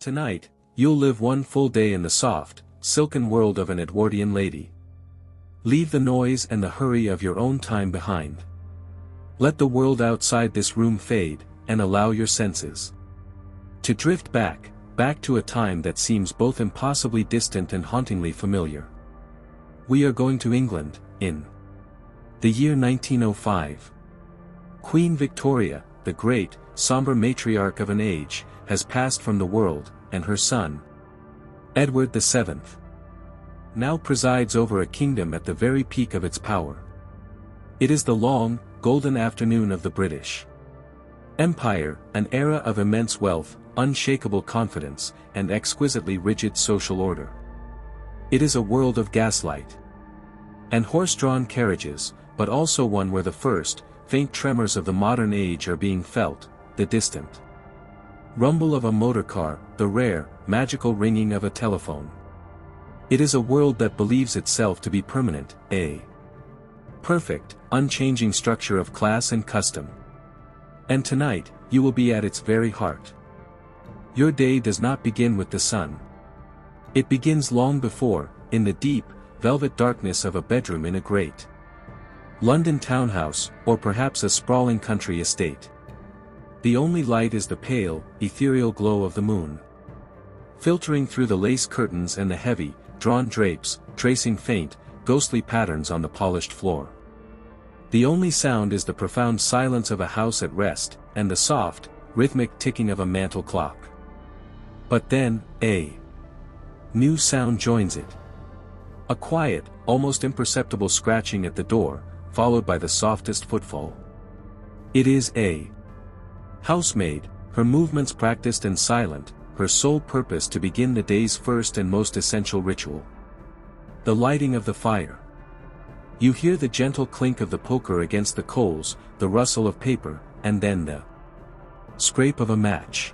Tonight, you'll live one full day in the soft, silken world of an Edwardian lady. Leave the noise and the hurry of your own time behind. Let the world outside this room fade, and allow your senses to drift back to a time that seems both impossibly distant and hauntingly familiar. We are going to England, in the year 1905. Queen Victoria, the great, somber matriarch of an age, has passed from the world, and her son, Edward VII, now presides over a kingdom at the very peak of its power. It is the long, golden afternoon of the British Empire, an era of immense wealth, unshakable confidence, and exquisitely rigid social order. It is a world of gaslight and horse-drawn carriages, but also one where the first, faint tremors of the modern age are being felt, the distant rumble of a motor car, the rare, magical ringing of a telephone. It is a world that believes itself to be permanent, a perfect, unchanging structure of class and custom. And tonight, you will be at its very heart. Your day does not begin with the sun. It begins long before, in the deep, velvet darkness of a bedroom in a great London townhouse, or perhaps a sprawling country estate. The only light is the pale, ethereal glow of the moon, filtering through the lace curtains and the heavy, drawn drapes, tracing faint, ghostly patterns on the polished floor. The only sound is the profound silence of a house at rest, and the soft, rhythmic ticking of a mantel clock. But then, a new sound joins it. A quiet, almost imperceptible scratching at the door, followed by the softest footfall. It is a housemaid, her movements practiced and silent, her sole purpose to begin the day's first and most essential ritual. The lighting of the fire. You hear the gentle clink of the poker against the coals, the rustle of paper, and then the scrape of a match.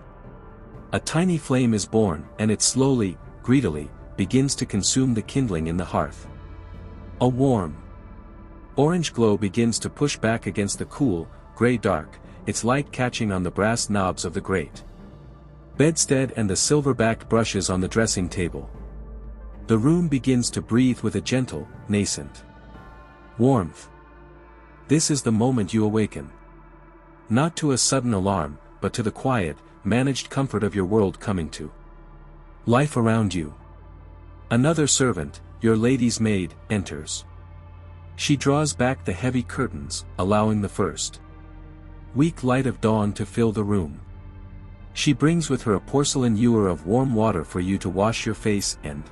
A tiny flame is born, and it slowly, greedily, begins to consume the kindling in the hearth. A warm orange glow begins to push back against the cool, grey dark, its light catching on the brass knobs of the grate bedstead and the silver-backed brushes on the dressing table. The room begins to breathe with a gentle, nascent warmth. This is the moment you awaken. Not to a sudden alarm, but to the quiet, managed comfort of your world coming to life around you. Another servant, your lady's maid, enters. She draws back the heavy curtains, allowing the first weak light of dawn to fill the room. She brings with her a porcelain ewer of warm water for you to wash your face and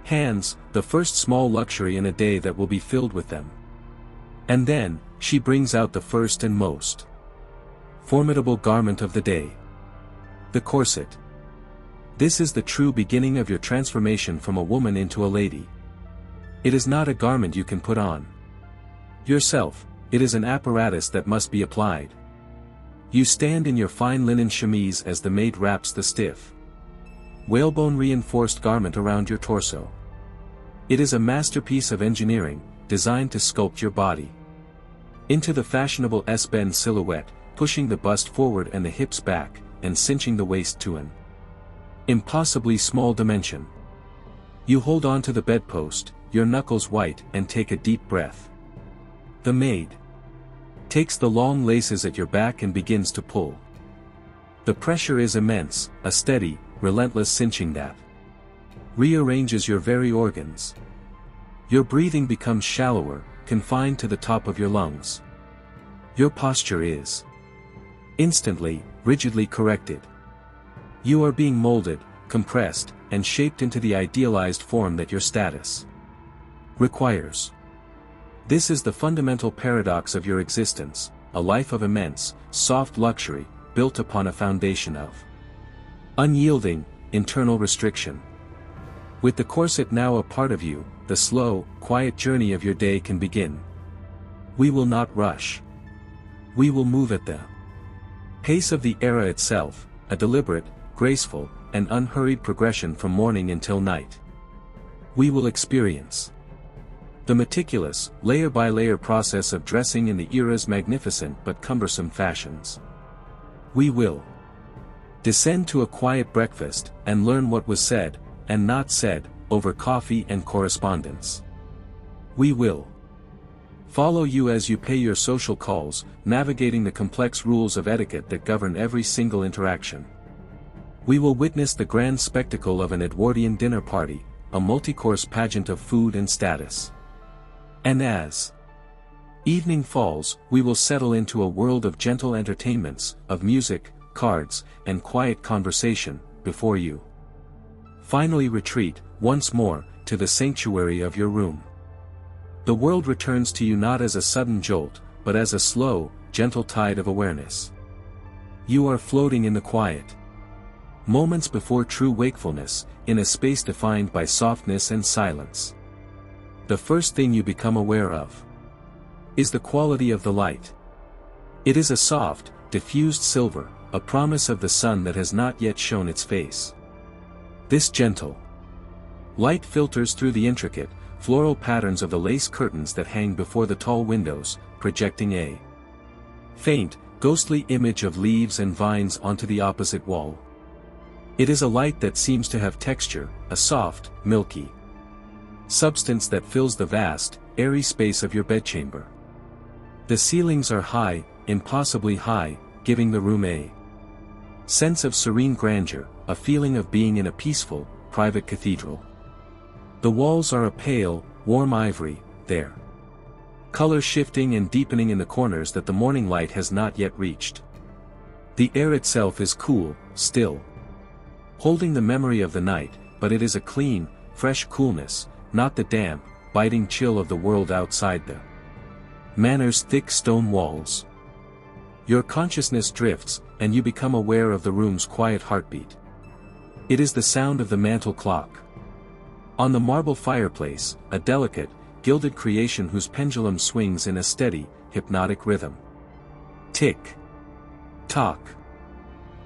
hands, the first small luxury in a day that will be filled with them. And then, she brings out the first and most formidable garment of the day. The corset. This is the true beginning of your transformation from a woman into a lady. It is not a garment you can put on yourself, it is an apparatus that must be applied. You stand in your fine linen chemise as the maid wraps the stiff, whalebone-reinforced garment around your torso. It is a masterpiece of engineering, designed to sculpt your body into the fashionable S-bend silhouette, pushing the bust forward and the hips back, and cinching the waist to an impossibly small dimension. You hold on to the bedpost, your knuckles white, and take a deep breath. The maid takes the long laces at your back and begins to pull. The pressure is immense, a steady, relentless cinching that rearranges your very organs. Your breathing becomes shallower, confined to the top of your lungs. Your posture is instantly, rigidly corrected. You are being molded, compressed, and shaped into the idealized form that your status requires. This is the fundamental paradox of your existence, a life of immense, soft luxury, built upon a foundation of unyielding, internal restriction. With the corset now a part of you, the slow, quiet journey of your day can begin. We will not rush. We will move at the pace of the era itself, a deliberate, graceful, and unhurried progression from morning until night. We will experience the meticulous, layer-by-layer process of dressing in the era's magnificent but cumbersome fashions. We will Descend to a quiet breakfast, and learn what was said, and not said, over coffee and correspondence. We will follow you as you pay your social calls, navigating the complex rules of etiquette that govern every single interaction. We will witness the grand spectacle of an Edwardian dinner party, a multi-course pageant of food and status. And as evening falls, we will settle into a world of gentle entertainments, of music, cards, and quiet conversation, before you finally retreat, once more, to the sanctuary of your room. The world returns to you not as a sudden jolt, but as a slow, gentle tide of awareness. You are floating in the quiet moments before true wakefulness, in a space defined by softness and silence. The first thing you become aware of is the quality of the light. It is a soft, diffused silver, a promise of the sun that has not yet shown its face. This gentle light filters through the intricate, floral patterns of the lace curtains that hang before the tall windows, projecting a faint, ghostly image of leaves and vines onto the opposite wall. It is a light that seems to have texture, a soft, milky substance that fills the vast, airy space of your bedchamber. The ceilings are high, impossibly high, giving the room a sense of serene grandeur, a feeling of being in a peaceful, private cathedral. The walls are a pale, warm ivory, their color shifting and deepening in the corners that the morning light has not yet reached. The air itself is cool, still, holding the memory of the night, but it is a clean, fresh coolness, not the damp, biting chill of the world outside the Manor's thick stone walls. Your consciousness drifts, and you become aware of the room's quiet heartbeat. It is the sound of the mantel clock. On the marble fireplace, a delicate, gilded creation whose pendulum swings in a steady, hypnotic rhythm. Tick. Tock.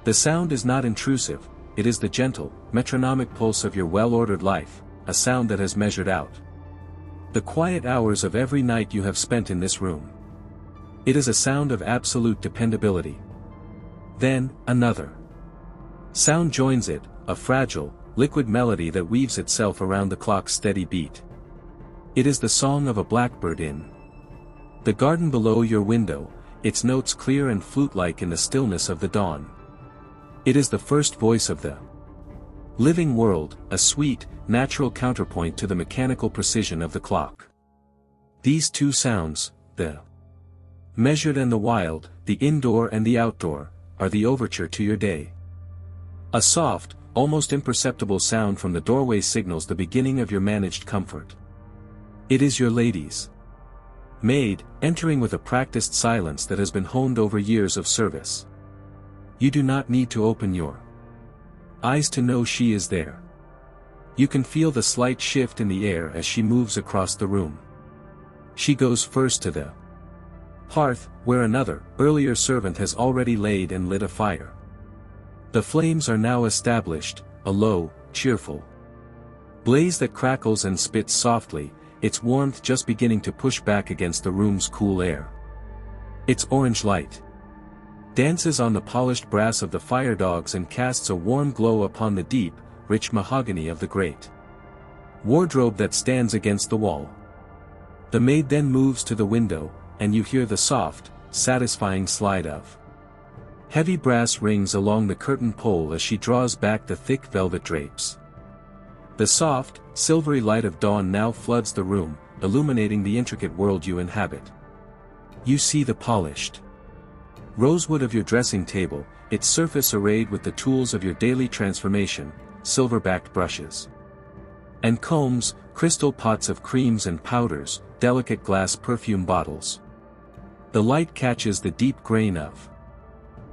The sound is not intrusive, it is the gentle, metronomic pulse of your well-ordered life, a sound that has measured out the quiet hours of every night you have spent in this room. It is a sound of absolute dependability. Then, another sound joins it, a fragile, liquid melody that weaves itself around the clock's steady beat. It is the song of a blackbird in the garden below your window, its notes clear and flute-like in the stillness of the dawn. It is the first voice of the living world, a sweet, natural counterpoint to the mechanical precision of the clock. These two sounds, the measured and the wild, the indoor and the outdoor, are the overture to your day. A soft, almost imperceptible sound from the doorway signals the beginning of your managed comfort. It is your lady's maid, entering with a practiced silence that has been honed over years of service. You do not need to open your eyes to know she is there. You can feel the slight shift in the air as she moves across the room. She goes first to the hearth, where another, earlier servant has already laid and lit a fire. The flames are now established, a low, cheerful blaze that crackles and spits softly, its warmth just beginning to push back against the room's cool air. Its orange light dances on the polished brass of the fire dogs and casts a warm glow upon the deep, rich mahogany of the great wardrobe that stands against the wall. The maid then moves to the window, and you hear the soft, satisfying slide of heavy brass rings along the curtain pole as she draws back the thick velvet drapes. The soft, silvery light of dawn now floods the room, illuminating the intricate world you inhabit. You see the polished rosewood of your dressing table, its surface arrayed with the tools of your daily transformation, silver-backed brushes and combs, crystal pots of creams and powders, delicate glass perfume bottles. The light catches the deep grain of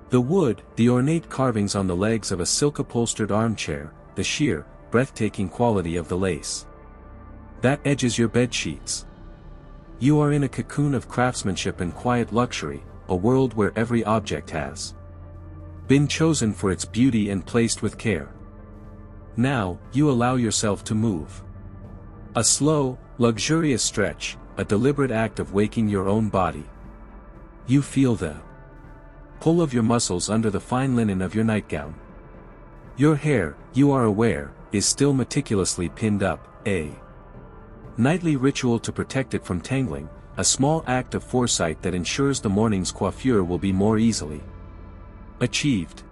the wood, the ornate carvings on the legs of a silk-upholstered armchair, the sheer, breathtaking quality of the lace that edges your bed sheets. You are in a cocoon of craftsmanship and quiet luxury, a world where every object has been chosen for its beauty and placed with care. Now, you allow yourself to move. A slow, luxurious stretch, a deliberate act of waking your own body. You feel the pull of your muscles under the fine linen of your nightgown. Your hair, you are aware, is still meticulously pinned up, a nightly ritual to protect it from tangling, a small act of foresight that ensures the morning's coiffure will be more easily achieved.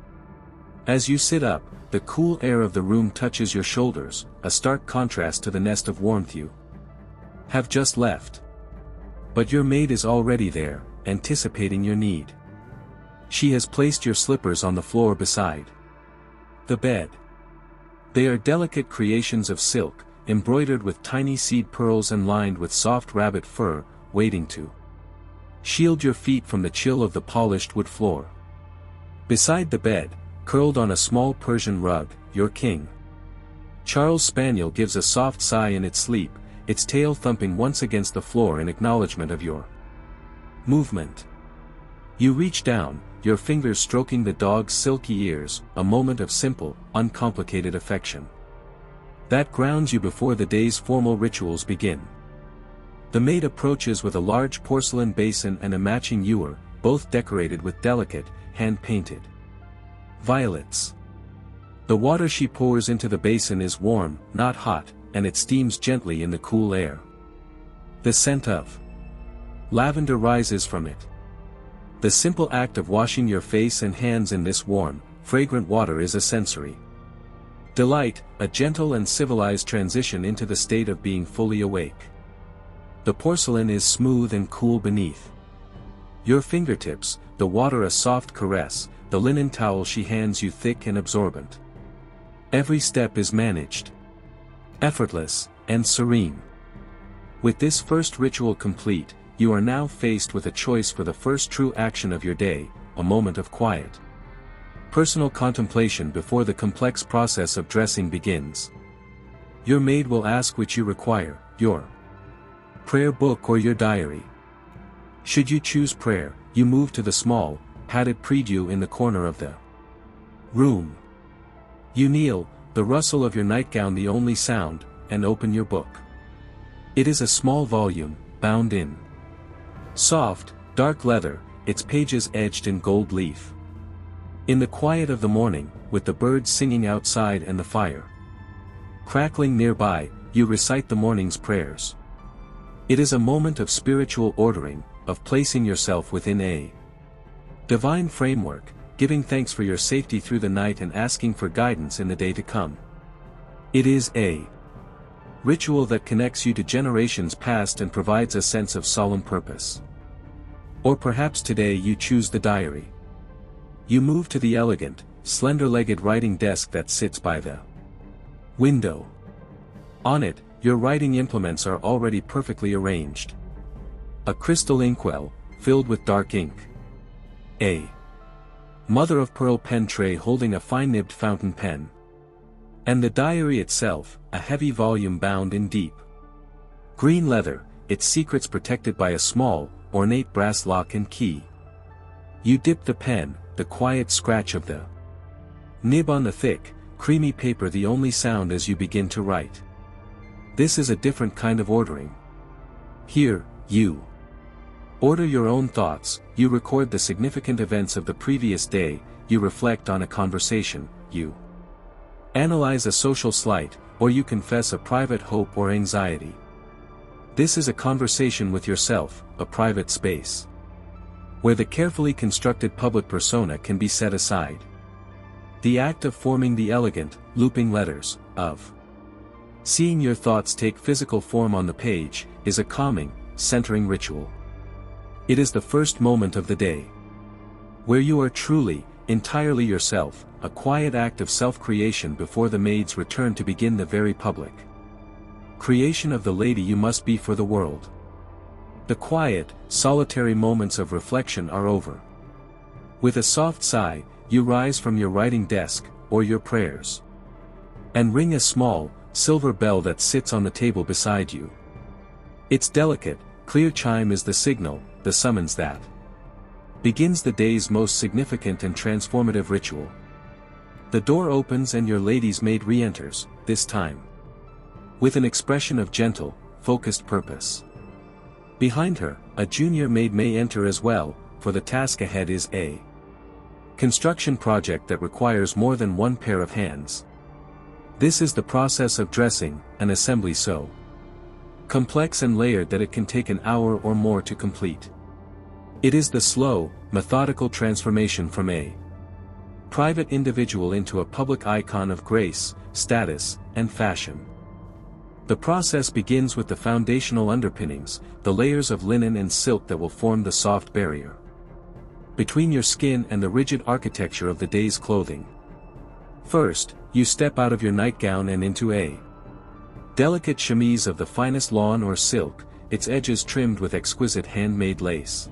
As you sit up, the cool air of the room touches your shoulders, a stark contrast to the nest of warmth you have just left. But your maid is already there, anticipating your need. She has placed your slippers on the floor beside the bed. They are delicate creations of silk, embroidered with tiny seed pearls and lined with soft rabbit fur, waiting to shield your feet from the chill of the polished wood floor. Beside the bed, curled on a small Persian rug, your King Charles Spaniel gives a soft sigh in its sleep, its tail thumping once against the floor in acknowledgement of your movement. You reach down, your fingers stroking the dog's silky ears, a moment of simple, uncomplicated affection that grounds you before the day's formal rituals begin. The maid approaches with a large porcelain basin and a matching ewer, both decorated with delicate, hand-painted violets. The water she pours into the basin is warm, not hot, and it steams gently in the cool air. The scent of lavender rises from it. The simple act of washing your face and hands in this warm, fragrant water is a sensory delight, a gentle and civilized transition into the state of being fully awake. The porcelain is smooth and cool beneath your fingertips, the water a soft caress, the linen towel she hands you thick and absorbent. Every step is managed, effortless, and serene. With this first ritual complete, you are now faced with a choice for the first true action of your day, a moment of quiet personal contemplation before the complex process of dressing begins. Your maid will ask which you require, your prayer book or your diary. Should you choose prayer, you move to the small, padded prie-dieu in the corner of the room. You kneel, the rustle of your nightgown the only sound, and open your book. It is a small volume, bound in soft, dark leather, its pages edged in gold leaf. In the quiet of the morning, with the birds singing outside and the fire crackling nearby, you recite the morning's prayers. It is a moment of spiritual ordering, of placing yourself within a divine framework, giving thanks for your safety through the night and asking for guidance in the day to come. It is a ritual that connects you to generations past and provides a sense of solemn purpose. Or perhaps today you choose the diary. You move to the elegant, slender-legged writing desk that sits by the window. On it, your writing implements are already perfectly arranged. A crystal inkwell, filled with dark ink. A mother-of-pearl pen tray holding a fine-nibbed fountain pen. And the diary itself, a heavy volume bound in deep green leather, its secrets protected by a small, ornate brass lock and key. You dip the pen, the quiet scratch of the nib on the thick, creamy paper the only sound as you begin to write. This is a different kind of ordering. Here, you order your own thoughts, you record the significant events of the previous day, you reflect on a conversation, you analyze a social slight, or you confess a private hope or anxiety. This is a conversation with yourself, a private space where the carefully constructed public persona can be set aside. The act of forming the elegant, looping letters, of seeing your thoughts take physical form on the page, is a calming, centering ritual. It is the first moment of the day where you are truly, entirely yourself, a quiet act of self-creation before the maids return to begin the very public creation of the lady you must be for the world. The quiet, solitary moments of reflection are over. With a soft sigh, you rise from your writing desk, or your prayers, and ring a small, silver bell that sits on the table beside you. Its delicate, clear chime is the signal, the summons that begins the day's most significant and transformative ritual. The door opens and your lady's maid re-enters, this time with an expression of gentle, focused purpose. Behind her, a junior maid may enter as well, for the task ahead is a Construction project that requires more than one pair of hands. This is the process of dressing, an assembly so complex and layered that it can take an hour or more to complete. It is the slow, methodical transformation from a private individual into a public icon of grace, status, and fashion. The process begins with the foundational underpinnings, the layers of linen and silk that will form the soft barrier between your skin and the rigid architecture of the day's clothing. First, you step out of your nightgown and into a delicate chemise of the finest lawn or silk, its edges trimmed with exquisite handmade lace.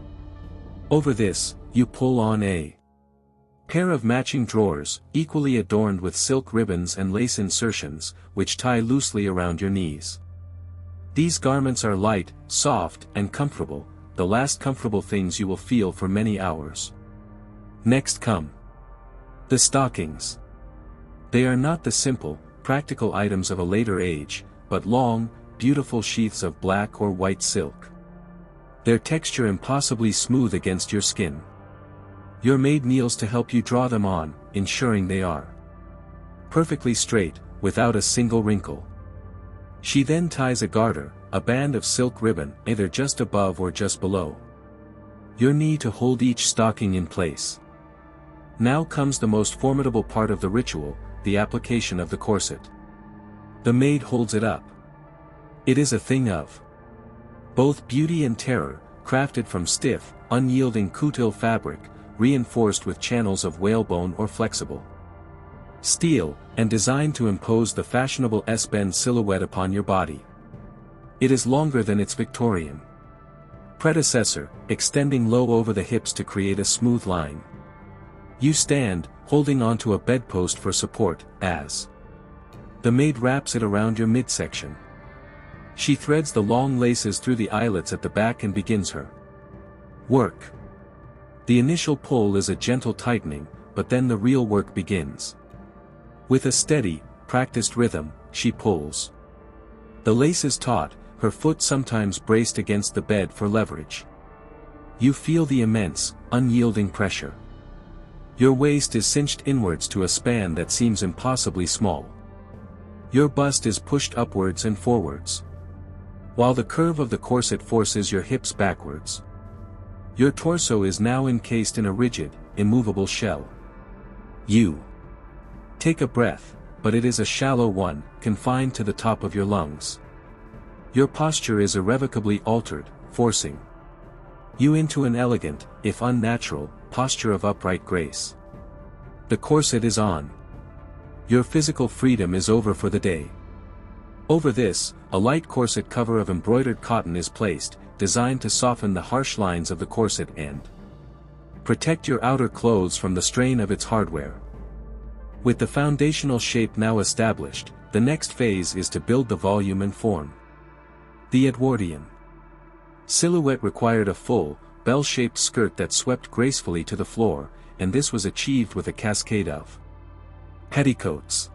Over this, you pull on a pair of matching drawers, equally adorned with silk ribbons and lace insertions, which tie loosely around your knees. These garments are light, soft, and comfortable, the last comfortable things you will feel for many hours. Next come the stockings. They are not the simple, practical items of a later age, but long, beautiful sheaths of black or white silk. Their texture impossibly smooth against your skin. Your maid kneels to help you draw them on, ensuring they are perfectly straight, without a single wrinkle. She then ties a garter, a band of silk ribbon, either just above or just below your knee to hold each stocking in place. Now comes the most formidable part of the ritual, the application of the corset. The maid holds it up. It is a thing of both beauty and terror, crafted from stiff, unyielding coutil fabric, reinforced with channels of whalebone or flexible steel, and designed to impose the fashionable S-bend silhouette upon your body. It is longer than its Victorian predecessor, extending low over the hips to create a smooth line. You stand, holding onto a bedpost for support, as the maid wraps it around your midsection. She threads the long laces through the eyelets at the back and begins her work. The initial pull is a gentle tightening, but then the real work begins. With a steady, practiced rhythm, she pulls. The lace is taut, her foot sometimes braced against the bed for leverage. You feel the immense, unyielding pressure. Your waist is cinched inwards to a span that seems impossibly small. Your bust is pushed upwards and forwards, while the curve of the corset forces your hips backwards. Your torso is now encased in a rigid, immovable shell. You take a breath, but it is a shallow one, confined to the top of your lungs. Your posture is irrevocably altered, forcing you into an elegant, if unnatural, posture of upright grace. The corset is on. Your physical freedom is over for the day. Over this, a light corset cover of embroidered cotton is placed, designed to soften the harsh lines of the corset and protect your outer clothes from the strain of its hardware. With the foundational shape now established, the next phase is to build the volume and form. The Edwardian silhouette required a full, bell-shaped skirt that swept gracefully to the floor, and this was achieved with a cascade of petticoats.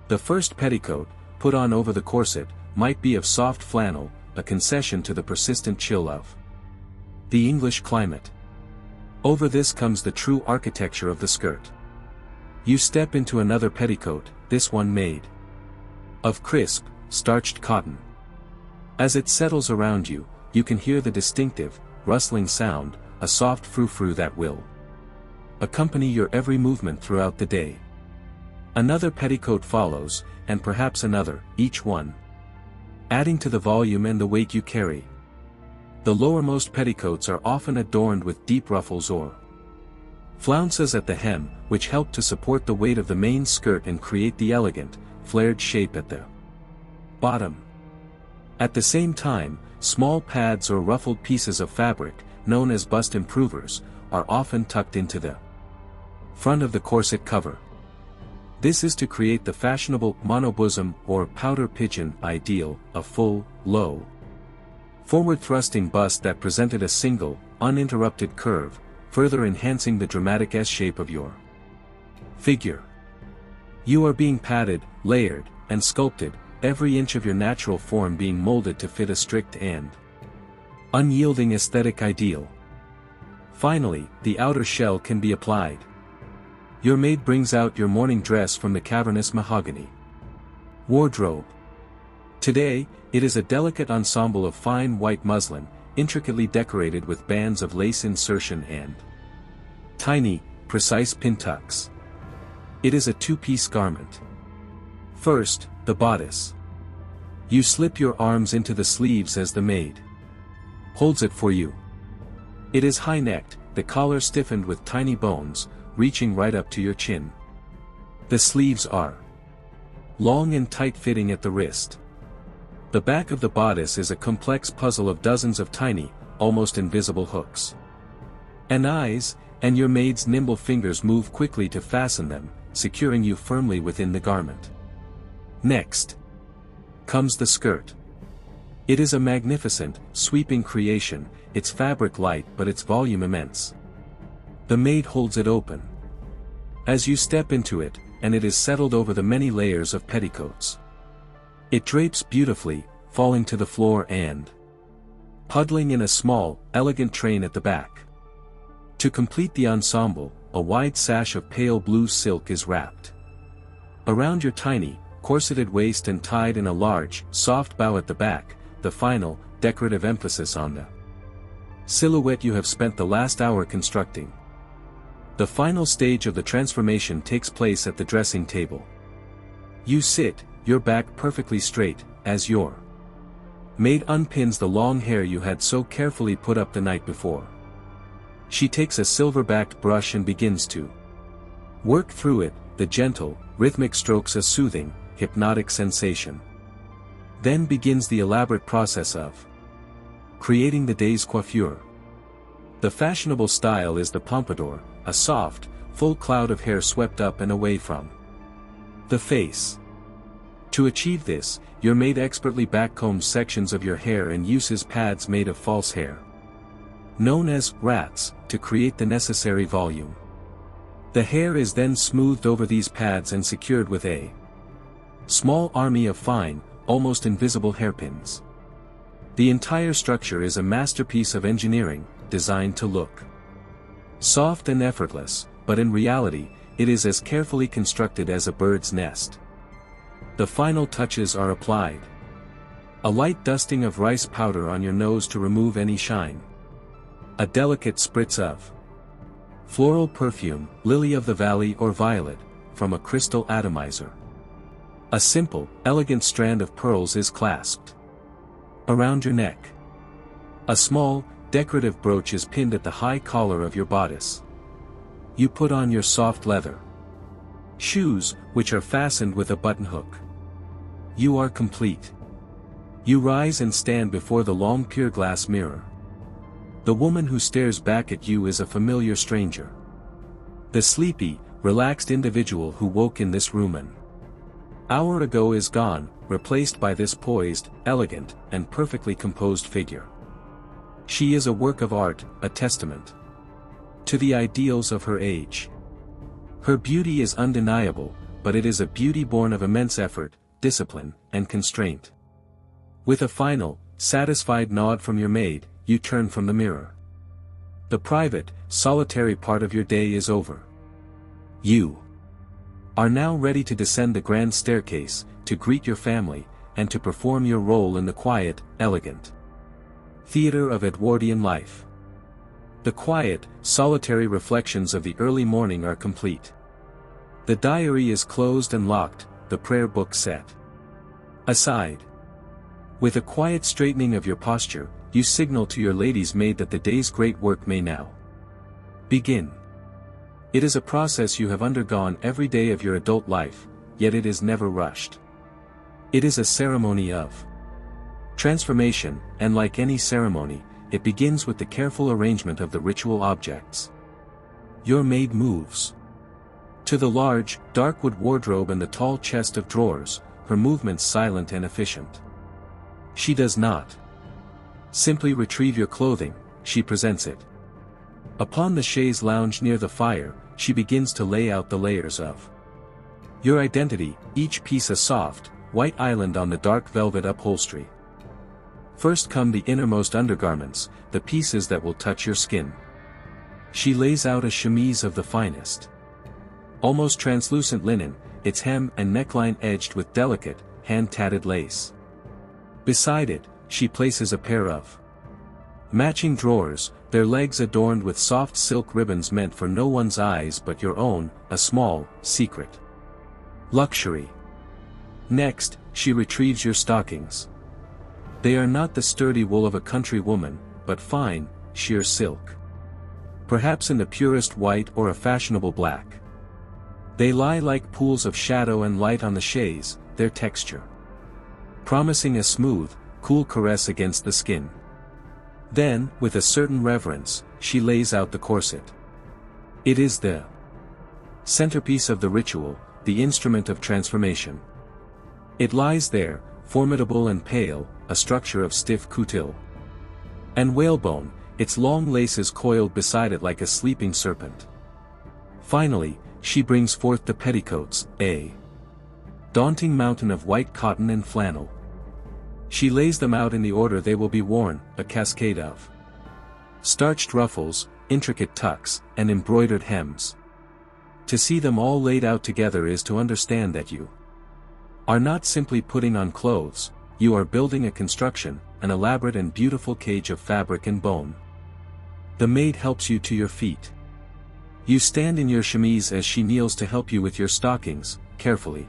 The first petticoat, put on over the corset, might be of soft flannel, a concession to the persistent chill of the English climate. Over this comes the true architecture of the skirt. You step into another petticoat, this one made of crisp, starched cotton. As it settles around you, you can hear the distinctive, rustling sound, a soft frou-frou that will accompany your every movement throughout the day. Another petticoat follows, and perhaps another, each one adding to the volume and the weight you carry. The lowermost petticoats are often adorned with deep ruffles or flounces at the hem, which help to support the weight of the main skirt and create the elegant, flared shape at the bottom. At the same time, small pads or ruffled pieces of fabric, known as bust improvers, are often tucked into the front of the corset cover. This is to create the fashionable monobosom or powder pigeon ideal, a full, low, forward-thrusting bust that presented a single, uninterrupted curve, further enhancing the dramatic S-shape of your figure. You are being padded, layered, and sculpted, every inch of your natural form being molded to fit a strict and unyielding aesthetic ideal. Finally, the outer shell can be applied. Your maid brings out your morning dress from the cavernous mahogany. Wardrobe. Today, it is a delicate ensemble of fine white muslin, intricately decorated with bands of lace insertion and tiny, precise pin tucks. It is a two-piece garment. First, the bodice. You slip your arms into the sleeves as the maid holds it for you. It is high-necked, the collar stiffened with tiny bones, reaching right up to your chin. The sleeves are long and tight-fitting at the wrist. The back of the bodice is a complex puzzle of dozens of tiny, almost invisible hooks. And eyes, and your maid's nimble fingers move quickly to fasten them, securing you firmly within the garment. Next comes the skirt. It is a magnificent, sweeping creation, its fabric light but its volume immense. The maid holds it open. As you step into it, and it is settled over the many layers of petticoats. It drapes beautifully, falling to the floor and puddling in a small, elegant train at the back. To complete the ensemble, a wide sash of pale blue silk is wrapped around your tiny, corseted waist and tied in a large, soft bow at the back, the final, decorative emphasis on the silhouette you have spent the last hour constructing. The final stage of the transformation takes place at the dressing table. You sit, your back perfectly straight, as your maid unpins the long hair you had so carefully put up the night before. She takes a silver-backed brush and begins to work through it, the gentle, rhythmic strokes a soothing, hypnotic sensation. Then begins the elaborate process of creating the day's coiffure. The fashionable style is the pompadour, a soft, full cloud of hair swept up and away from the face. To achieve this, your maid expertly backcombs sections of your hair and uses pads made of false hair, known as rats, to create the necessary volume. The hair is then smoothed over these pads and secured with a small army of fine, almost invisible hairpins. The entire structure is a masterpiece of engineering, designed to look soft and effortless, but in reality, it is as carefully constructed as a bird's nest. The final touches are applied. A light dusting of rice powder on your nose to remove any shine. A delicate spritz of floral perfume, lily of the valley or violet, from a crystal atomizer. A simple, elegant strand of pearls is clasped around your neck. A small, decorative brooch is pinned at the high collar of your bodice. You put on your soft leather shoes, which are fastened with a button hook. You are complete. You rise and stand before the long pier glass mirror. The woman who stares back at you is a familiar stranger. The sleepy, relaxed individual who woke in this room an hour ago is gone, replaced by this poised, elegant, and perfectly composed figure. She is a work of art, a testament to the ideals of her age. Her beauty is undeniable, but it is a beauty born of immense effort, discipline, and constraint. With a final, satisfied nod from your maid, you turn from the mirror. The private, solitary part of your day is over. You are now ready to descend the grand staircase, to greet your family, and to perform your role in the quiet, elegant theater of Edwardian life. The quiet, solitary reflections of the early morning are complete. The diary is closed and locked, the prayer book set aside. With a quiet straightening of your posture, you signal to your lady's maid that the day's great work may now begin. It is a process you have undergone every day of your adult life, yet it is never rushed. It is a ceremony of transformation, and like any ceremony, it begins with the careful arrangement of the ritual objects. Your maid moves to the large, dark wood wardrobe and the tall chest of drawers, her movements silent and efficient. She does not simply retrieve your clothing, she presents it. Upon the chaise lounge near the fire, she begins to lay out the layers of your identity, each piece a soft, white island on the dark velvet upholstery. First come the innermost undergarments, the pieces that will touch your skin. She lays out a chemise of the finest almost translucent linen, its hem and neckline edged with delicate, hand-tatted lace. Beside it, she places a pair of matching drawers, their legs adorned with soft silk ribbons meant for no one's eyes but your own, a small, secret luxury. Next, she retrieves your stockings. They are not the sturdy wool of a country woman, but fine, sheer silk. Perhaps in the purest white or a fashionable black. They lie like pools of shadow and light on the chaise, their texture promising a smooth, cool caress against the skin. Then, with a certain reverence, she lays out the corset. It is the centerpiece of the ritual, the instrument of transformation. It lies there, formidable and pale, a structure of stiff coutil and whalebone, its long laces coiled beside it like a sleeping serpent. Finally, she brings forth the petticoats, a daunting mountain of white cotton and flannel. She lays them out in the order they will be worn, a cascade of starched ruffles, intricate tucks, and embroidered hems. To see them all laid out together is to understand that you are not simply putting on clothes, you are building a construction, an elaborate and beautiful cage of fabric and bone. The maid helps you to your feet. You stand in your chemise as she kneels to help you with your stockings, carefully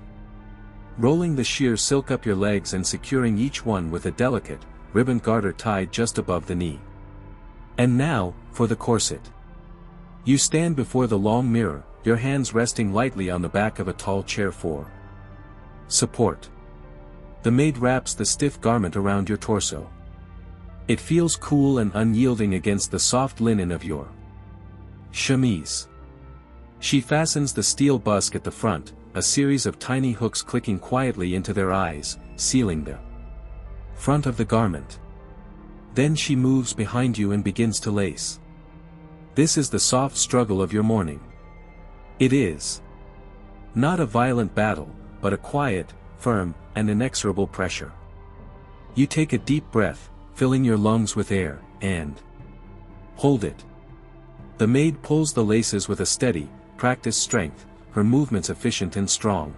rolling the sheer silk up your legs and securing each one with a delicate, ribbon garter tied just above the knee. And now, for the corset. You stand before the long mirror, your hands resting lightly on the back of a tall chair for support. The maid wraps the stiff garment around your torso. It feels cool and unyielding against the soft linen of your chemise. She fastens the steel busk at the front, a series of tiny hooks clicking quietly into their eyes, sealing the front of the garment. Then she moves behind you and begins to lace. This is the soft struggle of your morning. It is not a violent battle, but a quiet, firm, and inexorable pressure. You take a deep breath, filling your lungs with air, and hold it. The maid pulls the laces with a steady, practiced strength, her movements efficient and strong.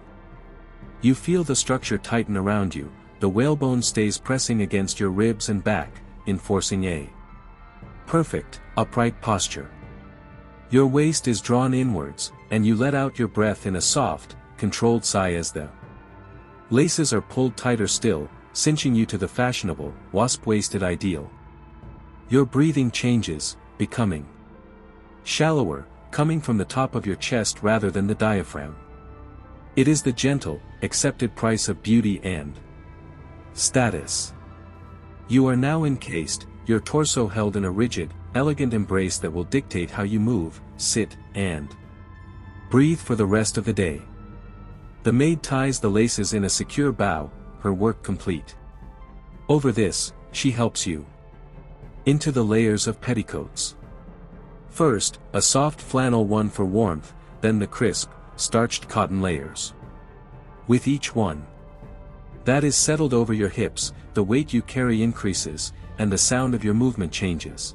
You feel the structure tighten around you, the whalebone stays pressing against your ribs and back, enforcing a perfect, upright posture. Your waist is drawn inwards, and you let out your breath in a soft, controlled sigh as the laces are pulled tighter still, cinching you to the fashionable, wasp-waisted ideal. Your breathing changes, becoming shallower, coming from the top of your chest rather than the diaphragm. It is the gentle, accepted price of beauty and status. You are now encased, your torso held in a rigid, elegant embrace that will dictate how you move, sit, and breathe for the rest of the day. The maid ties the laces in a secure bow, her work complete. Over this, she helps you into the layers of petticoats. First, a soft flannel one for warmth, then the crisp, starched cotton layers. With each one that is settled over your hips, the weight you carry increases, and the sound of your movement changes.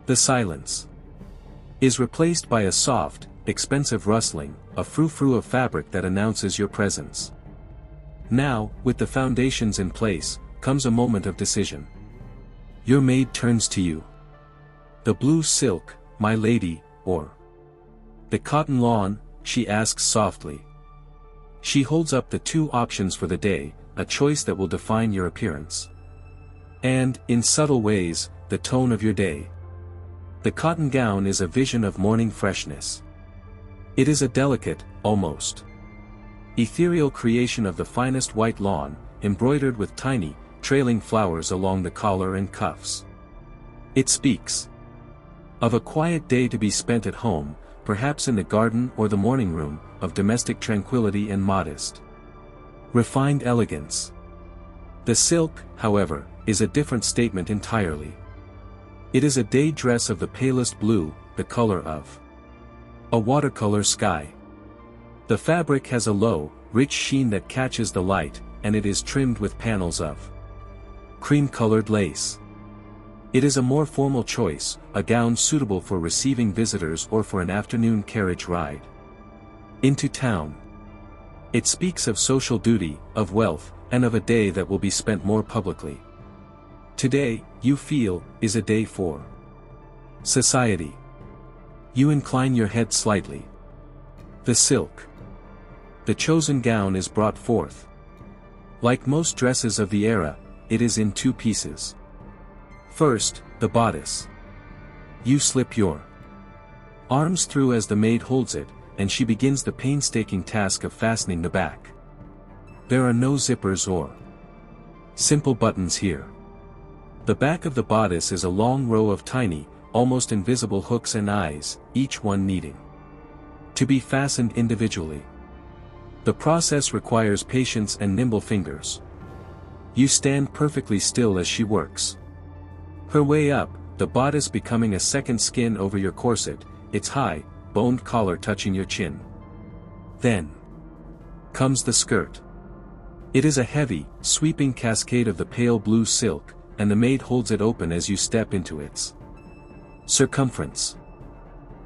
The silence is replaced by a soft, expensive rustling, a frou-frou of fabric that announces your presence. Now, with the foundations in place, comes a moment of decision. Your maid turns to you. The blue silk, my lady, or the cotton lawn, she asks softly. She holds up the two options for the day, a choice that will define your appearance. And, in subtle ways, the tone of your day. The cotton gown is a vision of morning freshness. It is a delicate, almost ethereal creation of the finest white lawn, embroidered with tiny, trailing flowers along the collar and cuffs. It speaks of a quiet day to be spent at home, perhaps in the garden or the morning room, of domestic tranquility and modest, refined elegance. The silk, however, is a different statement entirely. It is a day dress of the palest blue, the color of a watercolor sky. The fabric has a low, rich sheen that catches the light, and it is trimmed with panels of cream-colored lace. It is a more formal choice, a gown suitable for receiving visitors or for an afternoon carriage ride. Into town. It speaks of social duty, of wealth, and of a day that will be spent more publicly. Today, you feel, is a day for society. You incline your head slightly. The silk. The chosen gown is brought forth. Like most dresses of the era, it is in two pieces. First, the bodice. You slip your arms through as the maid holds it, and she begins the painstaking task of fastening the back. There are no zippers or simple buttons here. The back of the bodice is a long row of tiny, almost invisible hooks and eyes, each one needing to be fastened individually. The process requires patience and nimble fingers. You stand perfectly still as she works her way up, the bodice becoming a second skin over your corset, its high, boned collar touching your chin. Then comes the skirt. It is a heavy, sweeping cascade of the pale blue silk, and the maid holds it open as you step into its circumference.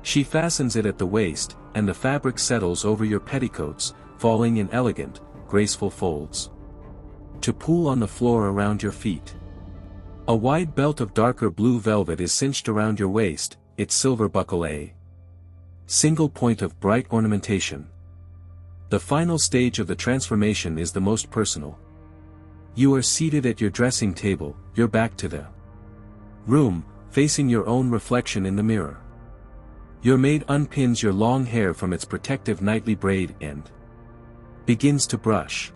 She fastens it at the waist, and the fabric settles over your petticoats, falling in elegant, graceful folds to pool on the floor around your feet. A wide belt of darker blue velvet is cinched around your waist, its silver buckle a single point of bright ornamentation. The final stage of the transformation is the most personal. You are seated at your dressing table, your back to the room, facing your own reflection in the mirror. Your maid unpins your long hair from its protective nightly braid and begins to brush.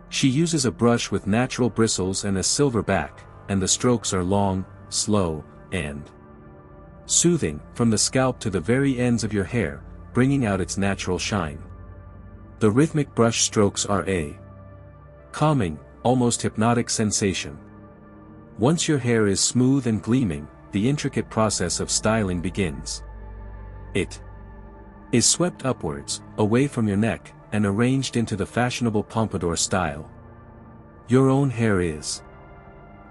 She uses a brush with natural bristles and a silver back, and the strokes are long, slow, and soothing, from the scalp to the very ends of your hair, bringing out its natural shine. The rhythmic brush strokes are a calming, almost hypnotic sensation. Once your hair is smooth and gleaming, the intricate process of styling begins. It is swept upwards, away from your neck, and arranged into the fashionable pompadour style. Your own hair is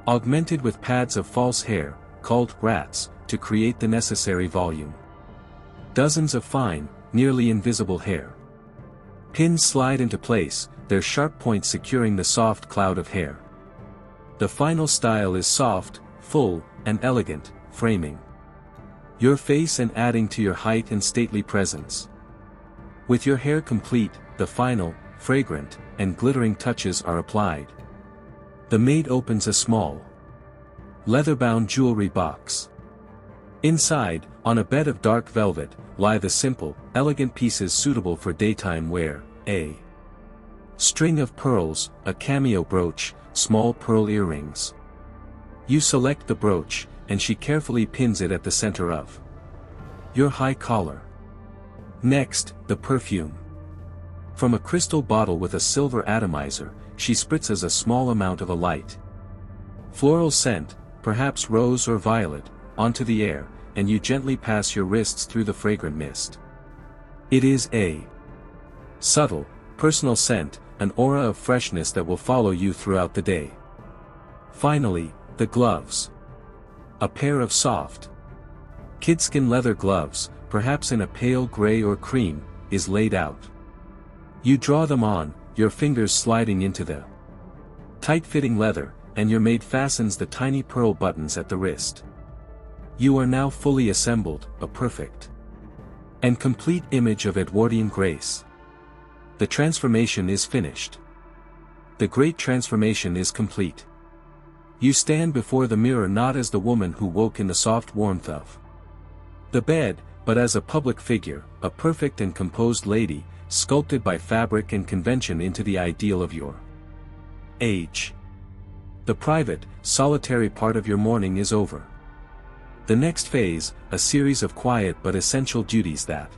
augmented with pads of false hair, called rats, to create the necessary volume. Dozens of fine, nearly invisible hair pins slide into place, their sharp points securing the soft cloud of hair. The final style is soft, full, and elegant, framing your face and adding to your height and stately presence. With your hair complete, the final, fragrant, and glittering touches are applied. The maid opens a small, leather-bound jewelry box. Inside, on a bed of dark velvet, lie the simple, elegant pieces suitable for daytime wear, a string of pearls, a cameo brooch, small pearl earrings. You select the brooch, and she carefully pins it at the center of your high collar. Next, the perfume. From a crystal bottle with a silver atomizer, she spritzes a small amount of a light floral scent, perhaps rose or violet, onto the air, and you gently pass your wrists through the fragrant mist. It is a subtle, personal scent, an aura of freshness that will follow you throughout the day. Finally, the gloves. A pair of soft kidskin leather gloves, perhaps in a pale gray or cream, is laid out. You draw them on, your fingers sliding into the tight-fitting leather, and your maid fastens the tiny pearl buttons at the wrist. You are now fully assembled, a perfect and complete image of Edwardian grace. The transformation is finished. The great transformation is complete. You stand before the mirror not as the woman who woke in the soft warmth of the bed, but as a public figure, a perfect and composed lady, sculpted by fabric and convention into the ideal of your age. The private, solitary part of your morning is over. The next phase, a series of quiet but essential duties that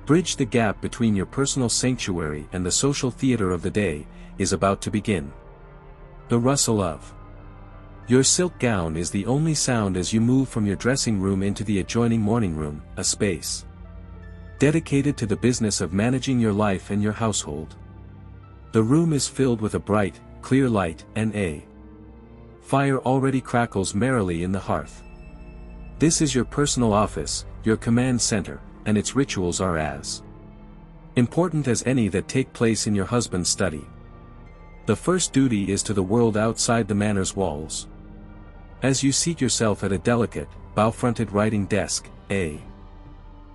bridge the gap between your personal sanctuary and the social theater of the day, is about to begin. The rustle of your silk gown is the only sound as you move from your dressing room into the adjoining morning room, a space dedicated to the business of managing your life and your household. The room is filled with a bright, clear light, and a fire already crackles merrily in the hearth. This is your personal office, your command center, and its rituals are as important as any that take place in your husband's study. The first duty is to the world outside the manor's walls. As you seat yourself at a delicate, bow-fronted writing desk, a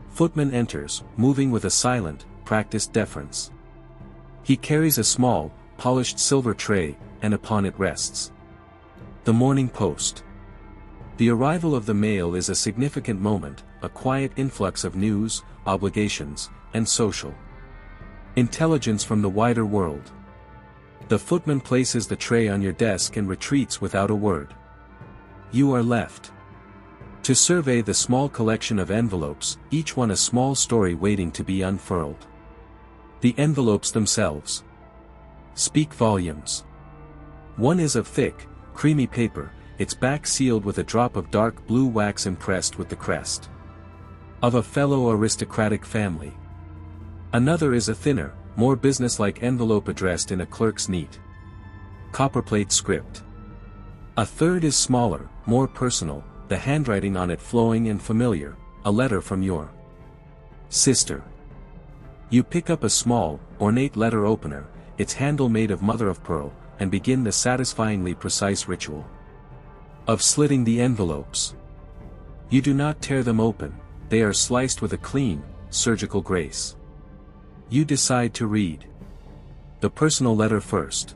footman enters, moving with a silent, practiced deference. He carries a small, polished silver tray, and upon it rests the Morning Post. The arrival of the mail is a significant moment, a quiet influx of news, obligations, and social intelligence from the wider world. The footman places the tray on your desk and retreats without a word. You are left to survey the small collection of envelopes, each one a small story waiting to be unfurled. The envelopes themselves speak volumes. One is of thick, creamy paper, its back sealed with a drop of dark blue wax impressed with the crest of a fellow aristocratic family. Another is a thinner, more businesslike envelope addressed in a clerk's neat copperplate script. A third is smaller, more personal, the handwriting on it flowing and familiar, a letter from your sister. You pick up a small, ornate letter opener, its handle made of mother-of-pearl, and begin the satisfyingly precise ritual of slitting the envelopes. You do not tear them open, they are sliced with a clean, surgical grace. You decide to read the personal letter first.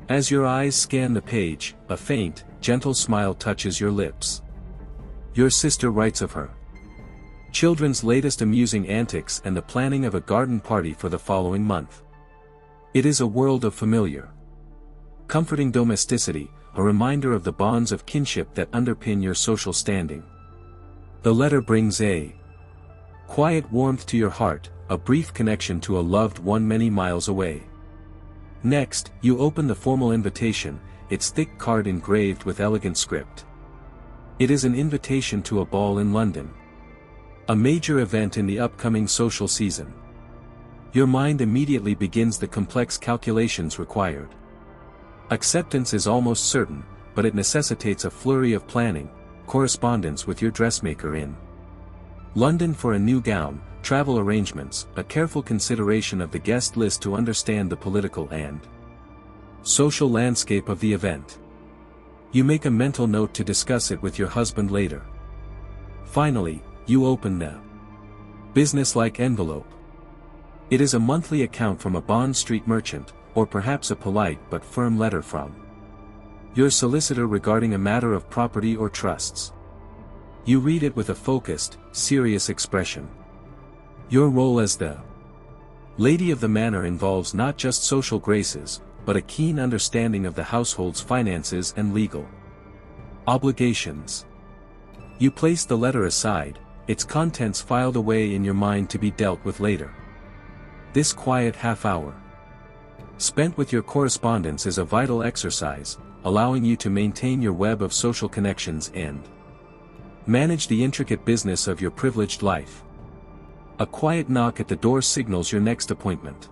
As your eyes scan the page, a faint, gentle smile touches your lips. Your sister writes of her children's latest amusing antics and the planning of a garden party for the following month. It is a world of familiar, comforting domesticity, a reminder of the bonds of kinship that underpin your social standing. The letter brings a quiet warmth to your heart, a brief connection to a loved one many miles away. Next, you open the formal invitation, its thick card engraved with elegant script. It is an invitation to a ball in London, a major event in the upcoming social season. Your mind immediately begins the complex calculations required. Acceptance is almost certain, but it necessitates a flurry of planning, correspondence with your dressmaker in London for a new gown, travel arrangements, a careful consideration of the guest list to understand the political and social landscape of the event. You make a mental note to discuss it with your husband later. Finally, you open the business-like envelope. It is a monthly account from a Bond Street merchant, or perhaps a polite but firm letter from your solicitor regarding a matter of property or trusts. You read it with a focused, serious expression. Your role as the lady of the manor involves not just social graces, but a keen understanding of the household's finances and legal obligations. You place the letter aside, its contents filed away in your mind to be dealt with later. This quiet half-hour spent with your correspondence is a vital exercise, allowing you to maintain your web of social connections and manage the intricate business of your privileged life. A quiet knock at the door signals your next appointment.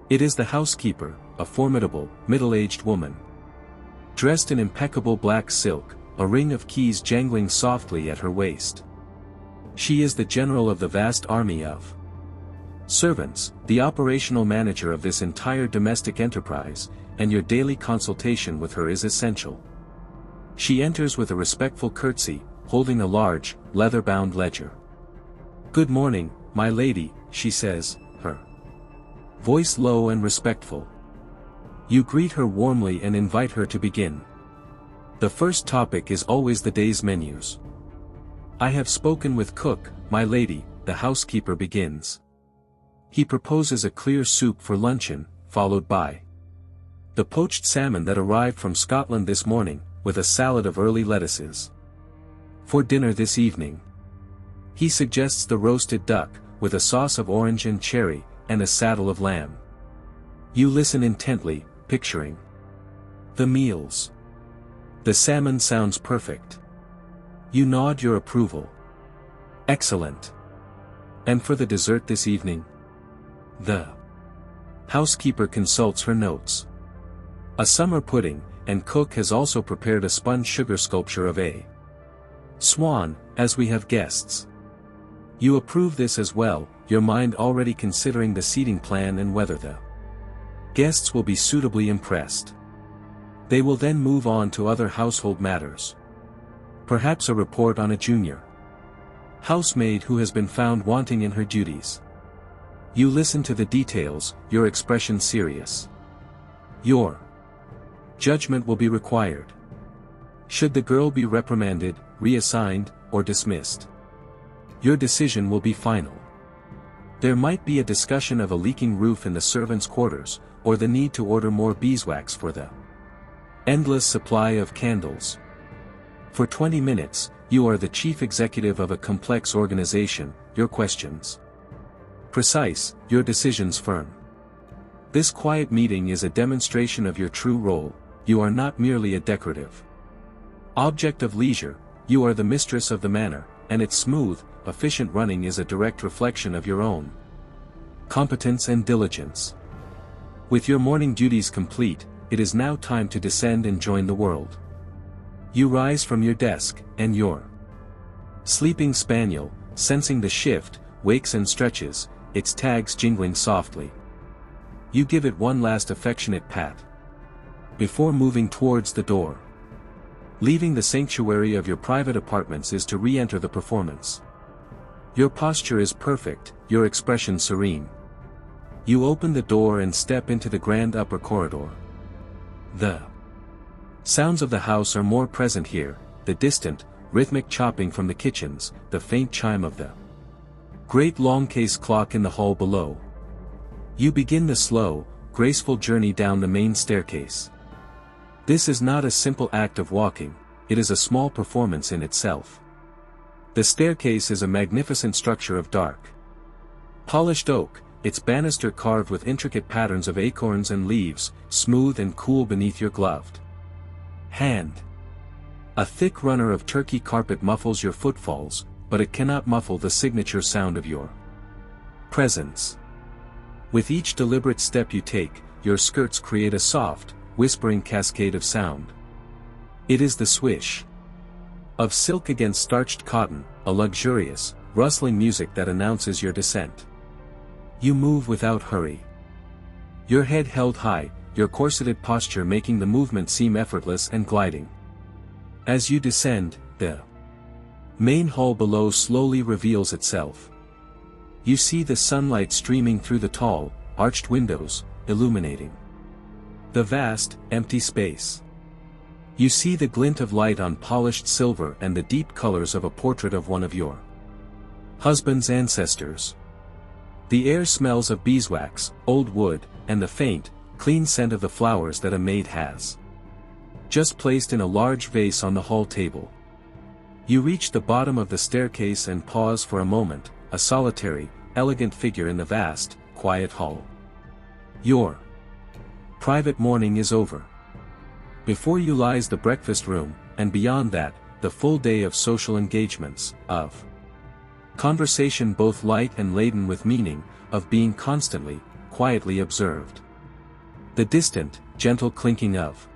It is the housekeeper, a formidable, middle-aged woman. Dressed in impeccable black silk, a ring of keys jangling softly at her waist. She is the general of the vast army of servants, the operational manager of this entire domestic enterprise, and your daily consultation with her is essential. She enters with a respectful curtsy, holding a large, leather-bound ledger. "Good morning, my lady," she says, her voice low and respectful. You greet her warmly and invite her to begin. The first topic is always the day's menus. "I have spoken with cook, my lady," the housekeeper begins. He proposes a clear soup for luncheon, followed by the poached salmon that arrived from Scotland this morning, with a salad of early lettuces. For dinner this evening, he suggests the roasted duck, with a sauce of orange and cherry, and a saddle of lamb. You listen intently, picturing the meals. The salmon sounds perfect. You nod your approval. Excellent. And for the dessert this evening? The housekeeper consults her notes. A summer pudding, and cook has also prepared a sponge sugar sculpture of a swan, as we have guests. You approve this as well, your mind already considering the seating plan and whether the guests will be suitably impressed. They will then move on to other household matters. Perhaps a report on a junior housemaid who has been found wanting in her duties. You listen to the details, your expression serious. Your judgment will be required. Should the girl be reprimanded, reassigned, or dismissed? Your decision will be final. There might be a discussion of a leaking roof in the servants' quarters, or the need to order more beeswax for the endless supply of candles. For 20 minutes, you are the chief executive of a complex organization, your questions precise, your decisions firm. This quiet meeting is a demonstration of your true role. You are not merely a decorative object of leisure, you are the mistress of the manor, and its smooth, efficient running is a direct reflection of your own competence and diligence. With your morning duties complete, it is now time to descend and join the world. You rise from your desk, and your sleeping spaniel, sensing the shift, wakes and stretches, its tags jingling softly. You give it one last affectionate pat before moving towards the door. Leaving the sanctuary of your private apartments is to re-enter the performance. Your posture is perfect, your expression serene. You open the door and step into the grand upper corridor. The sounds of the house are more present here, the distant, rhythmic chopping from the kitchens, the faint chime of the great long case clock in the hall below. You begin the slow, graceful journey down the main staircase. This is not a simple act of walking, it is a small performance in itself. The staircase is a magnificent structure of dark, polished oak, its banister carved with intricate patterns of acorns and leaves, smooth and cool beneath your gloved hand. A thick runner of turkey carpet muffles your footfalls, but it cannot muffle the signature sound of your presence. With each deliberate step you take, your skirts create a soft, whispering cascade of sound. It is the swish of silk against starched cotton, a luxurious, rustling music that announces your descent. You move without hurry. Your head held high, your corseted posture making the movement seem effortless and gliding. As you descend, the main hall below slowly reveals itself. You see the sunlight streaming through the tall, arched windows, illuminating the vast, empty space. You see the glint of light on polished silver and the deep colors of a portrait of one of your husband's ancestors. The air smells of beeswax, old wood, and the faint, clean scent of the flowers that a maid has just placed in a large vase on the hall table. You reach the bottom of the staircase and pause for a moment, a solitary, elegant figure in the vast, quiet hall. Your private morning is over. Before you lies the breakfast room, and beyond that, the full day of social engagements, of conversation both light and laden with meaning, of being constantly, quietly observed. The distant, gentle clinking of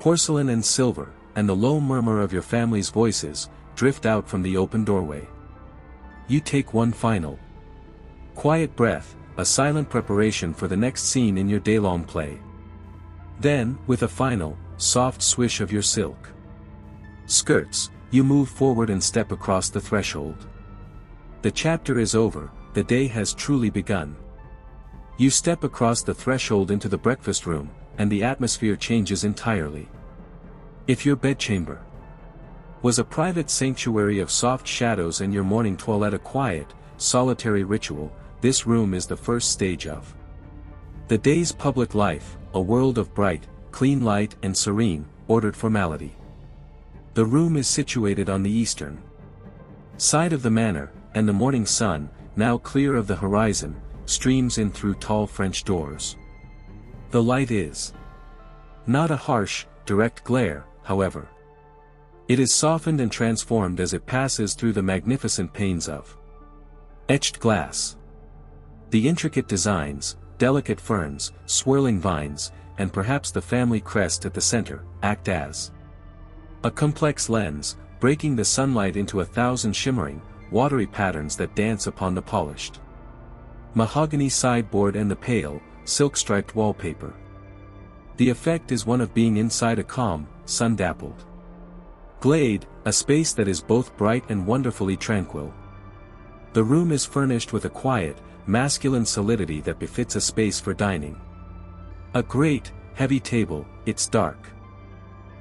porcelain and silver, and the low murmur of your family's voices, drift out from the open doorway. You take one final quiet breath, a silent preparation for the next scene in your day-long play. Then, with a final, soft swish of your silk skirts, you move forward and step across the threshold. The chapter is over, the day has truly begun. You step across the threshold into the breakfast room, and the atmosphere changes entirely. If your bedchamber was a private sanctuary of soft shadows and your morning toilette a quiet, solitary ritual, this room is the first stage of the day's public life, a world of bright, clean light and serene, ordered formality. The room is situated on the eastern side of the manor, and the morning sun, now clear of the horizon, streams in through tall French doors. The light is not a harsh, direct glare, however. It is softened and transformed as it passes through the magnificent panes of etched glass. The intricate designs, delicate ferns, swirling vines, and perhaps the family crest at the center, act as a complex lens, breaking the sunlight into 1,000 shimmering, watery patterns that dance upon the polished mahogany sideboard and the pale, silk-striped wallpaper. The effect is one of being inside a calm, sun-dappled glade, a space that is both bright and wonderfully tranquil. The room is furnished with a quiet, masculine solidity that befits a space for dining. A great, heavy table, its dark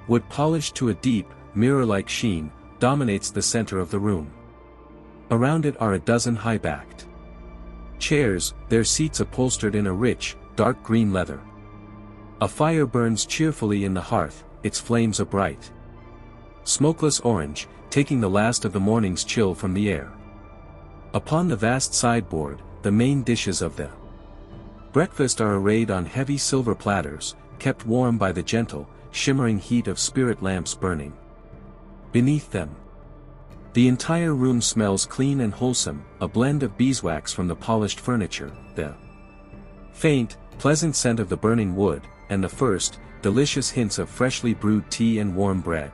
wood polished to a deep, mirror-like sheen, dominates the center of the room. Around it are a dozen high-backed chairs, their seats upholstered in a rich, dark green leather. A fire burns cheerfully in the hearth, its flames a bright, smokeless orange, taking the last of the morning's chill from the air. Upon the vast sideboard, the main dishes of the breakfast are arrayed on heavy silver platters, kept warm by the gentle, shimmering heat of spirit lamps burning beneath them. The entire room smells clean and wholesome, a blend of beeswax from the polished furniture, the faint, pleasant scent of the burning wood, and the first, delicious hints of freshly brewed tea and warm bread.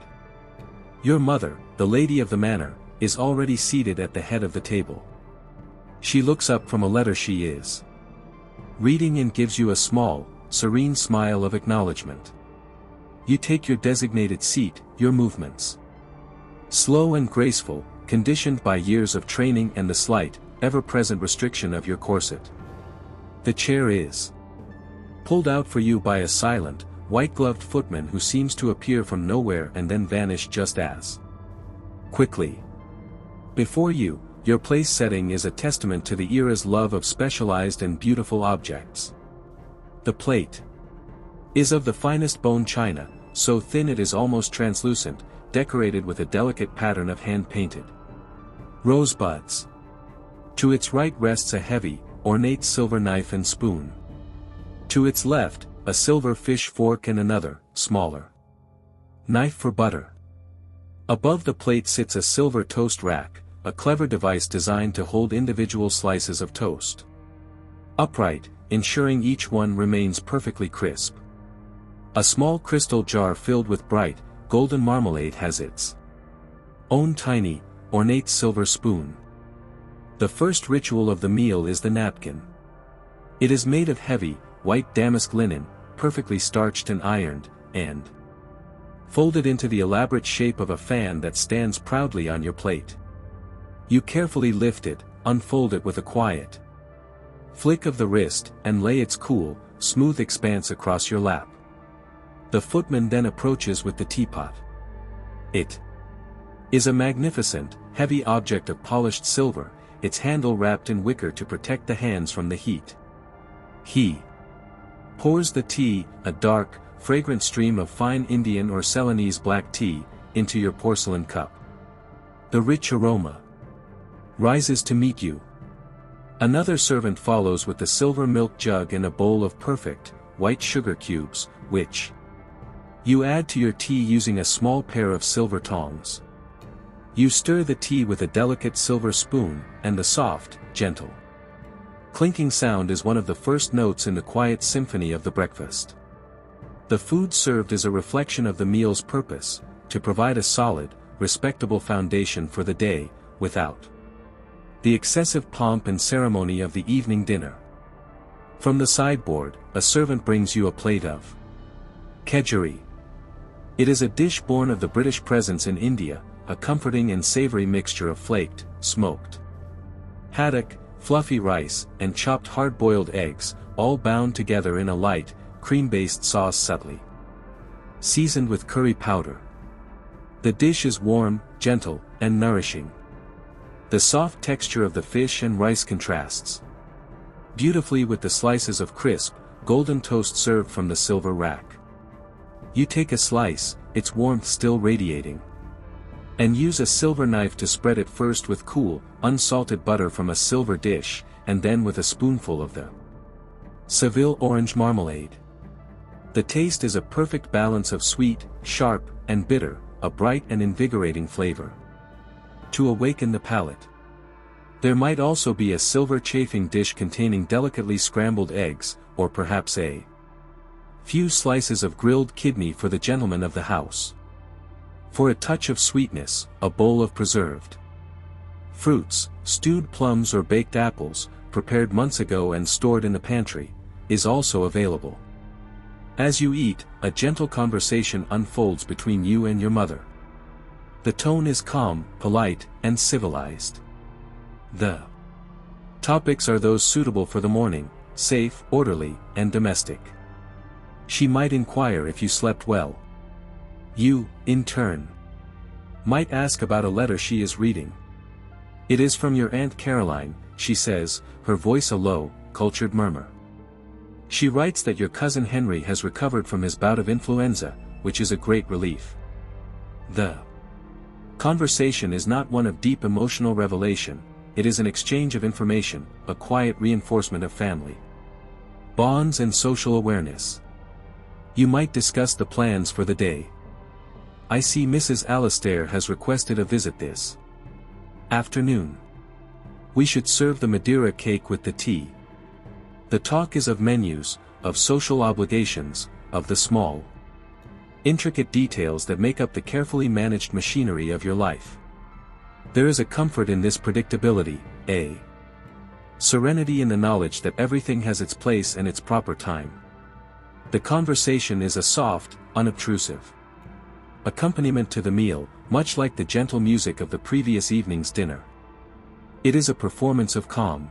Your mother, the lady of the manor, is already seated at the head of the table. She looks up from a letter she is reading and gives you a small, serene smile of acknowledgement. You take your designated seat, your movements slow and graceful, conditioned by years of training and the slight, ever-present restriction of your corset. The chair is pulled out for you by a silent, white-gloved footman who seems to appear from nowhere and then vanish just as quickly. Before you, your place setting is a testament to the era's love of specialized and beautiful objects. The plate is of the finest bone china, so thin it is almost translucent, decorated with a delicate pattern of hand-painted rosebuds. To its right rests a heavy, ornate silver knife and spoon. To its left, a silver fish fork and another, smaller knife for butter. Above the plate sits a silver toast rack, a clever device designed to hold individual slices of toast upright, ensuring each one remains perfectly crisp. A small crystal jar filled with bright, golden marmalade has its own tiny, ornate silver spoon. The first ritual of the meal is the napkin. It is made of heavy, white damask linen, perfectly starched and ironed, and folded into the elaborate shape of a fan that stands proudly on your plate. You carefully lift it, unfold it with a quiet flick of the wrist, and lay its cool, smooth expanse across your lap. The footman then approaches with the teapot. It is a magnificent, heavy object of polished silver, its handle wrapped in wicker to protect the hands from the heat. He pours the tea, a dark, fragrant stream of fine Indian or Ceylonese black tea, into your porcelain cup. The rich aroma rises to meet you. Another servant follows with the silver milk jug and a bowl of perfect, white sugar cubes, which you add to your tea using a small pair of silver tongs. You stir the tea with a delicate silver spoon, and the soft, gentle clinking sound is one of the first notes in the quiet symphony of the breakfast. The food served is a reflection of the meal's purpose, to provide a solid, respectable foundation for the day, without the excessive pomp and ceremony of the evening dinner. From the sideboard, a servant brings you a plate of kedgeree. It is a dish born of the British presence in India, a comforting and savory mixture of flaked, smoked haddock, fluffy rice, and chopped hard-boiled eggs, all bound together in a light, cream-based sauce subtly seasoned with curry powder. The dish is warm, gentle, and nourishing. The soft texture of the fish and rice contrasts beautifully with the slices of crisp, golden toast served from the silver rack. You take a slice, its warmth still radiating, and use a silver knife to spread it first with cool, unsalted butter from a silver dish, and then with a spoonful of the Seville orange marmalade. The taste is a perfect balance of sweet, sharp, and bitter, a bright and invigorating flavor to awaken the palate. There might also be a silver chafing dish containing delicately scrambled eggs, or perhaps a few slices of grilled kidney for the gentleman of the house. For a touch of sweetness, a bowl of preserved Fruits, stewed plums or baked apples, prepared months ago and stored in the pantry, is also available. As you eat, a gentle conversation unfolds between you and your mother. The tone is calm, polite, and civilized. The topics are those suitable for the morning, safe, orderly, and domestic. She might inquire if you slept well. You, in turn, might ask about a letter she is reading. It is from your Aunt Caroline, she says, her voice a low, cultured murmur. She writes that your cousin Henry has recovered from his bout of influenza, which is a great relief. The conversation is not one of deep emotional revelation, it is an exchange of information, a quiet reinforcement of family bonds and social awareness. You might discuss the plans for the day. I see Mrs. Alastair has requested a visit this afternoon. We should serve the Madeira cake with the tea. The talk is of menus, of social obligations, of the small, intricate details that make up the carefully managed machinery of your life. There is a comfort in this predictability, a serenity in the knowledge that everything has its place and its proper time. The conversation is a soft, unobtrusive accompaniment to the meal, much like the gentle music of the previous evening's dinner. It is a performance of calm,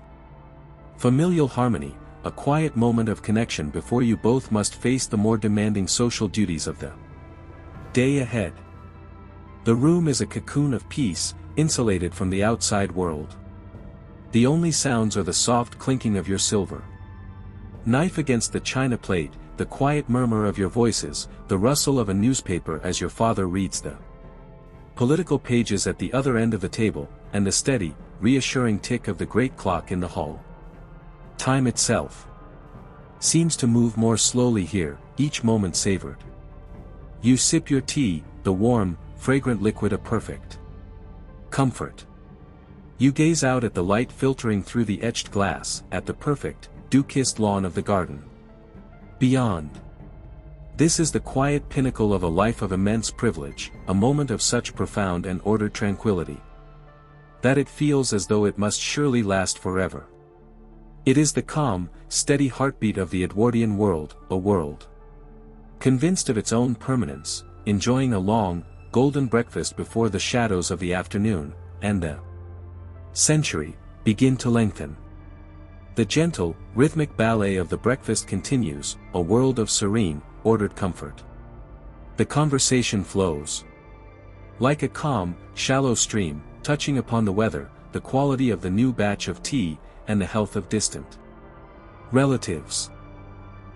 familial harmony, a quiet moment of connection before you both must face the more demanding social duties of the day ahead. The room is a cocoon of peace, insulated from the outside world. The only sounds are the soft clinking of your silver knife against the china plate, the quiet murmur of your voices, the rustle of a newspaper as your father reads the political pages at the other end of the table, and the steady, reassuring tick of the great clock in the hall. Time itself seems to move more slowly here, each moment savored. You sip your tea, the warm, fragrant liquid a perfect comfort. You gaze out at the light filtering through the etched glass, at the perfect, dew-kissed lawn of the garden. Beyond. This is the quiet pinnacle of a life of immense privilege, a moment of such profound and ordered tranquility that it feels as though it must surely last forever. It is the calm, steady heartbeat of the Edwardian world, a world convinced of its own permanence, enjoying a long, golden breakfast before the shadows of the afternoon, and the century, begin to lengthen. The gentle, rhythmic ballet of the breakfast continues, a world of serene, ordered comfort. The conversation flows like a calm, shallow stream, touching upon the weather, the quality of the new batch of tea, and the health of distant relatives.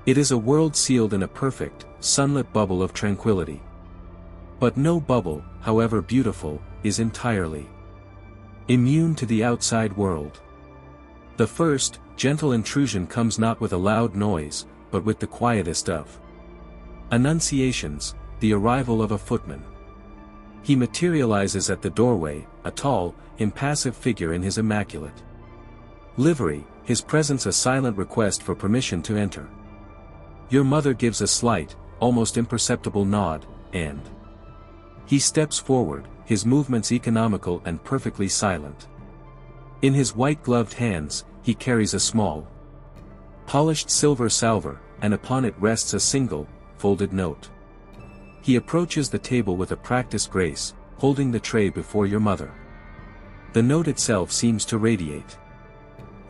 It is a world sealed in a perfect, sunlit bubble of tranquility. But no bubble, however beautiful, is entirely immune to the outside world. The first, gentle intrusion comes not with a loud noise, but with the quietest of annunciations, the arrival of a footman. He materializes at the doorway, a tall, impassive figure in his immaculate livery, his presence a silent request for permission to enter. Your mother gives a slight, almost imperceptible nod, and he steps forward, his movements economical and perfectly silent. In his white-gloved hands, he carries a small, polished silver salver, and upon it rests a single, folded note. He approaches the table with a practiced grace, holding the tray before your mother. The note itself seems to radiate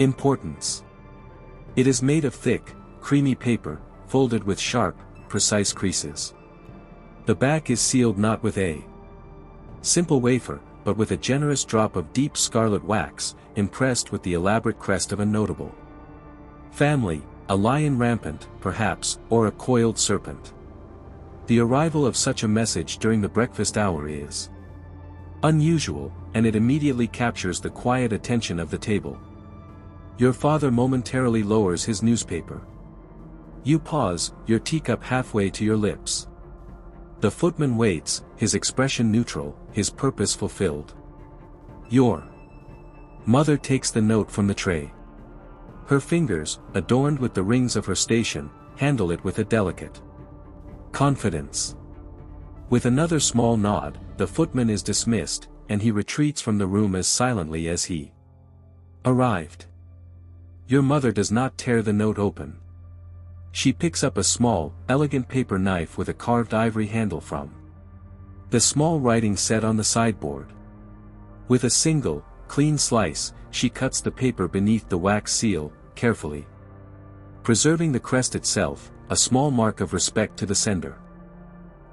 importance. It is made of thick, creamy paper, folded with sharp, precise creases. The back is sealed not with a simple wafer, but with a generous drop of deep scarlet wax, impressed with the elaborate crest of a notable family, a lion rampant, perhaps, or a coiled serpent. The arrival of such a message during the breakfast hour is unusual, and it immediately captures the quiet attention of the table. Your father momentarily lowers his newspaper. You pause, your teacup halfway to your lips. The footman waits, his expression neutral, his purpose fulfilled. Your mother takes the note from the tray. Her fingers, adorned with the rings of her station, handle it with a delicate confidence. With another small nod, the footman is dismissed, and he retreats from the room as silently as he arrived. Your mother does not tear the note open. She picks up a small, elegant paper knife with a carved ivory handle from the small writing set on the sideboard. With a single, clean slice, she cuts the paper beneath the wax seal, carefully preserving the crest itself, a small mark of respect to the sender.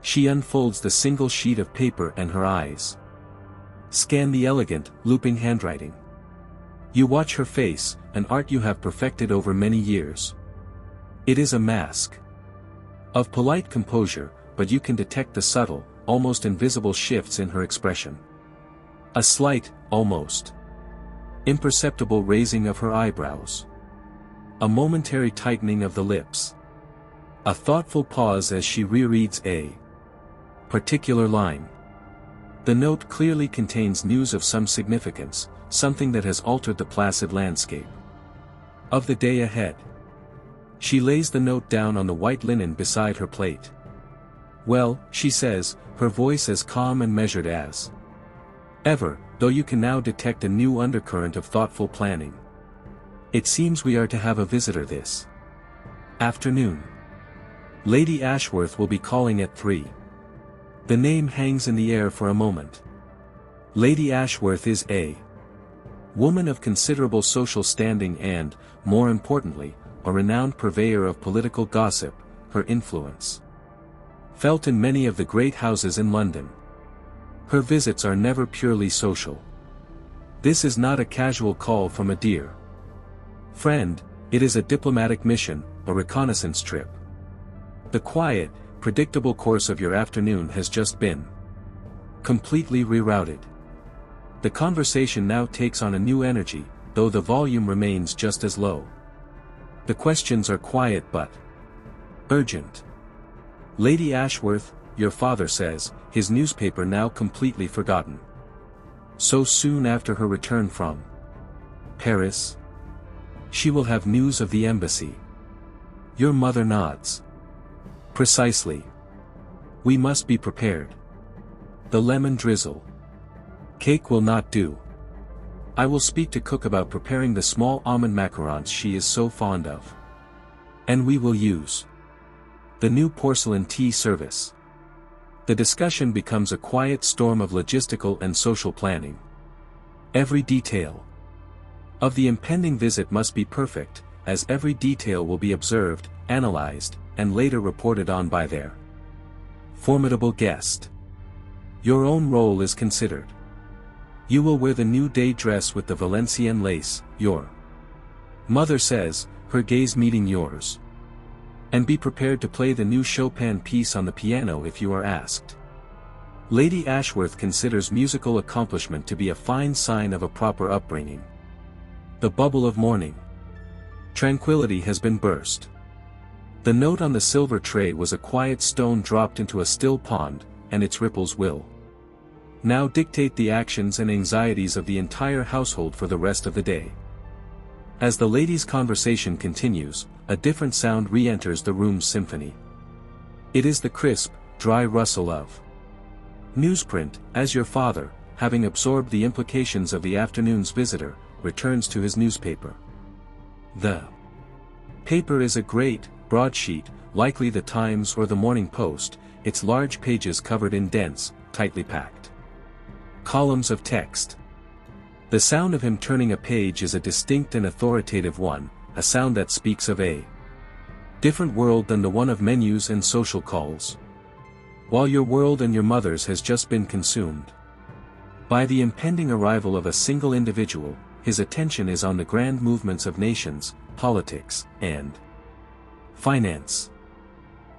She unfolds the single sheet of paper and her eyes scan the elegant, looping handwriting. You watch her face, an art you have perfected over many years. It is a mask of polite composure, but you can detect the subtle, almost invisible shifts in her expression. A slight, almost imperceptible raising of her eyebrows. A momentary tightening of the lips. A thoughtful pause as she rereads a particular line. The note clearly contains news of some significance, something that has altered the placid landscape of the day ahead. She lays the note down on the white linen beside her plate. Well, she says, her voice as calm and measured as ever, though you can now detect a new undercurrent of thoughtful planning. It seems we are to have a visitor this afternoon. Lady Ashworth will be calling at 3. The name hangs in the air for a moment. Lady Ashworth is a woman of considerable social standing and, more importantly, a renowned purveyor of political gossip, her influence felt in many of the great houses in London. Her visits are never purely social. This is not a casual call from a dear friend, it is a diplomatic mission, a reconnaissance trip. The quiet, predictable course of your afternoon has just been completely rerouted. The conversation now takes on a new energy, though the volume remains just as low. The questions are quiet but urgent. Lady Ashworth, your father says, his newspaper now completely forgotten. So soon after her return from Paris, she will have news of the embassy. Your mother nods. Precisely. We must be prepared. The lemon drizzle. Cake will not do. I will speak to cook about preparing the small almond macarons she is so fond of. And we will use the new porcelain tea service. The discussion becomes a quiet storm of logistical and social planning. Every detail of the impending visit must be perfect, as every detail will be observed, analyzed, and later reported on by their formidable guest. Your own role is considered. You will wear the new day dress with the Valenciennes lace, your mother says, her gaze meeting yours. And be prepared to play the new Chopin piece on the piano if you are asked. Lady Ashworth considers musical accomplishment to be a fine sign of a proper upbringing. The bubble of morning tranquility has been burst. The note on the silver tray was a quiet stone dropped into a still pond, and its ripples will now dictate the actions and anxieties of the entire household for the rest of the day. As the ladies' conversation continues, a different sound re-enters the room's symphony. It is the crisp, dry rustle of newsprint, as your father, having absorbed the implications of the afternoon's visitor, returns to his newspaper. The paper is a great, broadsheet, likely the Times or the Morning Post, its large pages covered in dense, tightly packed columns of text. The sound of him turning a page is a distinct and authoritative one, a sound that speaks of a different world than the one of menus and social calls. While your world and your mother's has just been consumed by the impending arrival of a single individual, his attention is on the grand movements of nations, politics, and finance.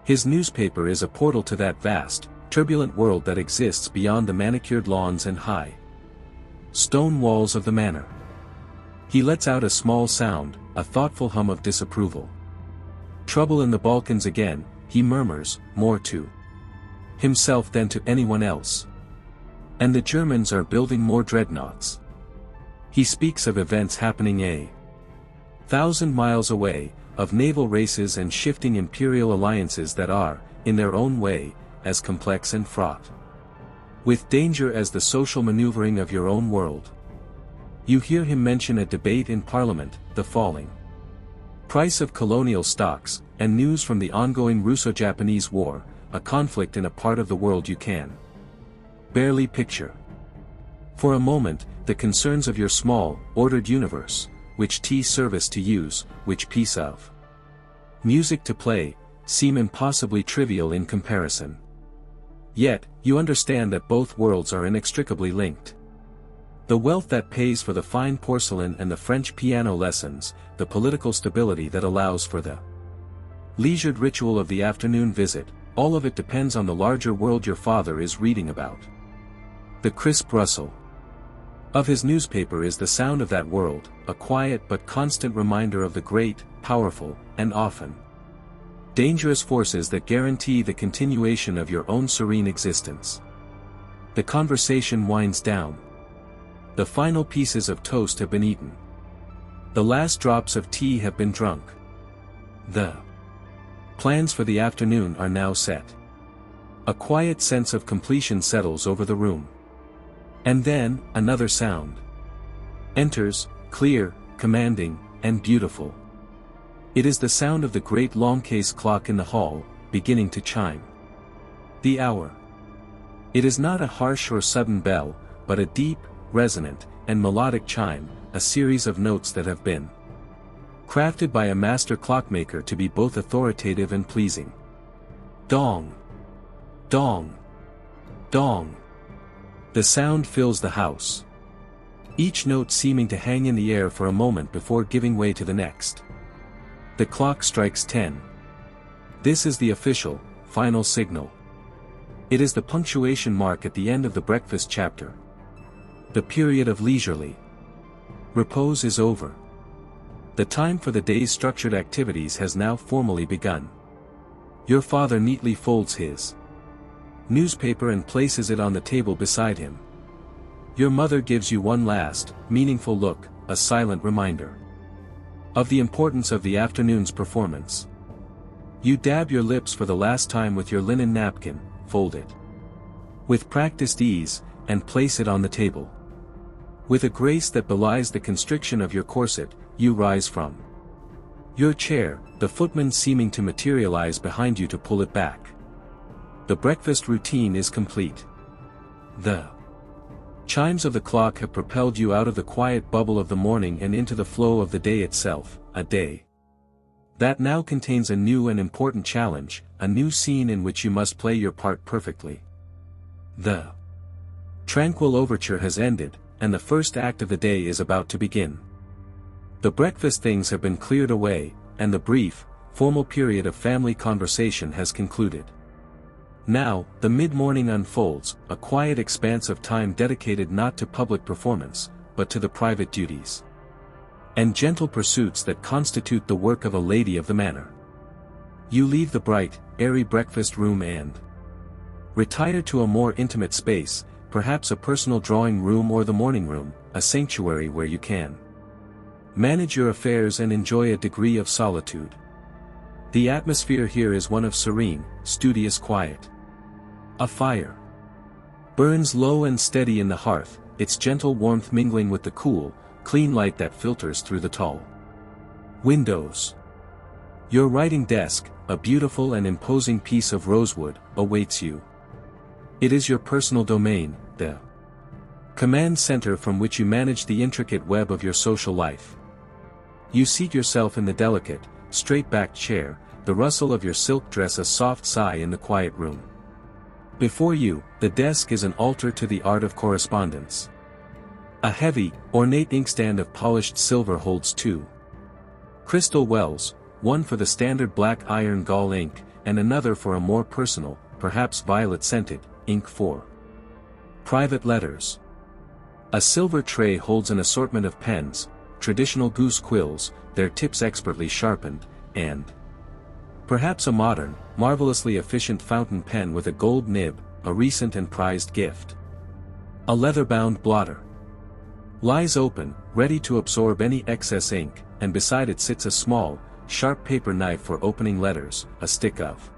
His newspaper is a portal to that vast, turbulent world that exists beyond the manicured lawns and high stone walls of the manor. He lets out a small sound, a thoughtful hum of disapproval. Trouble in the Balkans again, he murmurs, more to himself than to anyone else. And the Germans are building more dreadnoughts. He speaks of events happening 1,000 miles away, of naval races and shifting imperial alliances that are, in their own way, as complex and fraught with danger as the social maneuvering of your own world. You hear him mention a debate in Parliament, the falling price of colonial stocks, and news from the ongoing Russo-Japanese War, a conflict in a part of the world you can barely picture. For a moment, the concerns of your small, ordered universe, which tea service to use, which piece of music to play, seem impossibly trivial in comparison. Yet, you understand that both worlds are inextricably linked. The wealth that pays for the fine porcelain and the French piano lessons, the political stability that allows for the leisured ritual of the afternoon visit, all of it depends on the larger world your father is reading about. The crisp rustle of his newspaper is the sound of that world, a quiet but constant reminder of the great, powerful, and often dangerous forces that guarantee the continuation of your own serene existence. The conversation winds down. The final pieces of toast have been eaten. The last drops of tea have been drunk. The plans for the afternoon are now set. A quiet sense of completion settles over the room. And then, another sound enters, clear, commanding, and beautiful. It is the sound of the great long-case clock in the hall, beginning to chime the hour. It is not a harsh or sudden bell, but a deep, resonant, and melodic chime, a series of notes that have been crafted by a master clockmaker to be both authoritative and pleasing. Dong! Dong! Dong! The sound fills the house, each note seeming to hang in the air for a moment before giving way to the next. The clock strikes 10. This is the official, final signal. It is the punctuation mark at the end of the breakfast chapter. The period of leisurely repose is over. The time for the day's structured activities has now formally begun. Your father neatly folds his newspaper and places it on the table beside him. Your mother gives you one last, meaningful look, a silent reminder of the importance of the afternoon's performance. You dab your lips for the last time with your linen napkin, fold it with practiced ease, and place it on the table. With a grace that belies the constriction of your corset, you rise from your chair, the footman seeming to materialize behind you to pull it back. The breakfast routine is complete. The chimes of the clock have propelled you out of the quiet bubble of the morning and into the flow of the day itself, a day that now contains a new and important challenge, a new scene in which you must play your part perfectly. The tranquil overture has ended, and the first act of the day is about to begin. The breakfast things have been cleared away, and the brief, formal period of family conversation has concluded. Now, the mid-morning unfolds, a quiet expanse of time dedicated not to public performance, but to the private duties and gentle pursuits that constitute the work of a lady of the manor. You leave the bright, airy breakfast room and retire to a more intimate space, perhaps a personal drawing room or the morning room, a sanctuary where you can manage your affairs and enjoy a degree of solitude. The atmosphere here is one of serene, studious quiet. A fire burns low and steady in the hearth, its gentle warmth mingling with the cool, clean light that filters through the tall windows. Your writing desk, a beautiful and imposing piece of rosewood, awaits you. It is your personal domain, the command center from which you manage the intricate web of your social life. You seat yourself in the delicate, straight-backed chair, the rustle of your silk dress a soft sigh in the quiet room. Before you, the desk is an altar to the art of correspondence. A heavy, ornate inkstand of polished silver holds two crystal wells, one for the standard black iron gall ink, and another for a more personal, perhaps violet-scented, ink for private letters. A silver tray holds an assortment of pens, traditional goose quills, their tips expertly sharpened, and perhaps a modern, marvelously efficient fountain pen with a gold nib, a recent and prized gift. A leather-bound blotter lies open, ready to absorb any excess ink, and beside it sits a small, sharp paper knife for opening letters, a stick of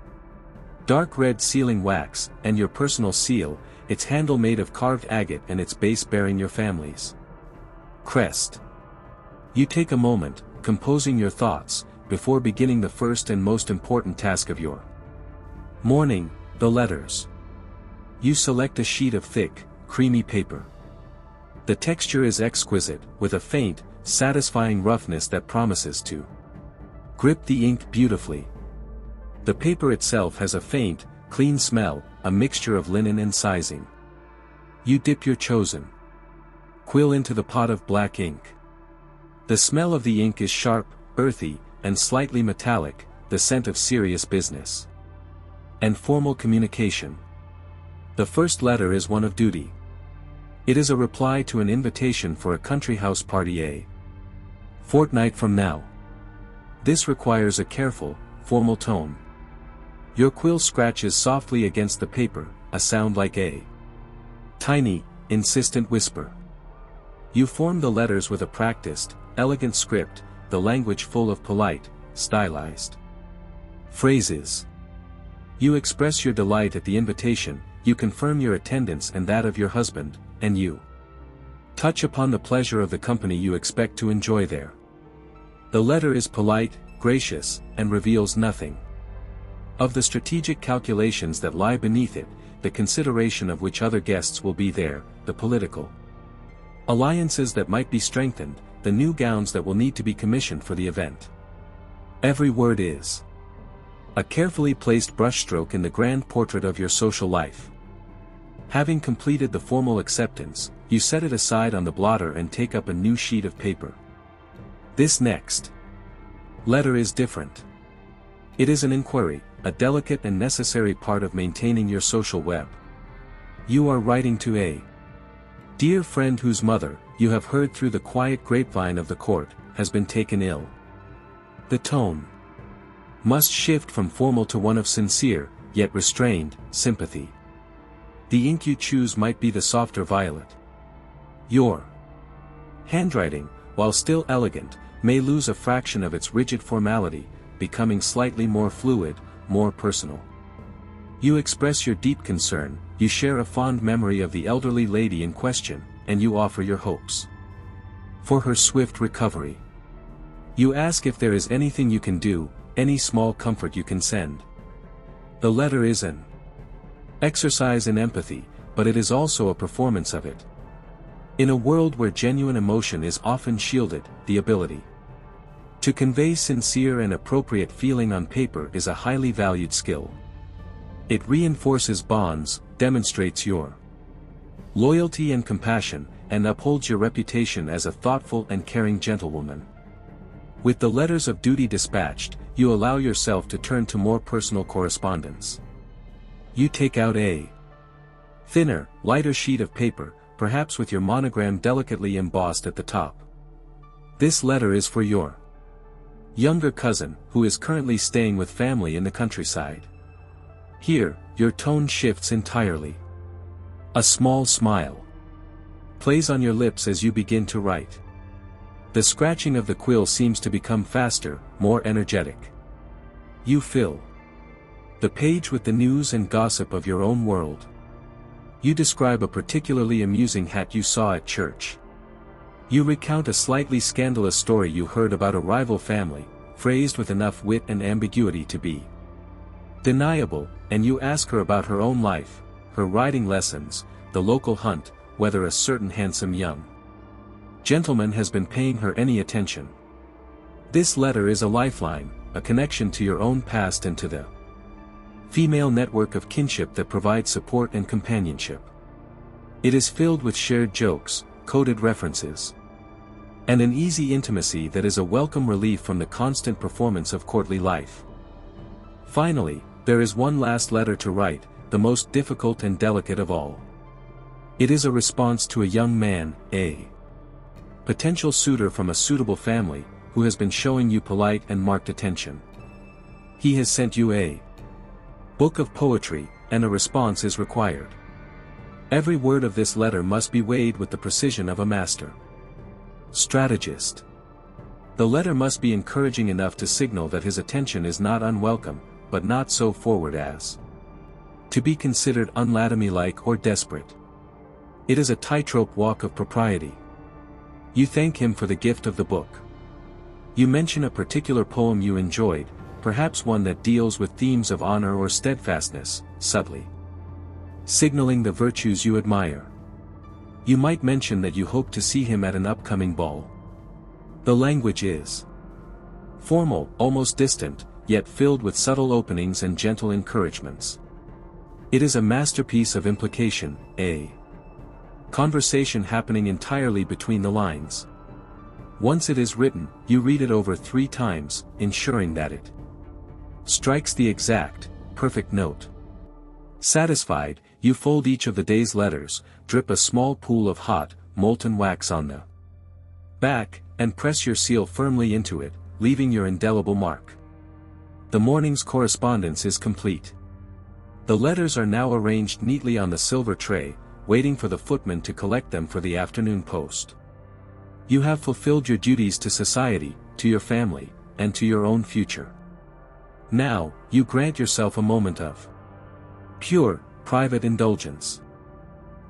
dark red sealing wax, and your personal seal, its handle made of carved agate and its base bearing your family's crest. You take a moment, composing your thoughts, before beginning the first and most important task of your morning, the letters. You select a sheet of thick, creamy paper. The texture is exquisite, with a faint, satisfying roughness that promises to grip the ink beautifully. The paper itself has a faint, clean smell, a mixture of linen and sizing. You dip your chosen quill into the pot of black ink. The smell of the ink is sharp, earthy, and slightly metallic, the scent of serious business and formal communication. The first letter is one of duty. It is a reply to an invitation for a country house party a fortnight from now. This requires a careful, formal tone. Your quill scratches softly against the paper, a sound like a tiny, insistent whisper. You form the letters with a practiced, elegant script, the language full of polite, stylized phrases. You express your delight at the invitation, you confirm your attendance and that of your husband, and you touch upon the pleasure of the company you expect to enjoy there. The letter is polite, gracious, and reveals nothing of the strategic calculations that lie beneath it, the consideration of which other guests will be there, the political alliances that might be strengthened, the new gowns that will need to be commissioned for the event. Every word is a carefully placed brushstroke in the grand portrait of your social life. Having completed the formal acceptance, you set it aside on the blotter and take up a new sheet of paper. This next letter is different. It is an inquiry, a delicate and necessary part of maintaining your social web. You are writing to a dear friend whose mother, you have heard through the quiet grapevine of the court, has been taken ill. The tone must shift from formal to one of sincere, yet restrained, sympathy. The ink you choose might be the softer violet. Your handwriting, while still elegant, may lose a fraction of its rigid formality, becoming slightly more fluid, more personal. You express your deep concern, you share a fond memory of the elderly lady in question, and you offer your hopes for her swift recovery. You ask if there is anything you can do, any small comfort you can send. The letter is an exercise in empathy, but it is also a performance of it. In a world where genuine emotion is often shielded, the ability to convey sincere and appropriate feeling on paper is a highly valued skill. It reinforces bonds, demonstrates your loyalty and compassion, and upholds your reputation as a thoughtful and caring gentlewoman. With the letters of duty dispatched, you allow yourself to turn to more personal correspondence. You take out a thinner, lighter sheet of paper, perhaps with your monogram delicately embossed at the top. This letter is for your younger cousin, who is currently staying with family in the countryside. Here, your tone shifts entirely. A small smile plays on your lips as you begin to write. The scratching of the quill seems to become faster, more energetic. You fill the page with the news and gossip of your own world. You describe a particularly amusing hat you saw at church. You recount a slightly scandalous story you heard about a rival family, phrased with enough wit and ambiguity to be deniable, and you ask her about her own life, her riding lessons, the local hunt, whether a certain handsome young gentleman has been paying her any attention. This letter is a lifeline, a connection to your own past and to the female network of kinship that provides support and companionship. It is filled with shared jokes, coded references, and an easy intimacy that is a welcome relief from the constant performance of courtly life. Finally, there is one last letter to write, the most difficult and delicate of all. It is a response to a young man, a potential suitor from a suitable family, who has been showing you polite and marked attention. He has sent you a book of poetry, and a response is required. Every word of this letter must be weighed with the precision of a master strategist. The letter must be encouraging enough to signal that his attention is not unwelcome, but not so forward as to be considered unladylike or desperate. It is a tightrope walk of propriety. You thank him for the gift of the book. You mention a particular poem you enjoyed, perhaps one that deals with themes of honor or steadfastness, subtly signaling the virtues you admire. You might mention that you hope to see him at an upcoming ball. The language is formal, almost distant, yet filled with subtle openings and gentle encouragements. It is a masterpiece of implication, a conversation happening entirely between the lines. Once it is written, you read it over 3 times, ensuring that it strikes the exact, perfect note. Satisfied, you fold each of the day's letters, drip a small pool of hot, molten wax on the back, and press your seal firmly into it, leaving your indelible mark. The morning's correspondence is complete. The letters are now arranged neatly on the silver tray, waiting for the footman to collect them for the afternoon post. You have fulfilled your duties to society, to your family, and to your own future. Now, you grant yourself a moment of pure, private indulgence.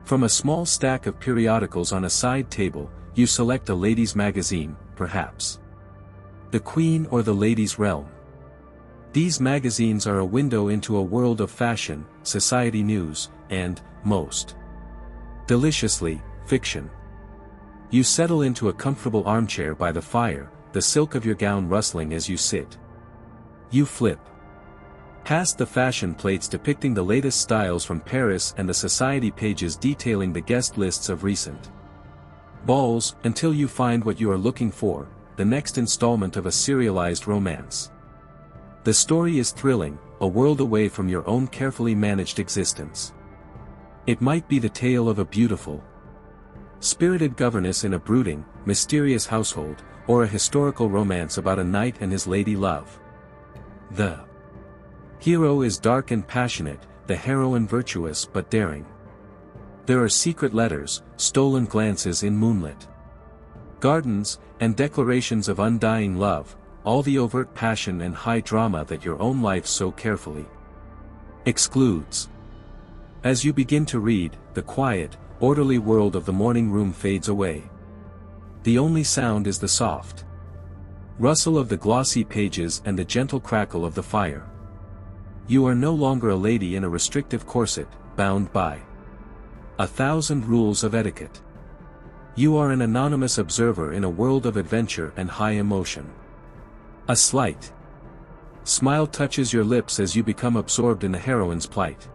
From a small stack of periodicals on a side table, you select a ladies' magazine, perhaps The Queen or The Ladies' Realm. These magazines are a window into a world of fashion, society news, and, most deliciously, fiction. You settle into a comfortable armchair by the fire, the silk of your gown rustling as you sit. You flip past the fashion plates depicting the latest styles from Paris and the society pages detailing the guest lists of recent balls, until you find what you are looking for, the next installment of a serialized romance. The story is thrilling, a world away from your own carefully managed existence. It might be the tale of a beautiful, spirited governess in a brooding, mysterious household, or a historical romance about a knight and his lady love. The hero is dark and passionate, the heroine virtuous but daring. There are secret letters, stolen glances in moonlit gardens, and declarations of undying love, all the overt passion and high drama that your own life so carefully excludes. As you begin to read, the quiet, orderly world of the morning room fades away. The only sound is the soft rustle of the glossy pages and the gentle crackle of the fire. You are no longer a lady in a restrictive corset, bound by 1,000 rules of etiquette. You are an anonymous observer in a world of adventure and high emotion. A slight smile touches your lips as you become absorbed in the heroine's plight.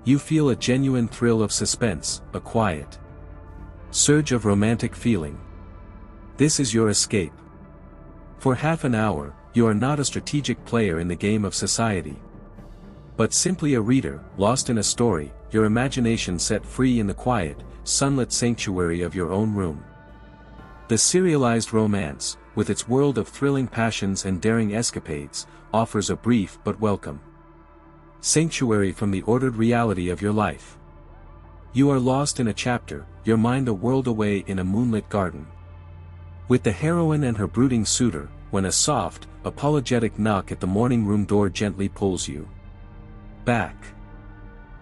You feel a genuine thrill of suspense, a quiet surge of romantic feeling. This is your escape. For half an hour, you are not a strategic player in the game of society, but simply a reader, lost in a story, your imagination set free in the quiet, sunlit sanctuary of your own room. The serialized romance, with its world of thrilling passions and daring escapades, offers a brief but welcome sanctuary from the ordered reality of your life. You are lost in a chapter, your mind a world away in a moonlit garden, with the heroine and her brooding suitor, when a soft, apologetic knock at the morning room door gently pulls you back.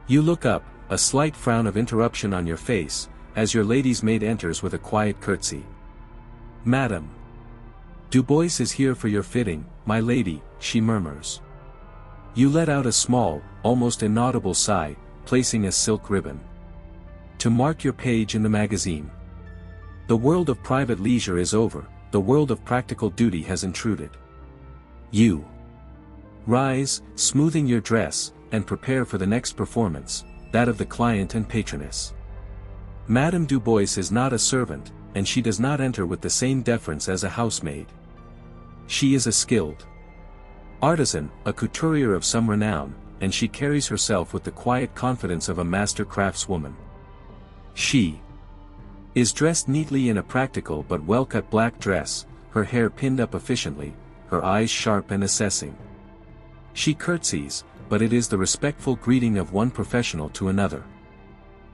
You look up, a slight frown of interruption on your face, as your lady's maid enters with a quiet curtsy. "Madam Du Bois is here for your fitting, my lady," she murmurs. You let out a small, almost inaudible sigh, placing a silk ribbon to mark your page in the magazine. The world of private leisure is over, the world of practical duty has intruded. You rise, smoothing your dress, and prepare for the next performance, that of the client and patroness. Madame Du Bois is not a servant, and she does not enter with the same deference as a housemaid. She is a skilled artisan, a couturier of some renown, and she carries herself with the quiet confidence of a master craftswoman. She is dressed neatly in a practical but well-cut black dress, her hair pinned up efficiently, her eyes sharp and assessing. She curtsies, but it is the respectful greeting of one professional to another.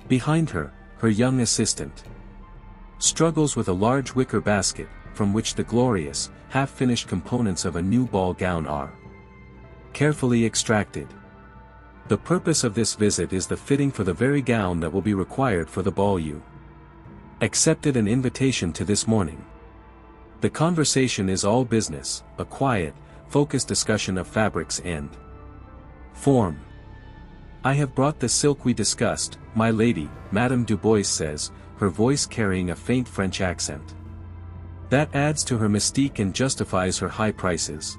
Behind her, her young assistant struggles with a large wicker basket, from which the glorious, half-finished components of a new ball gown are carefully extracted. The purpose of this visit is the fitting for the very gown that will be required for the ball you accepted an invitation to this morning. The conversation is all business, a quiet, focused discussion of fabrics and form. I have brought the silk we discussed, my lady, Madame Dubois says, her voice carrying a faint French accent. That adds to her mystique and justifies her high prices.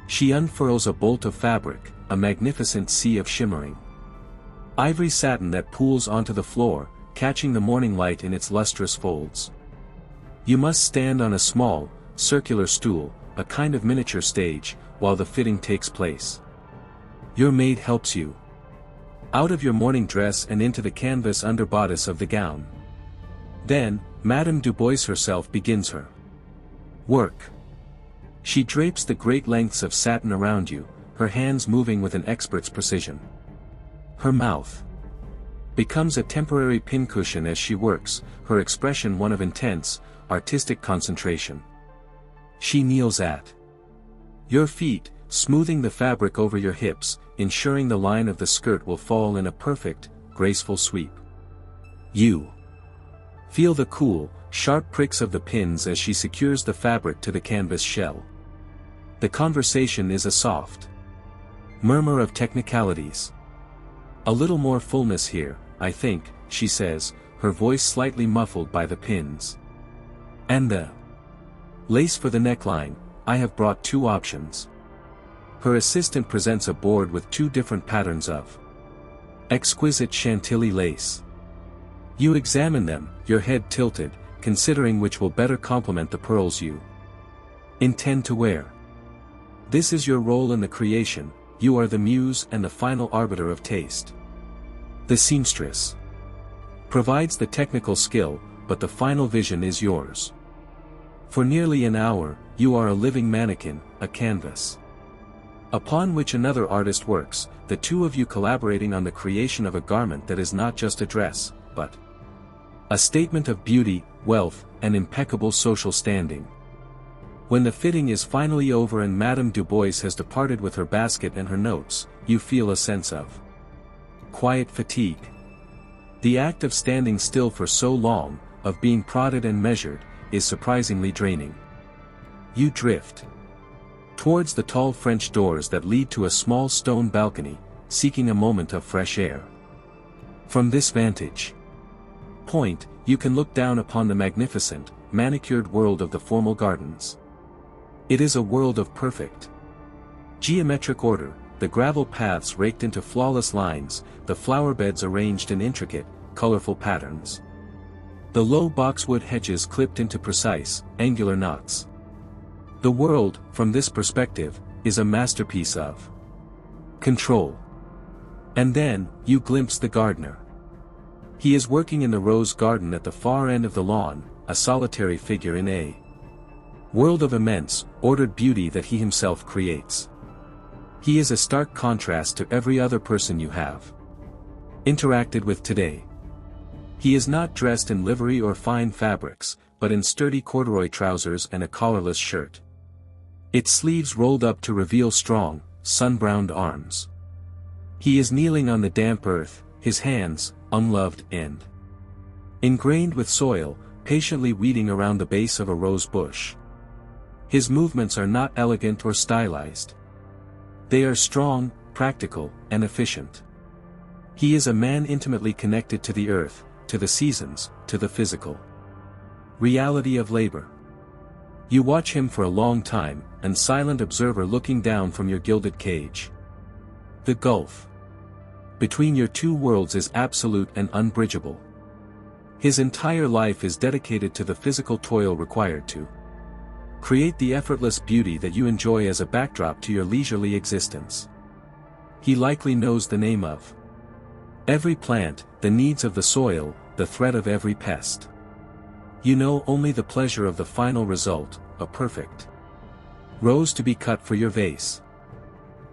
She unfurls a bolt of fabric, a magnificent sea of shimmering ivory satin that pools onto the floor, catching the morning light in its lustrous folds. You must stand on a small, circular stool, a kind of miniature stage, while the fitting takes place. Your maid helps you out of your morning dress and into the canvas underbodice of the gown. Then, Madame Dubois herself begins her work. She drapes the great lengths of satin around you, her hands moving with an expert's precision. Her mouth becomes a temporary pincushion as she works, her expression one of intense, artistic concentration. She kneels at your feet, smoothing the fabric over your hips, ensuring the line of the skirt will fall in a perfect, graceful sweep. You feel the cool, sharp pricks of the pins as she secures the fabric to the canvas shell. The conversation is a soft murmur of technicalities. A little more fullness here, I think, she says, her voice slightly muffled by the pins. And the lace for the neckline, I have brought 2 options. Her assistant presents a board with 2 different patterns of exquisite Chantilly lace. You examine them, your head tilted, considering which will better complement the pearls you intend to wear. This is your role in the creation, you are the muse and the final arbiter of taste. The seamstress provides the technical skill, but the final vision is yours. For nearly an hour, you are a living mannequin, a canvas upon which another artist works, the 2 of you collaborating on the creation of a garment that is not just a dress, but a statement of beauty, wealth, and impeccable social standing. When the fitting is finally over and Madame Dubois has departed with her basket and her notes, you feel a sense of quiet fatigue. The act of standing still for so long, of being prodded and measured, is surprisingly draining. You drift towards the tall French doors that lead to a small stone balcony, seeking a moment of fresh air. From this vantage point, you can look down upon the magnificent, manicured world of the formal gardens. It is a world of perfect geometric order, the gravel paths raked into flawless lines, the flower beds arranged in intricate, colorful patterns. The low boxwood hedges clipped into precise, angular knots. The world, from this perspective, is a masterpiece of control. And then, you glimpse the gardener. He is working in the rose garden at the far end of the lawn, a solitary figure in a world of immense, ordered beauty that he himself creates. He is a stark contrast to every other person you have interacted with today. He is not dressed in livery or fine fabrics, but in sturdy corduroy trousers and a collarless shirt. Its sleeves rolled up to reveal strong, sun-browned arms. He is kneeling on the damp earth, his hands, unloved and ingrained with soil, patiently weeding around the base of a rose bush. His movements are not elegant or stylized. They are strong, practical, and efficient. He is a man intimately connected to the earth, to the seasons, to the physical reality of labor. You watch him for a long time, an silent observer looking down from your gilded cage. The gulf between your 2 worlds is absolute and unbridgeable. His entire life is dedicated to the physical toil required to create the effortless beauty that you enjoy as a backdrop to your leisurely existence. He likely knows the name of every plant, the needs of the soil, the threat of every pest. You know only the pleasure of the final result, a perfect rose to be cut for your vase.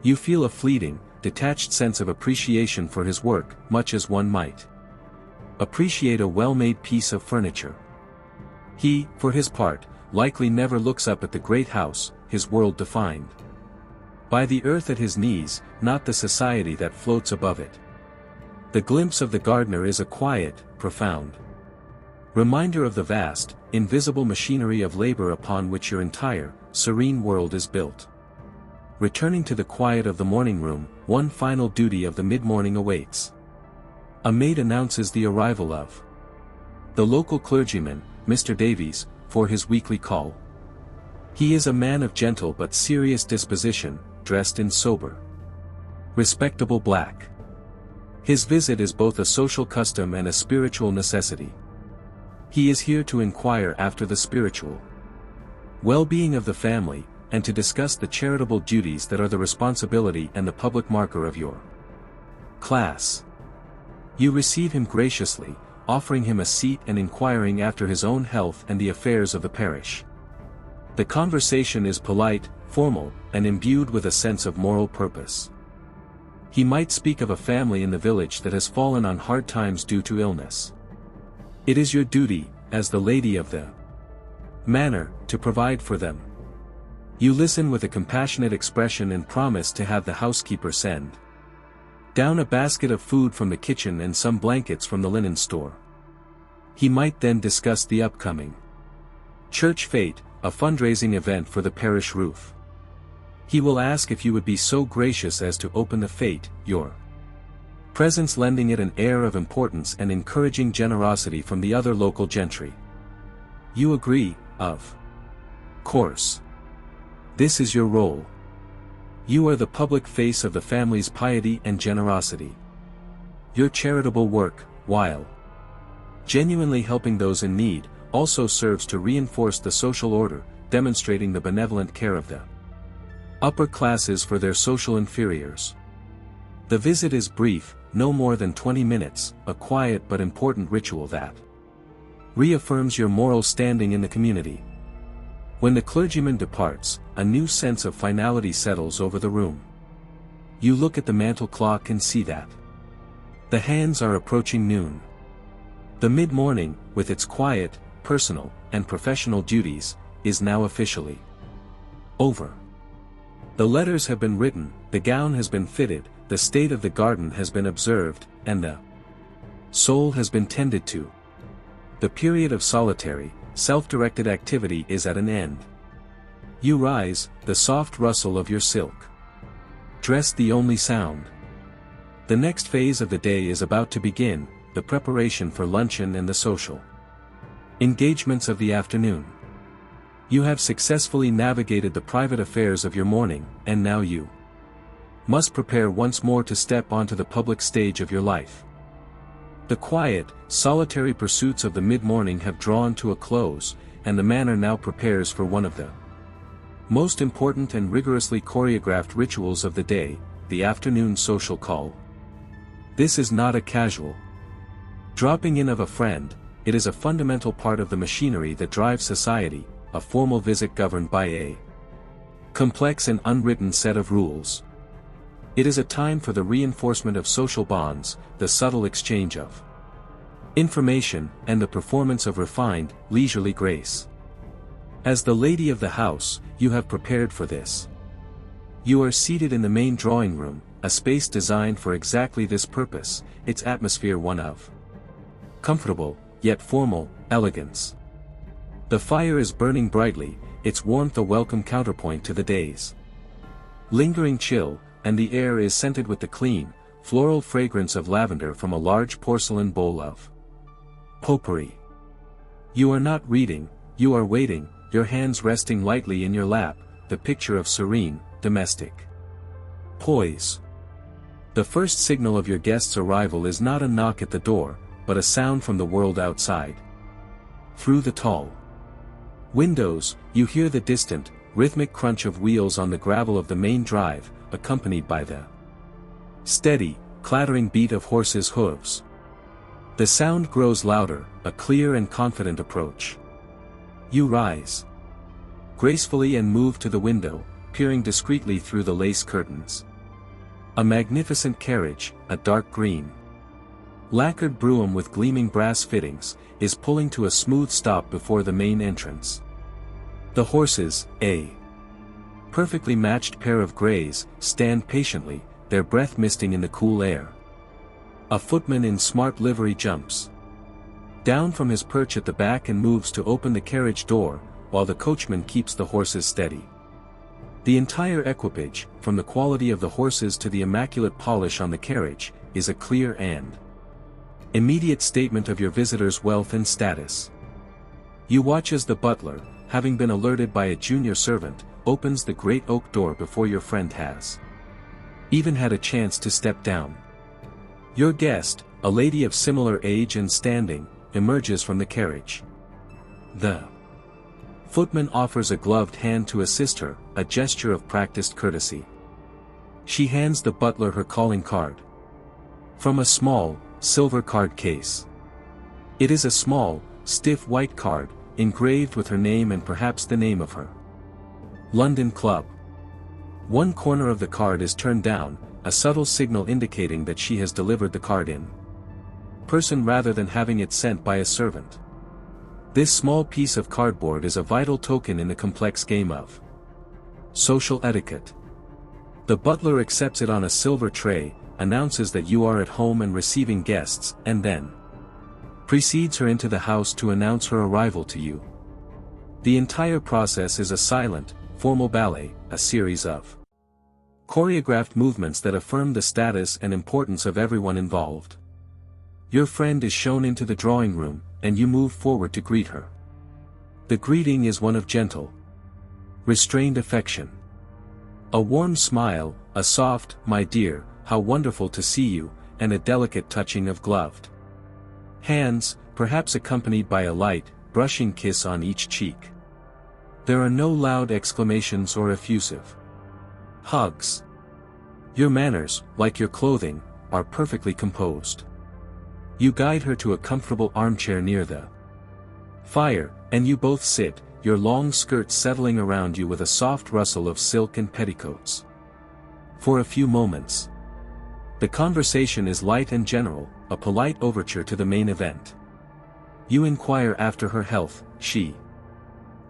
You feel a fleeting, detached sense of appreciation for his work, much as one might appreciate a well-made piece of furniture. He, for his part, likely never looks up at the great house, his world defined By the earth at his knees, not the society that floats above it. The glimpse of the gardener is a quiet, profound reminder of the vast, invisible machinery of labor upon which your entire, serene world is built. Returning to the quiet of the morning room, one final duty of the mid-morning awaits. A maid announces the arrival of the local clergyman, Mr. Davies, for his weekly call. He is a man of gentle but serious disposition, dressed in sober, respectable black. His visit is both a social custom and a spiritual necessity. He is here to inquire after the spiritual well-being of the family, and to discuss the charitable duties that are the responsibility and the public marker of your class. You receive him graciously, offering him a seat and inquiring after his own health and the affairs of the parish. The conversation is polite, formal, and imbued with a sense of moral purpose. He might speak of a family in the village that has fallen on hard times due to illness. It is your duty, as the lady of the manor, to provide for them. You listen with a compassionate expression and promise to have the housekeeper send down a basket of food from the kitchen and some blankets from the linen store. He might then discuss the upcoming church fete, a fundraising event for the parish roof. He will ask if you would be so gracious as to open the fete, your presence lending it an air of importance and encouraging generosity from the other local gentry. You agree, of course. This is your role. You are the public face of the family's piety and generosity. Your charitable work, while genuinely helping those in need, also serves to reinforce the social order, demonstrating the benevolent care of the upper classes for their social inferiors. The visit is brief, no more than 20 minutes, a quiet but important ritual that reaffirms your moral standing in the community. When the clergyman departs, a new sense of finality settles over the room. You look at the mantel clock and see that the hands are approaching noon. The mid-morning, with its quiet, personal, and professional duties, is now officially over. The letters have been written, the gown has been fitted, the state of the garden has been observed, and the soul has been tended to. The period of solitary, self-directed activity is at an end. You rise, the soft rustle of your silk dress the only sound. The next phase of the day is about to begin, the preparation for luncheon and the social engagements of the afternoon. You have successfully navigated the private affairs of your morning, and now you must prepare once more to step onto the public stage of your life. The quiet, solitary pursuits of the mid-morning have drawn to a close, and the manor now prepares for one of the most important and rigorously choreographed rituals of the day, the afternoon social call. This is not a casual dropping in of a friend, it is a fundamental part of the machinery that drives society, a formal visit governed by a complex and unwritten set of rules. It is a time for the reinforcement of social bonds, the subtle exchange of information, and the performance of refined, leisurely grace. As the lady of the house, you have prepared for this. You are seated in the main drawing room, a space designed for exactly this purpose, its atmosphere one of comfortable, yet formal, elegance. The fire is burning brightly, its warmth a welcome counterpoint to the day's lingering chill, and the air is scented with the clean, floral fragrance of lavender from a large porcelain bowl of potpourri. You are not reading, you are waiting, your hands resting lightly in your lap, the picture of serene, domestic poise. The first signal of your guest's arrival is not a knock at the door, but a sound from the world outside. Through the tall windows, you hear the distant, rhythmic crunch of wheels on the gravel of the main drive, accompanied by the steady, clattering beat of horses' hooves. The sound grows louder, a clear and confident approach. You rise gracefully and move to the window, peering discreetly through the lace curtains. A magnificent carriage, a dark green lacquered brougham with gleaming brass fittings, is pulling to a smooth stop before the main entrance. The horses, a perfectly matched pair of greys stand patiently, their breath misting in the cool air. A footman in smart livery jumps down from his perch at the back and moves to open the carriage door, while the coachman keeps the horses steady. The entire equipage, from the quality of the horses to the immaculate polish on the carriage, is a clear and immediate statement of your visitor's wealth and status. You watch as the butler, having been alerted by a junior servant, opens the great oak door before your friend has even had a chance to step down. Your guest, a lady of similar age and standing, emerges from the carriage. The footman offers a gloved hand to assist her, a gesture of practiced courtesy. She hands the butler her calling card from a small, silver card case. It is a small, stiff white card, engraved with her name and perhaps the name of her London club. One corner of the card is turned down, a subtle signal indicating that she has delivered the card in person rather than having it sent by a servant. This small piece of cardboard is a vital token in the complex game of social etiquette. The butler accepts it on a silver tray, announces that you are at home and receiving guests, and then precedes her into the house to announce her arrival to you. The entire process is a silent, formal ballet, a series of choreographed movements that affirm the status and importance of everyone involved. Your friend is shown into the drawing room, and you move forward to greet her. The greeting is one of gentle, restrained affection. A warm smile, a soft, "My dear, how wonderful to see you," and a delicate touching of gloved hands, perhaps accompanied by a light, brushing kiss on each cheek. There are no loud exclamations or effusive hugs. Your manners, like your clothing, are perfectly composed. You guide her to a comfortable armchair near the fire, and you both sit, your long skirts settling around you with a soft rustle of silk and petticoats. For a few moments, the conversation is light and general, a polite overture to the main event. You inquire after her health, she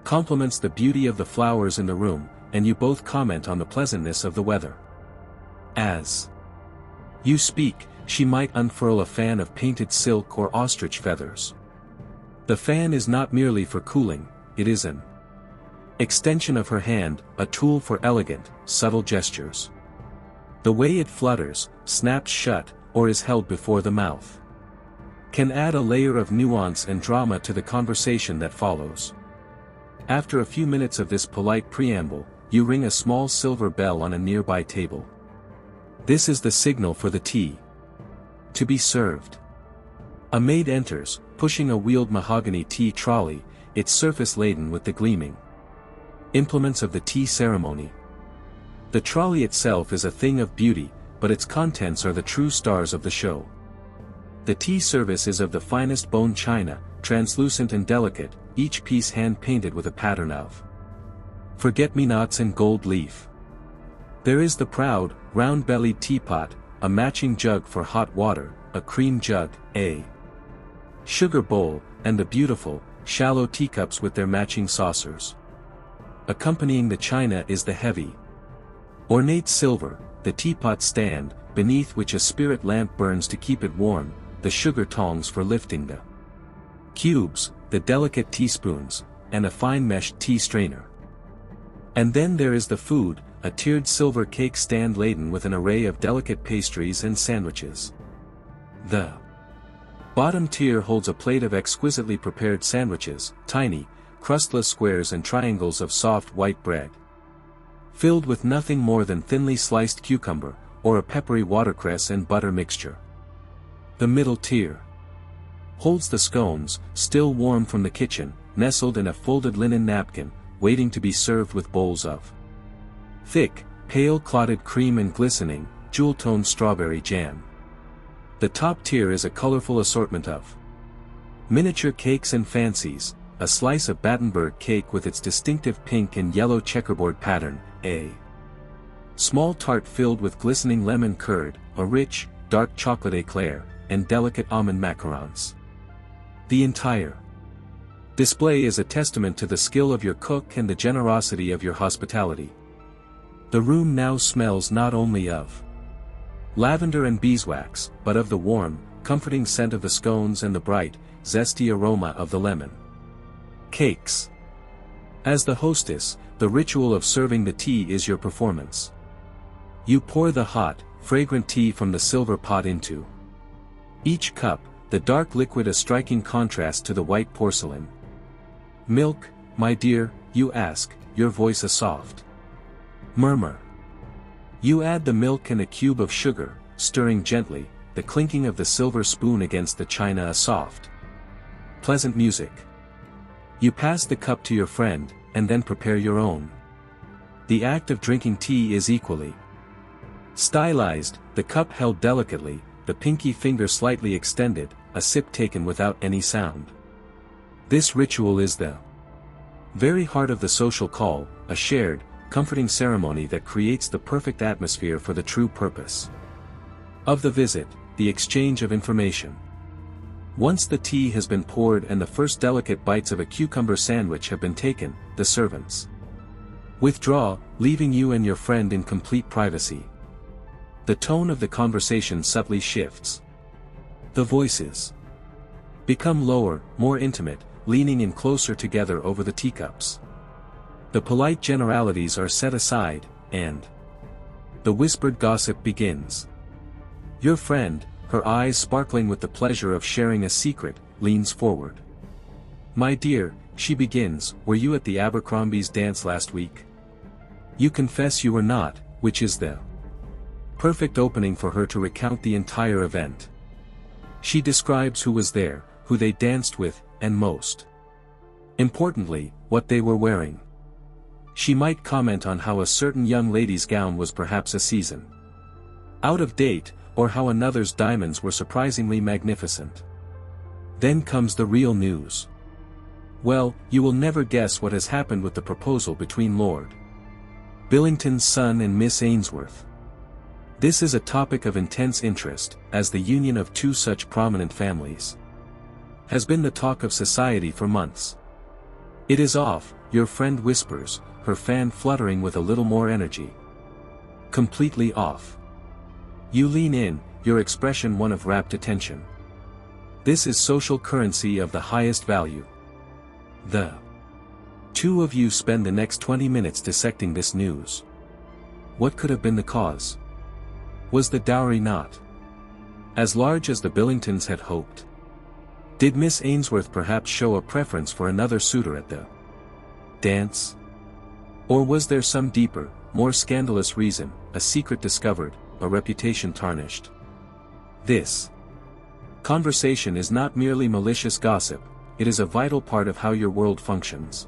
compliments the beauty of the flowers in the room, and you both comment on the pleasantness of the weather. As you speak, she might unfurl a fan of painted silk or ostrich feathers. The fan is not merely for cooling, it is an extension of her hand, a tool for elegant, subtle gestures. The way it flutters, snaps shut, or is held before the mouth can add a layer of nuance and drama to the conversation that follows. After a few minutes of this polite preamble, you ring a small silver bell on a nearby table. This is the signal for the tea to be served. A maid enters, pushing a wheeled mahogany tea trolley, its surface laden with the gleaming implements of the tea ceremony. The trolley itself is a thing of beauty, but its contents are the true stars of the show. The tea service is of the finest bone china, translucent and delicate, each piece hand-painted with a pattern of forget-me-nots and gold leaf. There is the proud, round-bellied teapot, a matching jug for hot water, a cream jug, a sugar bowl, and the beautiful, shallow teacups with their matching saucers. Accompanying the china is the heavy, ornate silver, the teapot stand, beneath which a spirit lamp burns to keep it warm, the sugar tongs for lifting the cubes, the delicate teaspoons, and a fine meshed tea strainer. And then there is the food, a tiered silver cake stand laden with an array of delicate pastries and sandwiches. The bottom tier holds a plate of exquisitely prepared sandwiches, tiny, crustless squares and triangles of soft white bread, filled with nothing more than thinly sliced cucumber, or a peppery watercress and butter mixture. The middle tier holds the scones, still warm from the kitchen, nestled in a folded linen napkin, waiting to be served with bowls of thick, pale clotted cream and glistening, jewel-toned strawberry jam. The top tier is a colorful assortment of miniature cakes and fancies, a slice of Battenberg cake with its distinctive pink and yellow checkerboard pattern, a small tart filled with glistening lemon curd, a rich, dark chocolate eclair, and delicate almond macarons. The entire display is a testament to the skill of your cook and the generosity of your hospitality. The room now smells not only of lavender and beeswax, but of the warm, comforting scent of the scones and the bright, zesty aroma of the lemon cakes. As the hostess, the ritual of serving the tea is your performance. You pour the hot, fragrant tea from the silver pot into each cup, the dark liquid a striking contrast to the white porcelain. Milk, my dear, you ask, your voice a soft murmur. You add the milk and a cube of sugar, stirring gently, the clinking of the silver spoon against the china a soft, pleasant music. You pass the cup to your friend, and then prepare your own. The act of drinking tea is equally stylized, the cup held delicately, the pinky finger slightly extended, a sip taken without any sound. This ritual is the very heart of the social call, a shared, comforting ceremony that creates the perfect atmosphere for the true purpose of the visit, the exchange of information. Once the tea has been poured and the first delicate bites of a cucumber sandwich have been taken, the servants withdraw, leaving you and your friend in complete privacy. The tone of the conversation subtly shifts. The voices become lower, more intimate, leaning in closer together over the teacups. The polite generalities are set aside, and the whispered gossip begins. Your friend, her eyes sparkling with the pleasure of sharing a secret, leans forward. My dear, she begins, were you at the Abercrombies' dance last week? You confess you were not, which is the perfect opening for her to recount the entire event. She describes who was there, who they danced with, and most importantly, what they were wearing. She might comment on how a certain young lady's gown was perhaps a season out of date, or how another's diamonds were surprisingly magnificent. Then comes the real news. Well, you will never guess what has happened with the proposal between Lord Billington's son and Miss Ainsworth. This is a topic of intense interest, as the union of two such prominent families has been the talk of society for months. It is off, your friend whispers, her fan fluttering with a little more energy. Completely off. You lean in, your expression one of rapt attention. This is social currency of the highest value. The two of you spend the next 20 minutes dissecting this news. What could have been the cause? Was the dowry not as large as the Billingtons had hoped? Did Miss Ainsworth perhaps show a preference for another suitor at the dance? Or was there some deeper, more scandalous reason, a secret discovered, a reputation tarnished? This conversation is not merely malicious gossip, it is a vital part of how your world functions.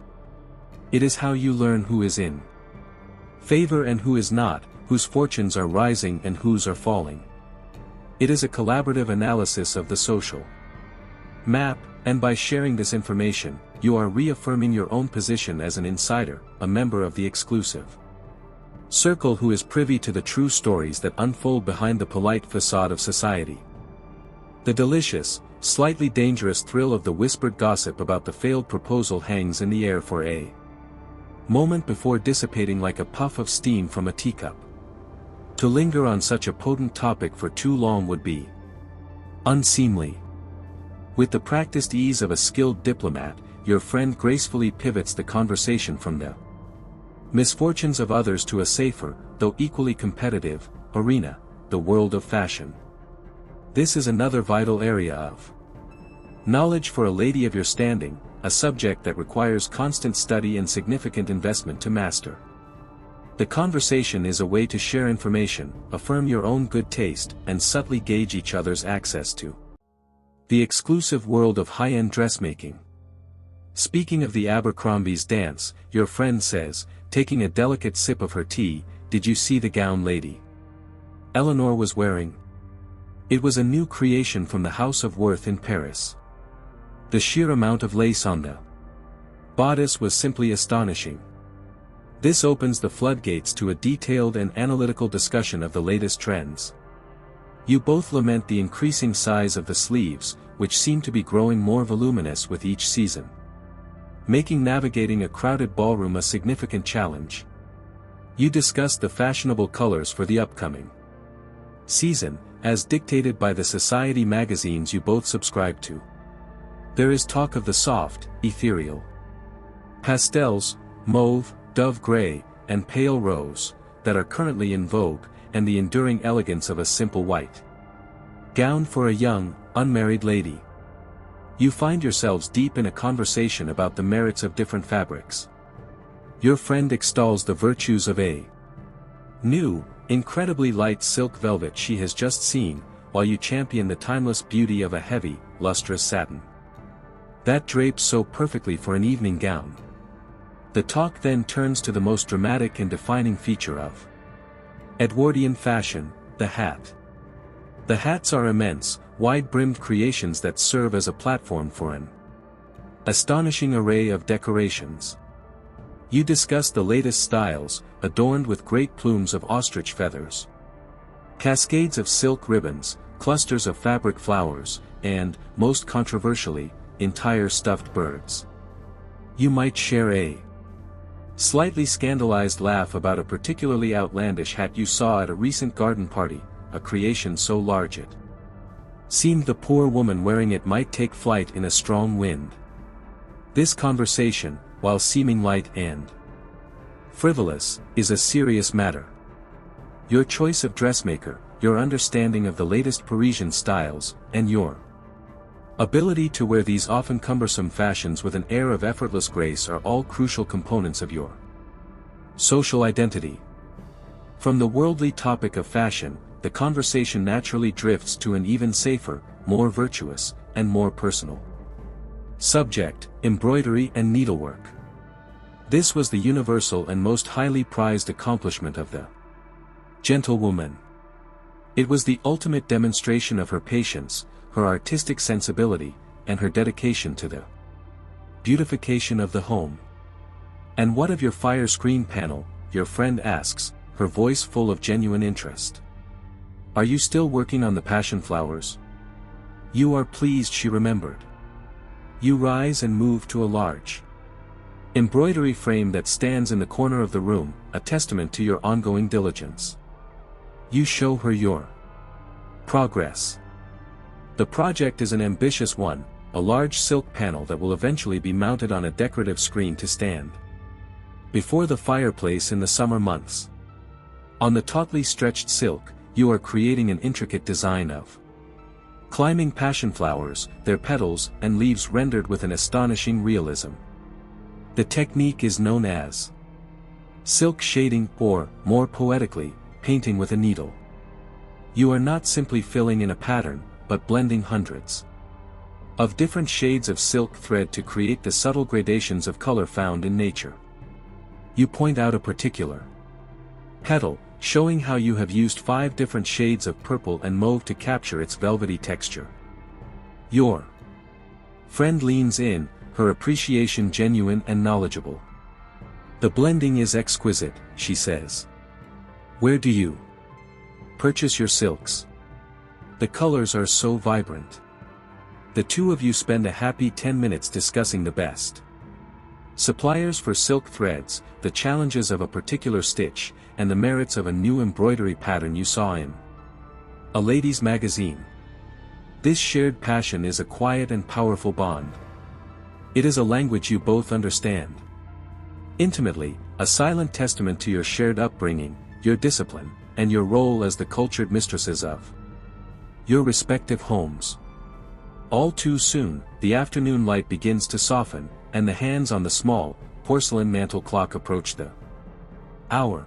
It is how you learn who is in favor and who is not, whose fortunes are rising and whose are falling. It is a collaborative analysis of the social map, and by sharing this information, you are reaffirming your own position as an insider, a member of the exclusive circle who is privy to the true stories that unfold behind the polite facade of society. The delicious, slightly dangerous thrill of the whispered gossip about the failed proposal hangs in the air for a moment before dissipating like a puff of steam from a teacup. To linger on such a potent topic for too long would be unseemly. With the practiced ease of a skilled diplomat, your friend gracefully pivots the conversation from the misfortunes of others to a safer, though equally competitive, arena, the world of fashion. This is another vital area of knowledge for a lady of your standing, a subject that requires constant study and significant investment to master. The conversation is a way to share information, affirm your own good taste, and subtly gauge each other's access to the exclusive world of high-end dressmaking. Speaking of the Abercrombies' dance, your friend says, taking a delicate sip of her tea, did you see the gown lady Eleanor was wearing? It was a new creation from the House of Worth in Paris. The sheer amount of lace on the bodice was simply astonishing. This opens the floodgates to a detailed and analytical discussion of the latest trends. You both lament the increasing size of the sleeves, which seem to be growing more voluminous with each season, making navigating a crowded ballroom a significant challenge. You discuss the fashionable colors for the upcoming season, as dictated by the society magazines you both subscribe to. There is talk of the soft, ethereal pastels, mauve, dove gray, and pale rose, that are currently in vogue, and the enduring elegance of a simple white gown for a young, unmarried lady. You find yourselves deep in a conversation about the merits of different fabrics. Your friend extols the virtues of a new, incredibly light silk velvet she has just seen, while you champion the timeless beauty of a heavy, lustrous satin that drapes so perfectly for an evening gown. The talk then turns to the most dramatic and defining feature of Edwardian fashion, the hat. The hats are immense, wide-brimmed creations that serve as a platform for an astonishing array of decorations. You discuss the latest styles, adorned with great plumes of ostrich feathers, cascades of silk ribbons, clusters of fabric flowers, and, most controversially, entire stuffed birds. You might share a slightly scandalized laugh about a particularly outlandish hat you saw at a recent garden party, a creation so large it seemed the poor woman wearing it might take flight in a strong wind. This conversation, while seeming light and frivolous, is a serious matter. Your choice of dressmaker, your understanding of the latest Parisian styles, and your ability to wear these often cumbersome fashions with an air of effortless grace are all crucial components of your social identity. From the worldly topic of fashion, the conversation naturally drifts to an even safer, more virtuous, and more personal subject: embroidery and needlework. This was the universal and most highly prized accomplishment of the gentlewoman. It was the ultimate demonstration of her patience, her artistic sensibility, and her dedication to the beautification of the home. "And what of your fire screen panel?" your friend asks, her voice full of genuine interest. "Are you still working on the passion flowers?" You are pleased she remembered. You rise and move to a large embroidery frame that stands in the corner of the room, a testament to your ongoing diligence. You show her your progress. The project is an ambitious one, a large silk panel that will eventually be mounted on a decorative screen to stand before the fireplace in the summer months. On the tautly stretched silk, you are creating an intricate design of climbing passion flowers, their petals and leaves rendered with an astonishing realism. The technique is known as silk shading, or, more poetically, painting with a needle. You are not simply filling in a pattern, but blending hundreds of different shades of silk thread to create the subtle gradations of color found in nature. You point out a particular petal, showing how you have used 5 different shades of purple and mauve to capture its velvety texture. Your friend leans in, her appreciation genuine and knowledgeable. "The blending is exquisite," she says. "Where do you purchase your silks? The colors are so vibrant." The two of you spend a happy 10 minutes discussing the best suppliers for silk threads, the challenges of a particular stitch, and the merits of a new embroidery pattern you saw in a ladies' magazine. This shared passion is a quiet and powerful bond. It is a language you both understand intimately, a silent testament to your shared upbringing, your discipline, and your role as the cultured mistresses of your respective homes. All too soon, the afternoon light begins to soften, and the hands on the small, porcelain mantel clock approach the hour.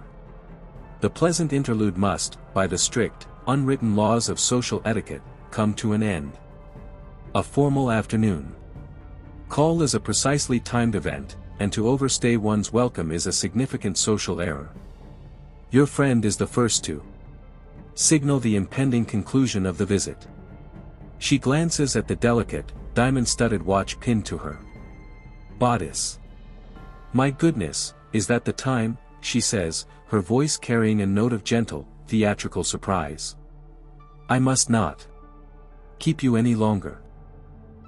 The pleasant interlude must, by the strict, unwritten laws of social etiquette, come to an end. A formal afternoon call is a precisely timed event, and to overstay one's welcome is a significant social error. Your friend is the first to signal the impending conclusion of the visit. She glances at the delicate, diamond-studded watch pinned to her bodice. "My goodness, is that the time?" she says, her voice carrying a note of gentle, theatrical surprise. "I must not keep you any longer."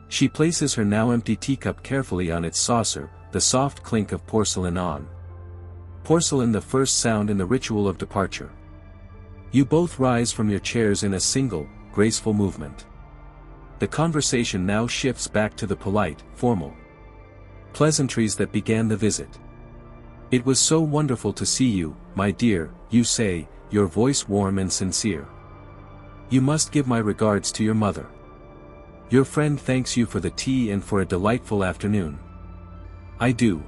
She places her now empty teacup carefully on its saucer, the soft clink of porcelain on Porcelain, the first sound in the ritual of departure. You both rise from your chairs in a single, graceful movement. The conversation now shifts back to the polite, formal pleasantries that began the visit. "It was so wonderful to see you, my dear," you say, your voice warm and sincere. "You must give my regards to your mother. Your friend thanks you for the tea and for a delightful afternoon." "I do.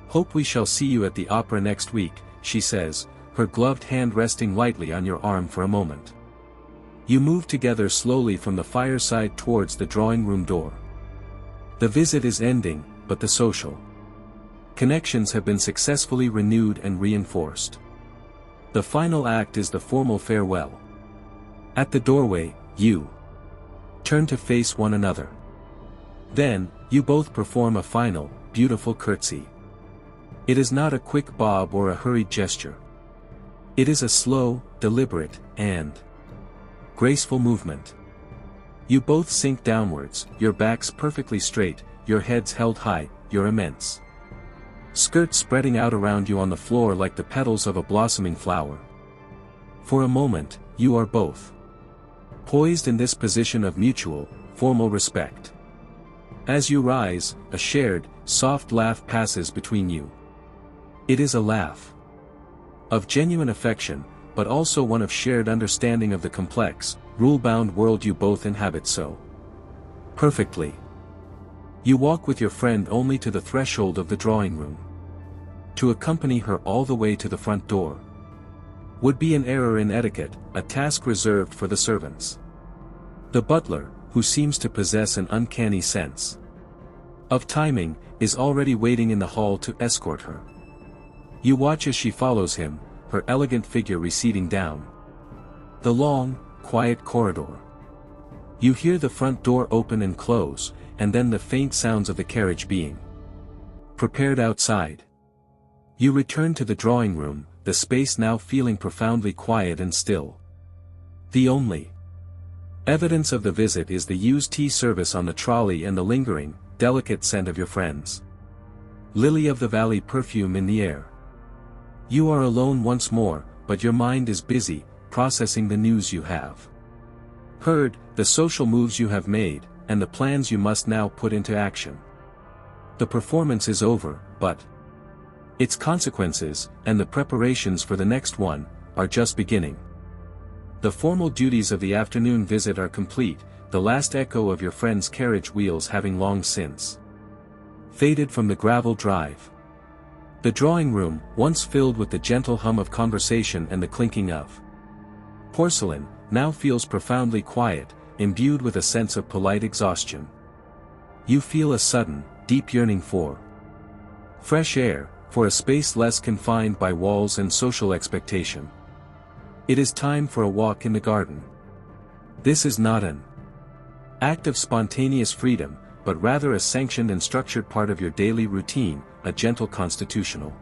Hope we shall see you at the opera next week," she says, her gloved hand resting lightly on your arm for a moment. You move together slowly from the fireside towards the drawing-room door. The visit is ending, but the social connections have been successfully renewed and reinforced. The final act is the formal farewell. At the doorway, you turn to face one another. Then, you both perform a final, beautiful curtsy. It is not a quick bob or a hurried gesture. It is a slow, deliberate, and graceful movement. You both sink downwards, your backs perfectly straight, your heads held high, your immense skirts spreading out around you on the floor like the petals of a blossoming flower. For a moment, you are both poised in this position of mutual, formal respect. As you rise, a shared, soft laugh passes between you. It is a laugh of genuine affection, but also one of shared understanding of the complex, rule-bound world you both inhabit so perfectly. You walk with your friend only to the threshold of the drawing room. To accompany her all the way to the front door would be an error in etiquette, a task reserved for the servants. The butler, who seems to possess an uncanny sense of timing, is already waiting in the hall to escort her. You watch as she follows him, her elegant figure receding down the long, quiet corridor. You hear the front door open and close, and then the faint sounds of the carriage being prepared outside. You return to the drawing room, the space now feeling profoundly quiet and still. The only evidence of the visit is the used tea service on the trolley and the lingering, delicate scent of your friend's lily of the valley perfume in the air. You are alone once more, but your mind is busy, processing the news you have heard, the social moves you have made, and the plans you must now put into action. The performance is over, but its consequences, and the preparations for the next one, are just beginning. The formal duties of the afternoon visit are complete, the last echo of your friend's carriage wheels having long since faded from the gravel drive. The drawing room, once filled with the gentle hum of conversation and the clinking of porcelain, now feels profoundly quiet, imbued with a sense of polite exhaustion. You feel a sudden, deep yearning for fresh air, for a space less confined by walls and social expectation. It is time for a walk in the garden. This is not an act of spontaneous freedom, but rather a sanctioned and structured part of your daily routine, a gentle constitutional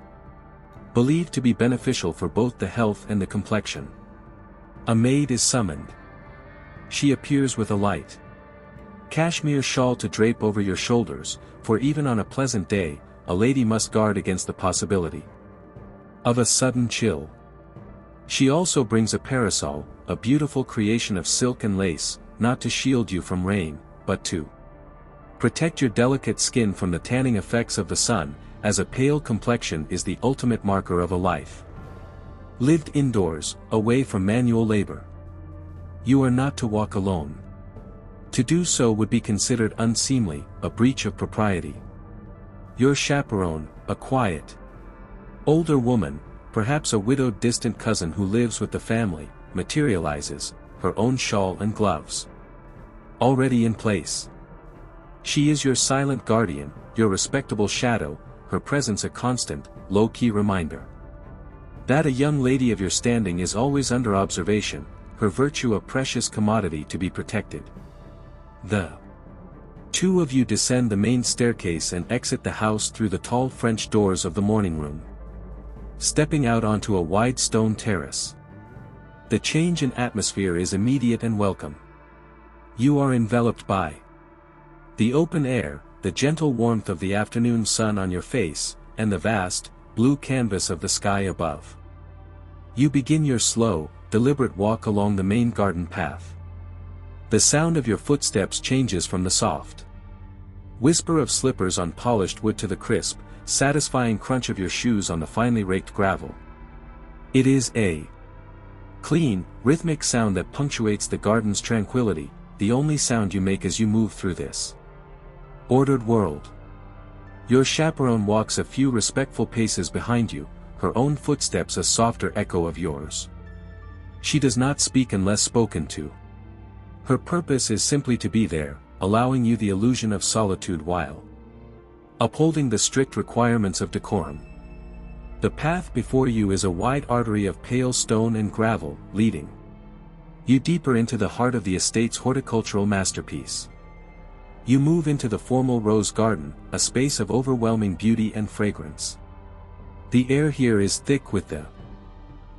believed to be beneficial for both the health and the complexion. A maid is summoned. She appears with a light cashmere shawl to drape over your shoulders, for even on a pleasant day, a lady must guard against the possibility of a sudden chill. She also brings a parasol, a beautiful creation of silk and lace, not to shield you from rain, but to protect your delicate skin from the tanning effects of the sun, as a pale complexion is the ultimate marker of a life lived indoors, away from manual labor. You are not to walk alone. To do so would be considered unseemly, a breach of propriety. Your chaperone, a quiet older woman, perhaps a widowed distant cousin who lives with the family, materializes, her own shawl and gloves already in place. She is your silent guardian, your respectable shadow, her presence a constant, low-key reminder that a young lady of your standing is always under observation, her virtue a precious commodity to be protected. The two of you descend the main staircase and exit the house through the tall French doors of the morning room, stepping out onto a wide stone terrace. The change in atmosphere is immediate and welcome. You are enveloped by the open air, the gentle warmth of the afternoon sun on your face, and the vast, blue canvas of the sky above. You begin your slow, deliberate walk along the main garden path. The sound of your footsteps changes from the soft whisper of slippers on polished wood to the crisp, satisfying crunch of your shoes on the finely raked gravel. It is a clean, rhythmic sound that punctuates the garden's tranquility, the only sound you make as you move through this ordered world. Your chaperone walks a few respectful paces behind you, her own footsteps a softer echo of yours. She does not speak unless spoken to. Her purpose is simply to be there, allowing you the illusion of solitude while upholding the strict requirements of decorum. The path before you is a wide artery of pale stone and gravel, leading you deeper into the heart of the estate's horticultural masterpiece. You move into the formal rose garden, a space of overwhelming beauty and fragrance. The air here is thick with the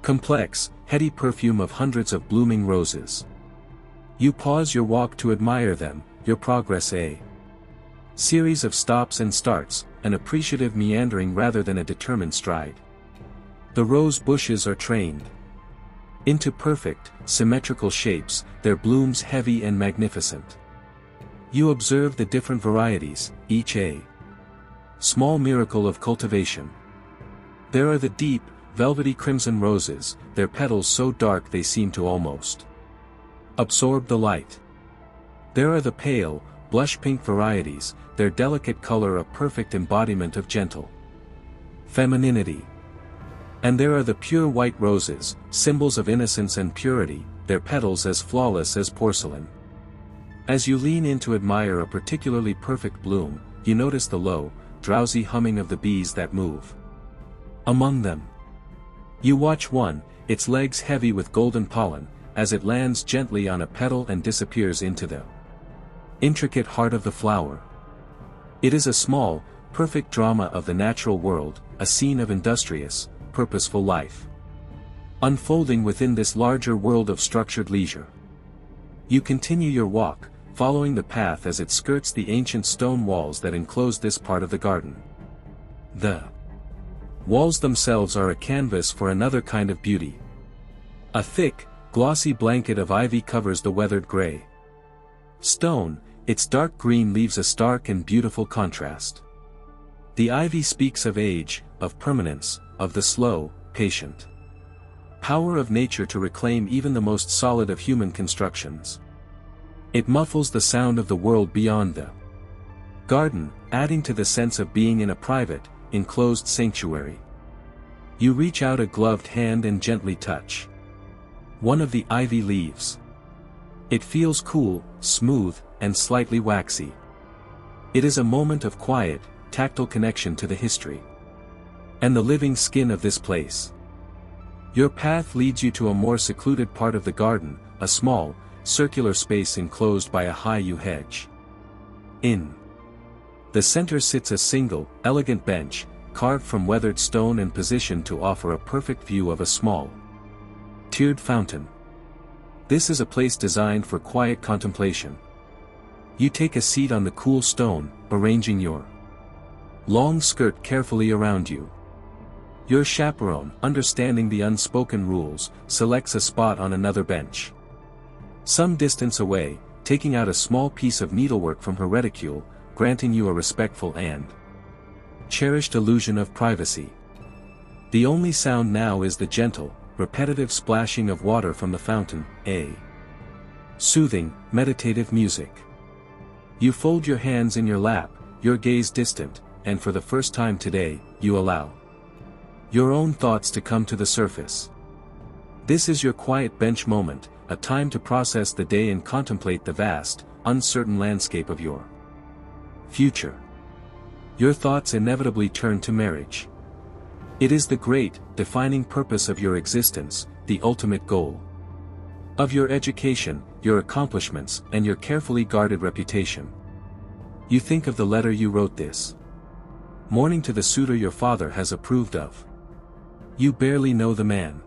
complex, heady perfume of hundreds of blooming roses. You pause your walk to admire them, your progress a series of stops and starts, an appreciative meandering rather than a determined stride. The rose bushes are trained into perfect, symmetrical shapes, their blooms heavy and magnificent. You observe the different varieties, each a small miracle of cultivation. There are the deep, velvety crimson roses, their petals so dark they seem to almost absorb the light. There are the pale, blush pink varieties, their delicate color a perfect embodiment of gentle femininity. And there are the pure white roses, symbols of innocence and purity, their petals as flawless as porcelain. As you lean in to admire a particularly perfect bloom, you notice the low, drowsy humming of the bees that move among them. You watch one, its legs heavy with golden pollen, as it lands gently on a petal and disappears into the intricate heart of the flower. It is a small, perfect drama of the natural world, a scene of industrious, purposeful life unfolding within this larger world of structured leisure. You continue your walk, following the path as it skirts the ancient stone walls that enclose this part of the garden. The walls themselves are a canvas for another kind of beauty. A thick, glossy blanket of ivy covers the weathered gray stone, its dark green leaves a stark and beautiful contrast. The ivy speaks of age, of permanence, of the slow, patient power of nature to reclaim even the most solid of human constructions. It muffles the sound of the world beyond the garden, adding to the sense of being in a private, enclosed sanctuary. You reach out a gloved hand and gently touch one of the ivy leaves. It feels cool, smooth, and slightly waxy. It is a moment of quiet, tactile connection to the history and the living skin of this place. Your path leads you to a more secluded part of the garden, a small, circular space enclosed by a high yew hedge. In the center sits a single, elegant bench, carved from weathered stone and positioned to offer a perfect view of a small, tiered fountain. This is a place designed for quiet contemplation. You take a seat on the cool stone, arranging your long skirt carefully around you. Your chaperone, understanding the unspoken rules, selects a spot on another bench some distance away, taking out a small piece of needlework from her reticule, granting you a respectful and cherished illusion of privacy. The only sound now is the gentle, repetitive splashing of water from the fountain, a soothing, meditative music. You fold your hands in your lap, your gaze distant, and for the first time today, you allow your own thoughts to come to the surface. This is your quiet bench moment, a time to process the day and contemplate the vast, uncertain landscape of your future. Your thoughts inevitably turn to marriage. It is the great, defining purpose of your existence, the ultimate goal of your education, your accomplishments, and your carefully guarded reputation. You think of the letter you wrote this morning to the suitor your father has approved of. You barely know the man.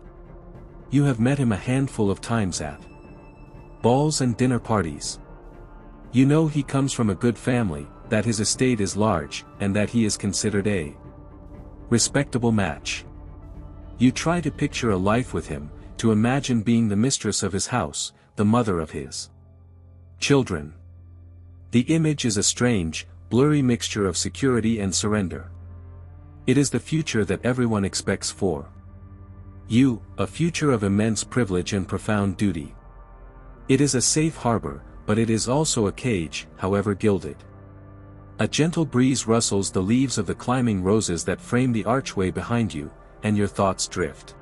You have met him a handful of times at balls and dinner parties. You know he comes from a good family, that his estate is large, and that he is considered a Respectable match. You try to picture a life with him, to imagine being the mistress of his house, the mother of his children. The image is a strange, blurry mixture of security and surrender. It is the future that everyone expects for you, a future of immense privilege and profound duty. It is a safe harbor, but it is also a cage, however gilded. A gentle breeze rustles the leaves of the climbing roses that frame the archway behind you, and your thoughts drift.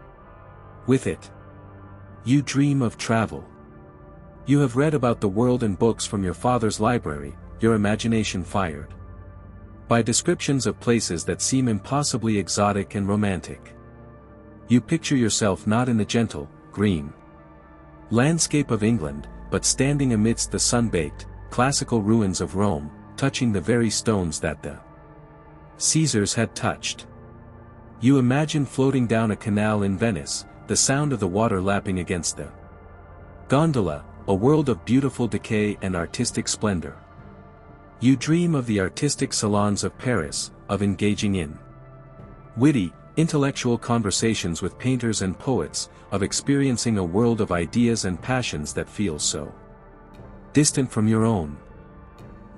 With it, you dream of travel. You have read about the world in books from your father's library, your imagination fired by descriptions of places that seem impossibly exotic and romantic. You picture yourself not in the gentle, green landscape of England, but standing amidst the sun-baked, classical ruins of Rome, touching the very stones that the Caesars had touched. You imagine floating down a canal in Venice, the sound of the water lapping against the gondola, a world of beautiful decay and artistic splendor. You dream of the artistic salons of Paris, of engaging in witty, intellectual conversations with painters and poets, of experiencing a world of ideas and passions that feels so distant from your own.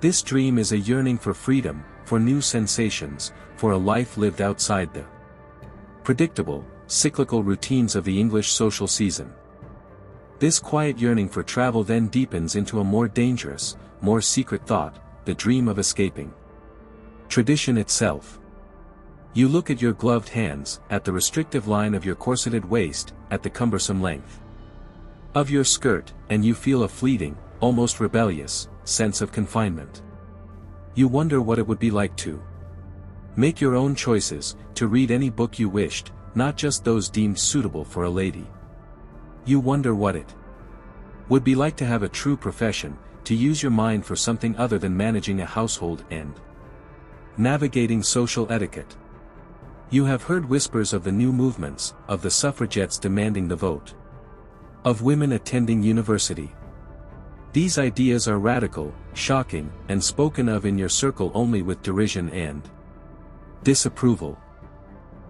This dream is a yearning for freedom, for new sensations, for a life lived outside the predictable, cyclical routines of the English social season. This quiet yearning for travel then deepens into a more dangerous, more secret thought, the dream of escaping tradition itself. You look at your gloved hands, at the restrictive line of your corseted waist, at the cumbersome length of your skirt, and you feel a fleeting, almost rebellious, sense of confinement. You wonder what it would be like to make your own choices, to read any book you wished, not just those deemed suitable for a lady. You wonder what it would be like to have a true profession, to use your mind for something other than managing a household and navigating social etiquette. You have heard whispers of the new movements, of the suffragettes demanding the vote, of women attending university. These ideas are radical, shocking, and spoken of in your circle only with derision and disapproval.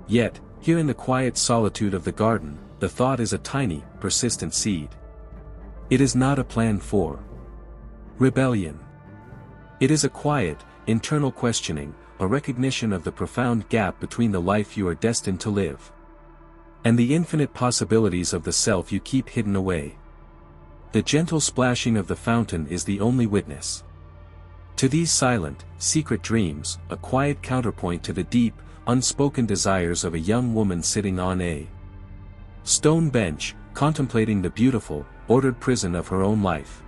Yet, here in the quiet solitude of the garden, the thought is a tiny, persistent seed. It is not a plan for rebellion. It is a quiet, internal questioning, a recognition of the profound gap between the life you are destined to live and the infinite possibilities of the self you keep hidden away. The gentle splashing of the fountain is the only witness to these silent, secret dreams, a quiet counterpoint to the deep, unspoken desires of a young woman sitting on a stone bench, contemplating the beautiful, ordered prison of her own life.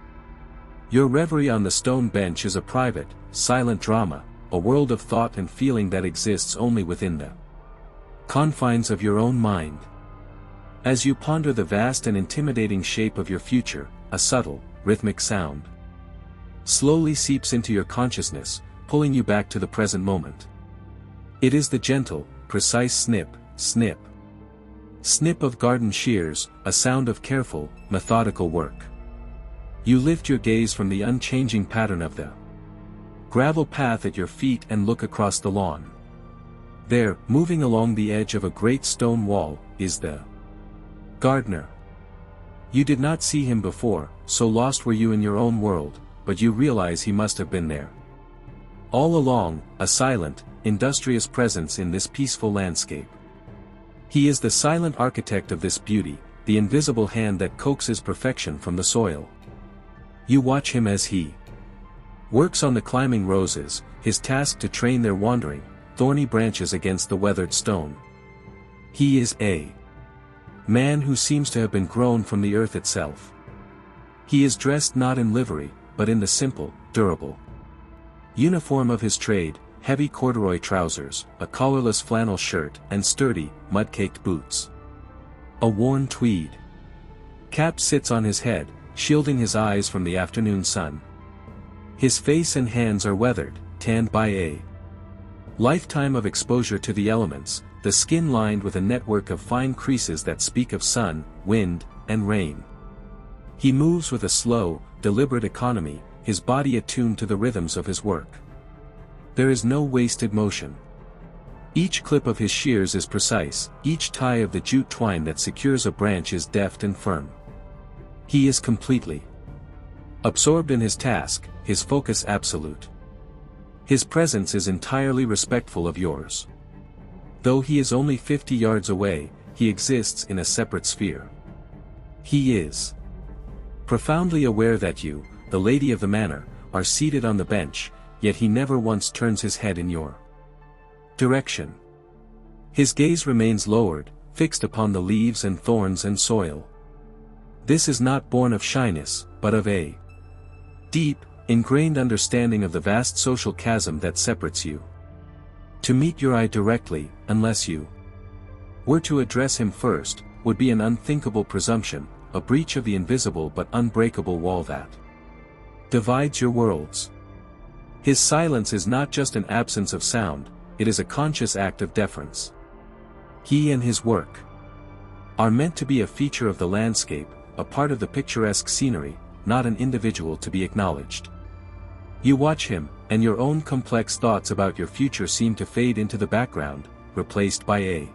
Your reverie on the stone bench is a private, silent drama, a world of thought and feeling that exists only within the confines of your own mind. As you ponder the vast and intimidating shape of your future, a subtle, rhythmic sound slowly seeps into your consciousness, pulling you back to the present moment. It is the gentle, precise snip, snip, snip of garden shears, a sound of careful, methodical work. You lift your gaze from the unchanging pattern of the gravel path at your feet and look across the lawn. There, moving along the edge of a great stone wall, is the gardener. You did not see him before, so lost were you in your own world, but you realize he must have been there all along, a silent, industrious presence in this peaceful landscape. He is the silent architect of this beauty, the invisible hand that coaxes perfection from the soil. You watch him as he works on the climbing roses, his task to train their wandering, thorny branches against the weathered stone. He is a man who seems to have been grown from the earth itself. He is dressed not in livery, but in the simple, durable uniform of his trade, heavy corduroy trousers, a collarless flannel shirt, and sturdy, mud-caked boots. A worn tweed cap sits on his head, shielding his eyes from the afternoon sun. His face and hands are weathered, tanned by a lifetime of exposure to the elements, the skin lined with a network of fine creases that speak of sun, wind, and rain. He moves with a slow, deliberate economy, his body attuned to the rhythms of his work. There is no wasted motion. Each clip of his shears is precise, each tie of the jute twine that secures a branch is deft and firm. He is completely absorbed in his task, his focus absolute. His presence is entirely respectful of yours. Though he is only 50 yards away, he exists in a separate sphere. He is profoundly aware that you, the lady of the manor, are seated on the bench, yet he never once turns his head in your direction. His gaze remains lowered, fixed upon the leaves and thorns and soil. This is not born of shyness, but of a deep, ingrained understanding of the vast social chasm that separates you. To meet your eye directly, unless you were to address him first, would be an unthinkable presumption, a breach of the invisible but unbreakable wall that divides your worlds. His silence is not just an absence of sound, it is a conscious act of deference. He and his work are meant to be a feature of the landscape, a part of the picturesque scenery, not an individual to be acknowledged. You watch him, and your own complex thoughts about your future seem to fade into the background, replaced by a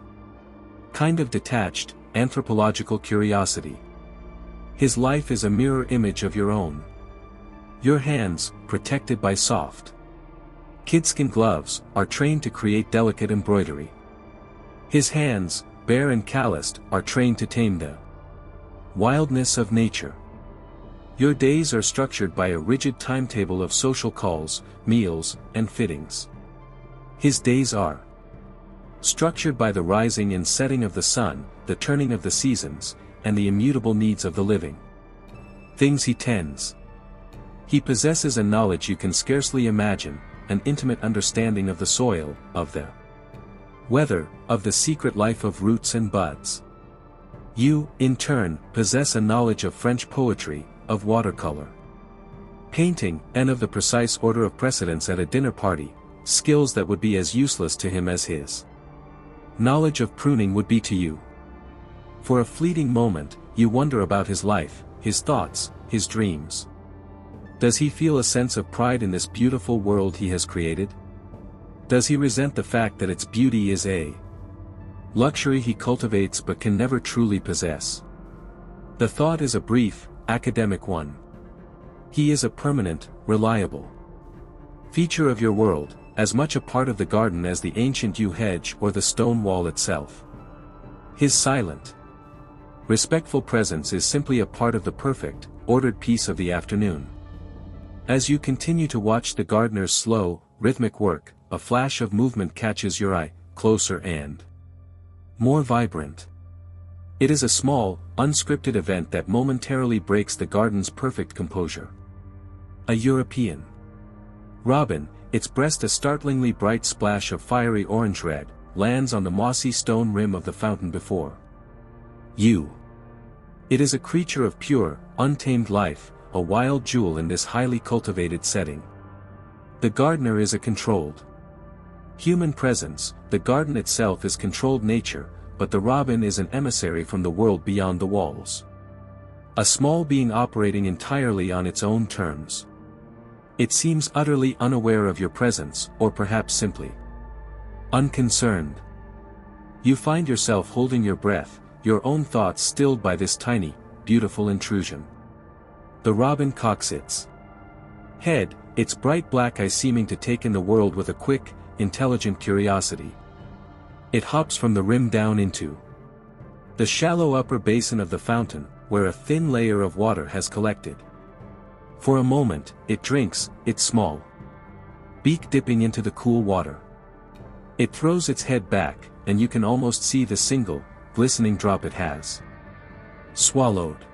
kind of detached, anthropological curiosity. His life is a mirror image of your own. Your hands, protected by soft kidskin gloves, are trained to create delicate embroidery. His hands, bare and calloused, are trained to tame the wildness of nature. Your days are structured by a rigid timetable of social calls, meals, and fittings. His days are structured by the rising and setting of the sun, the turning of the seasons, and the immutable needs of the living things he tends. He possesses a knowledge you can scarcely imagine, an intimate understanding of the soil, of the weather, of the secret life of roots and buds. You, in turn, possess a knowledge of French poetry, of watercolor painting, and of the precise order of precedence at a dinner party, skills that would be as useless to him as his knowledge of pruning would be to you. For a fleeting moment, you wonder about his life, his thoughts, his dreams. Does he feel a sense of pride in this beautiful world he has created? Does he resent the fact that its beauty is a luxury he cultivates but can never truly possess? The thought is a brief, academic one. He is a permanent, reliable feature of your world, as much a part of the garden as the ancient yew hedge or the stone wall itself. His silent, respectful presence is simply a part of the perfect, ordered peace of the afternoon. As you continue to watch the gardener's slow, rhythmic work, a flash of movement catches your eye, closer and more vibrant. It is a small, unscripted event that momentarily breaks the garden's perfect composure. A European robin, its breast a startlingly bright splash of fiery orange-red, lands on the mossy stone rim of the fountain before you. It is a creature of pure, untamed life, a wild jewel in this highly cultivated setting. The gardener is a controlled human presence, the garden itself is controlled nature, but the robin is an emissary from the world beyond the walls. A small being operating entirely on its own terms. It seems utterly unaware of your presence, or perhaps simply unconcerned. You find yourself holding your breath, your own thoughts stilled by this tiny, beautiful intrusion. The robin cocks its head, its bright black eyes seeming to take in the world with a quick, intelligent curiosity. It hops from the rim down into the shallow upper basin of the fountain, where a thin layer of water has collected. For a moment, it drinks, its small beak dipping into the cool water. It throws its head back, and you can almost see the single, glistening drop it has swallowed.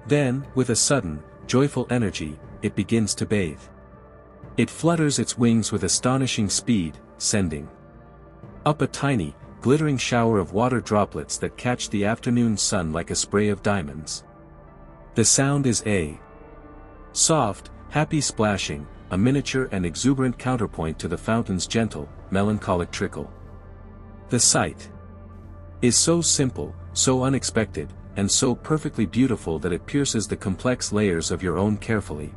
Then, with a sudden, joyful energy, it begins to bathe. It flutters its wings with astonishing speed, sending up a tiny, glittering shower of water droplets that catch the afternoon sun like a spray of diamonds. The sound is a soft, happy splashing, a miniature and exuberant counterpoint to the fountain's gentle, melancholic trickle. The sight is so simple, so unexpected, and so perfectly beautiful that it pierces the complex layers of your own carefully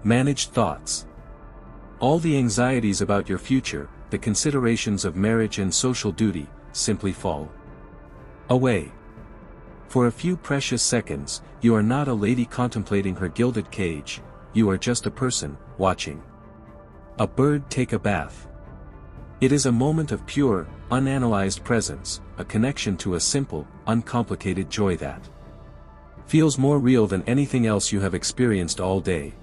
managed thoughts. All the anxieties about your future, the considerations of marriage and social duty, simply fall away. For a few precious seconds, you are not a lady contemplating her gilded cage, you are just a person, watching a bird take a bath. It is a moment of pure, unanalyzed presence, a connection to a simple, uncomplicated joy that feels more real than anything else you have experienced all day.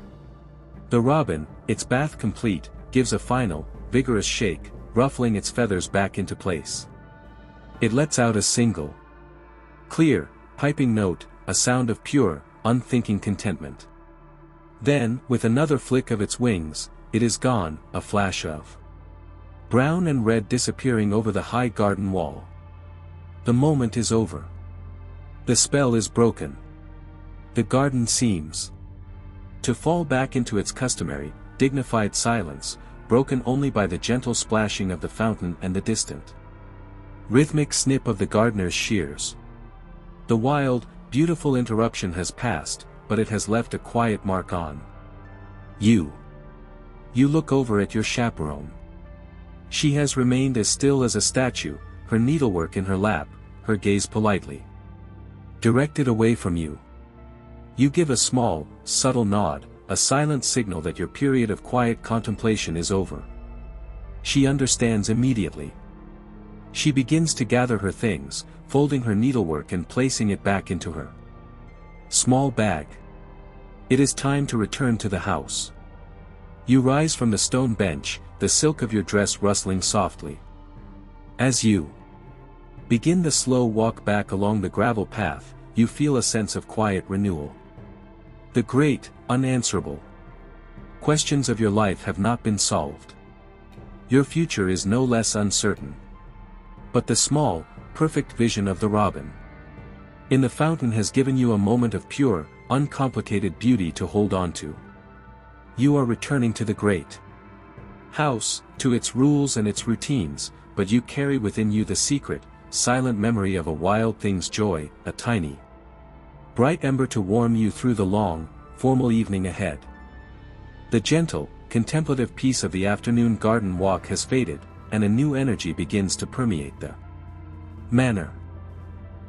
The robin, its bath complete, gives a final, vigorous shake, ruffling its feathers back into place. It lets out a single, clear, piping note, a sound of pure, unthinking contentment. Then, with another flick of its wings, it is gone, a flash of brown and red disappearing over the high garden wall. The moment is over. The spell is broken. The garden seems to fall back into its customary, dignified silence, broken only by the gentle splashing of the fountain and the distant, rhythmic snip of the gardener's shears. The wild, beautiful interruption has passed, but it has left a quiet mark on you. You look over at your chaperone. She has remained as still as a statue, her needlework in her lap, her gaze politely directed away from you. You give a small, subtle nod, a silent signal that your period of quiet contemplation is over. She understands immediately. She begins to gather her things, folding her needlework and placing it back into her small bag. It is time to return to the house. You rise from the stone bench, the silk of your dress rustling softly. As you begin the slow walk back along the gravel path, you feel a sense of quiet renewal. The great, unanswerable questions of your life have not been solved. Your future is no less uncertain. But the small, perfect vision of the robin in the fountain has given you a moment of pure, uncomplicated beauty to hold on to. You are returning to the great house, to its rules and its routines, but you carry within you the secret, silent memory of a wild thing's joy, a tiny, bright ember to warm you through the long, formal evening ahead. The gentle, contemplative peace of the afternoon garden walk has faded, and a new energy begins to permeate the manor.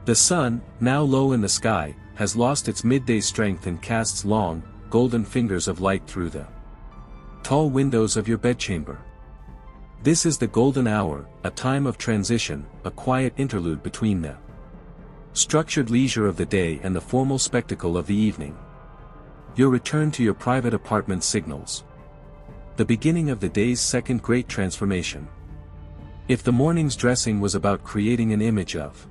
The sun, now low in the sky, has lost its midday strength and casts long, golden fingers of light through the tall windows of your bedchamber. This is the golden hour, a time of transition, a quiet interlude between the structured leisure of the day and the formal spectacle of the evening. Your return to your private apartment signals the beginning of the day's second great transformation. If the morning's dressing was about creating an image of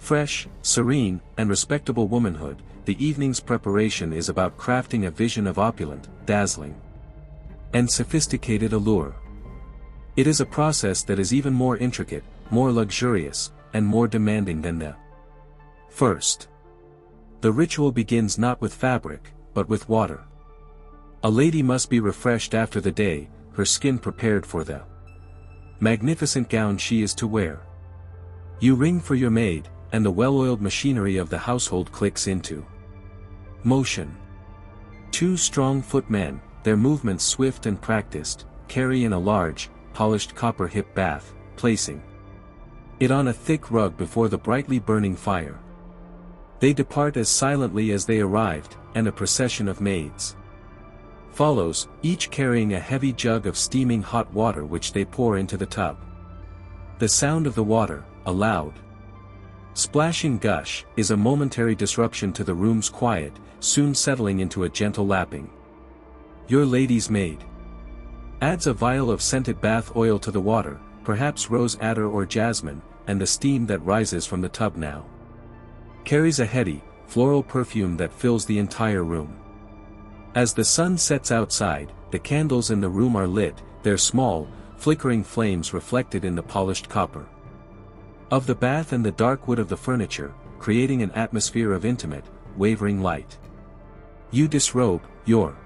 fresh, serene, and respectable womanhood, the evening's preparation is about crafting a vision of opulent, dazzling, and sophisticated allure. It is a process that is even more intricate, more luxurious, and more demanding than the first. The ritual begins not with fabric, but with water. A lady must be refreshed after the day, her skin prepared for the magnificent gown she is to wear. You ring for your maid, and the well-oiled machinery of the household clicks into motion. Two strong footmen, their movements swift and practiced, carry in a large, polished copper hip bath, placing it on a thick rug before the brightly burning fire. They depart as silently as they arrived, and a procession of maids follows, each carrying a heavy jug of steaming hot water which they pour into the tub. The sound of the water, a loud, splashing gush, is a momentary disruption to the room's quiet, soon settling into a gentle lapping. Your lady's maid adds a vial of scented bath oil to the water, perhaps rose attar or jasmine, and the steam that rises from the tub now carries a heady, floral perfume that fills the entire room. As the sun sets outside, the candles in the room are lit, their small, flickering flames reflected in the polished copper of the bath and the dark wood of the furniture, creating an atmosphere of intimate, wavering light. You disrobe, your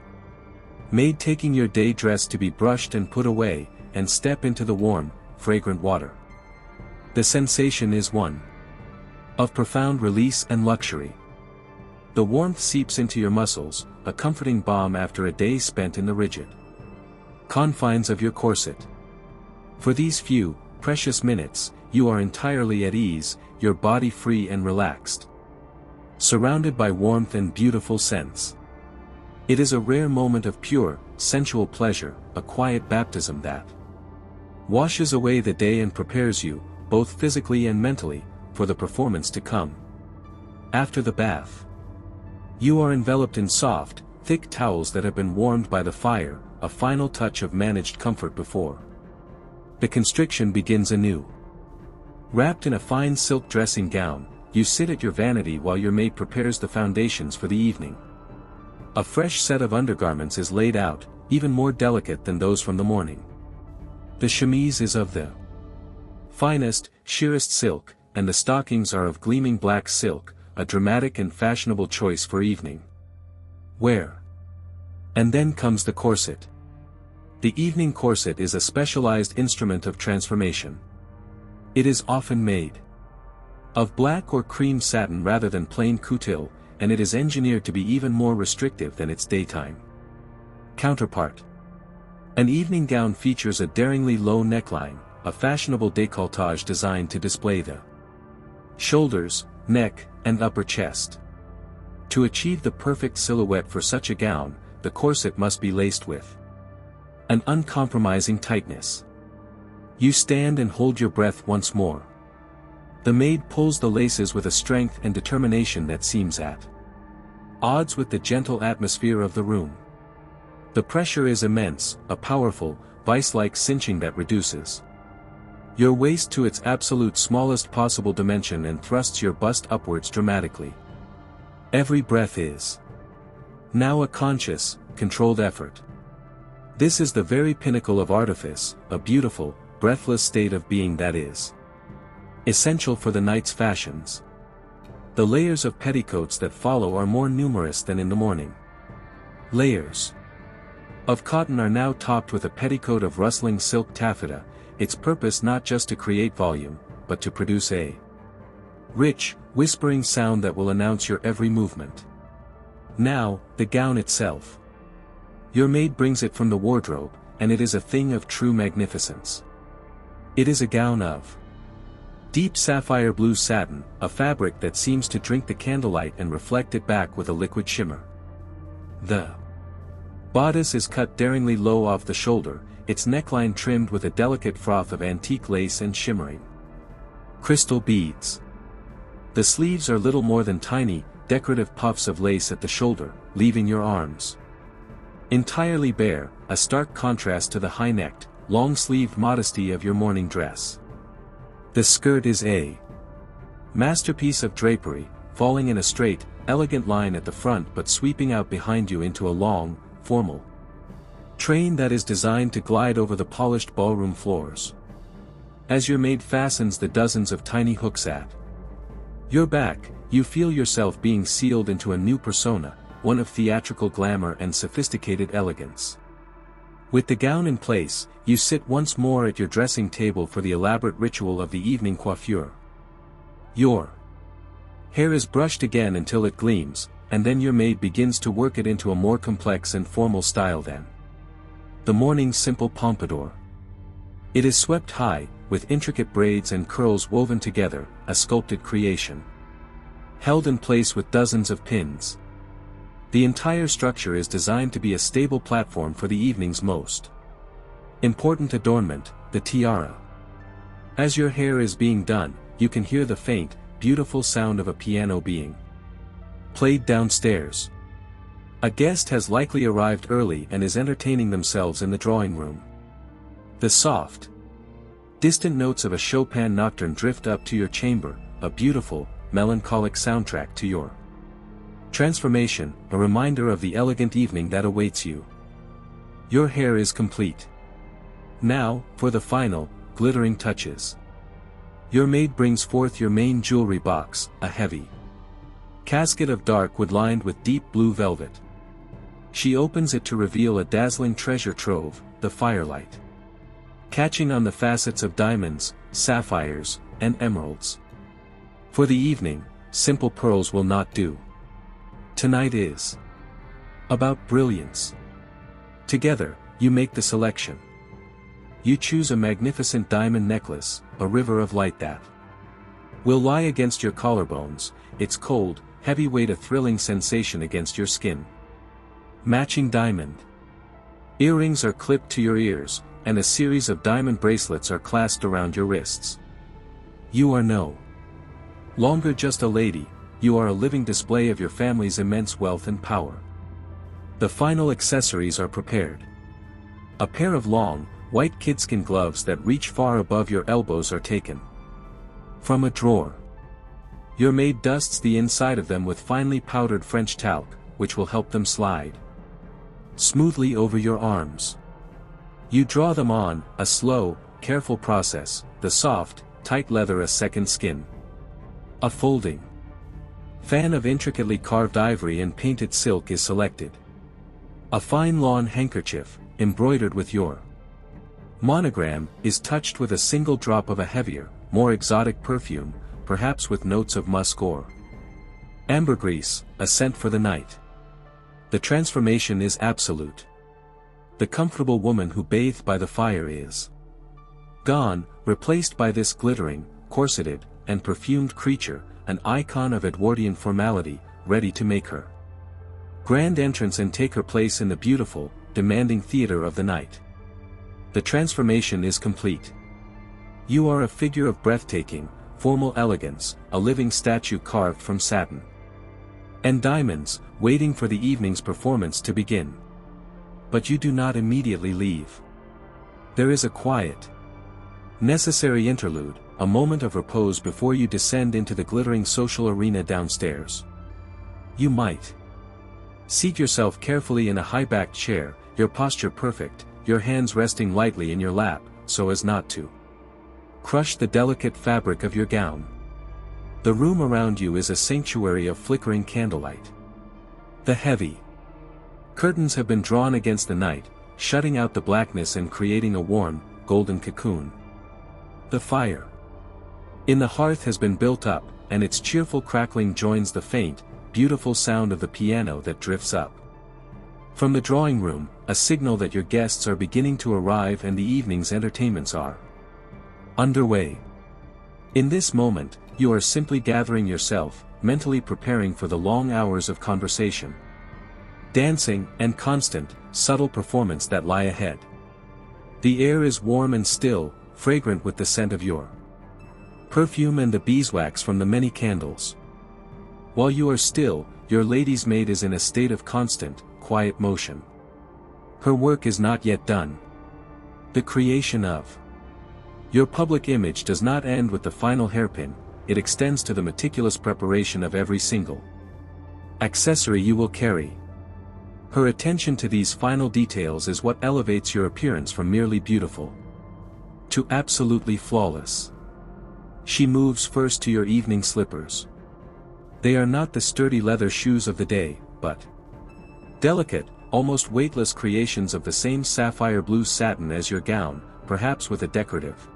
maid taking your day dress to be brushed and put away, and step into the warm, fragrant water. The sensation is one of profound release and luxury. The warmth seeps into your muscles, a comforting balm after a day spent in the rigid confines of your corset. For these few, precious minutes, you are entirely at ease, your body free and relaxed. Surrounded by warmth and beautiful scents. It is a rare moment of pure, sensual pleasure, a quiet baptism that washes away the day and prepares you, both physically and mentally, for the performance to come. After the bath, you are enveloped in soft, thick towels that have been warmed by the fire, a final touch of managed comfort before the constriction begins anew. Wrapped in a fine silk dressing gown, you sit at your vanity while your maid prepares the foundations for the evening. A fresh set of undergarments is laid out, even more delicate than those from the morning. The chemise is of the finest, sheerest silk, and the stockings are of gleaming black silk, a dramatic and fashionable choice for evening wear. And then comes the corset. The evening corset is a specialized instrument of transformation. It is often made of black or cream satin rather than plain coutil, and it is engineered to be even more restrictive than its daytime counterpart. An evening gown features a daringly low neckline, a fashionable décolletage designed to display the shoulders, neck, and upper chest. To achieve the perfect silhouette for such a gown, the corset must be laced with an uncompromising tightness. You stand and hold your breath once more. The maid pulls the laces with a strength and determination that seems at odds with the gentle atmosphere of the room. The pressure is immense, a powerful, vice-like cinching that reduces your waist to its absolute smallest possible dimension and thrusts your bust upwards dramatically. Every breath is now a conscious, controlled effort. This is the very pinnacle of artifice, a beautiful, breathless state of being that is essential for the night's fashions. The layers of petticoats that follow are more numerous than in the morning. Layers of cotton are now topped with a petticoat of rustling silk taffeta, its purpose not just to create volume, but to produce a rich, whispering sound that will announce your every movement. Now, the gown itself. Your maid brings it from the wardrobe, and it is a thing of true magnificence. It is a gown of deep sapphire blue satin, a fabric that seems to drink the candlelight and reflect it back with a liquid shimmer. The bodice is cut daringly low off the shoulder, its neckline trimmed with a delicate froth of antique lace and shimmering crystal beads. The sleeves are little more than tiny, decorative puffs of lace at the shoulder, leaving your arms entirely bare, a stark contrast to the high-necked, long-sleeved modesty of your morning dress. The skirt is a masterpiece of drapery, falling in a straight, elegant line at the front but sweeping out behind you into a long, formal train that is designed to glide over the polished ballroom floors. As your maid fastens the dozens of tiny hooks at your back, you feel yourself being sealed into a new persona, one of theatrical glamour and sophisticated elegance. With the gown in place, you sit once more at your dressing table for the elaborate ritual of the evening coiffure. Your hair is brushed again until it gleams, and then your maid begins to work it into a more complex and formal style than the morning's simple pompadour. It is swept high, with intricate braids and curls woven together, a sculpted creation, held in place with dozens of pins. The entire structure is designed to be a stable platform for the evening's most important adornment, the tiara. As your hair is being done, you can hear the faint, beautiful sound of a piano being played downstairs. A guest has likely arrived early and is entertaining themselves in the drawing room. The soft, distant notes of a Chopin nocturne drift up to your chamber, a beautiful, melancholic soundtrack to your transformation, a reminder of the elegant evening that awaits you. Your hair is complete. Now, for the final, glittering touches. Your maid brings forth your main jewelry box, a heavy casket of dark wood lined with deep blue velvet. She opens it to reveal a dazzling treasure trove, the firelight catching on the facets of diamonds, sapphires, and emeralds. For the evening, simple pearls will not do. Tonight is about brilliance. Together, you make the selection. You choose a magnificent diamond necklace, a river of light that will lie against your collarbones, its cold, heavy weight a thrilling sensation against your skin. Matching diamond earrings are clipped to your ears, and a series of diamond bracelets are clasped around your wrists. You are no longer just a lady, you are a living display of your family's immense wealth and power. The final accessories are prepared. A pair of long, white kidskin gloves that reach far above your elbows are taken from a drawer. Your maid dusts the inside of them with finely powdered French talc, which will help them slide smoothly over your arms. You draw them on, a slow, careful process, the soft, tight leather a second skin. A folding fan of intricately carved ivory and painted silk is selected. A fine lawn handkerchief, embroidered with your monogram, is touched with a single drop of a heavier, more exotic perfume, perhaps with notes of musk or ambergris, a scent for the night. The transformation is absolute. The comfortable woman who bathed by the fire is gone, replaced by this glittering, corseted, and perfumed creature, an icon of Edwardian formality, ready to make her grand entrance and take her place in the beautiful, demanding theater of the night. The transformation is complete. You are a figure of breathtaking, formal elegance, a living statue carved from satin and diamonds, waiting for the evening's performance to begin. But you do not immediately leave. There is a quiet, necessary interlude, a moment of repose before you descend into the glittering social arena downstairs. You might seat yourself carefully in a high-backed chair, your posture perfect, your hands resting lightly in your lap, so as not to crush the delicate fabric of your gown. The room around you is a sanctuary of flickering candlelight. The heavy curtains have been drawn against the night, shutting out the blackness and creating a warm, golden cocoon. The fire in the hearth has been built up, and its cheerful crackling joins the faint, beautiful sound of the piano that drifts up from the drawing room, a signal that your guests are beginning to arrive and the evening's entertainments are underway. In this moment, you are simply gathering yourself, mentally preparing for the long hours of conversation, dancing, and constant, subtle performance that lie ahead. The air is warm and still, fragrant with the scent of your perfume and the beeswax from the many candles. While you are still, your lady's maid is in a state of constant, quiet motion. Her work is not yet done. The creation of your public image does not end with the final hairpin, it extends to the meticulous preparation of every single accessory you will carry. Her attention to these final details is what elevates your appearance from merely beautiful to absolutely flawless. She moves first to your evening slippers. They are not the sturdy leather shoes of the day, but delicate, almost weightless creations of the same sapphire blue satin as your gown, perhaps with a decorative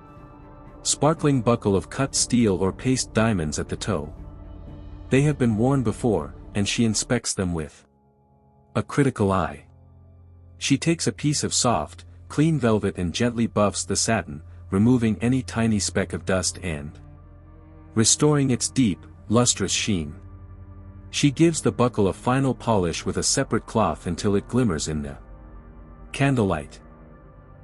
sparkling buckle of cut steel or paste diamonds at the toe. They have been worn before, and she inspects them with a critical eye. She takes a piece of soft, clean velvet and gently buffs the satin, removing any tiny speck of dust and restoring its deep, lustrous sheen. She gives the buckle a final polish with a separate cloth until it glimmers in the candlelight.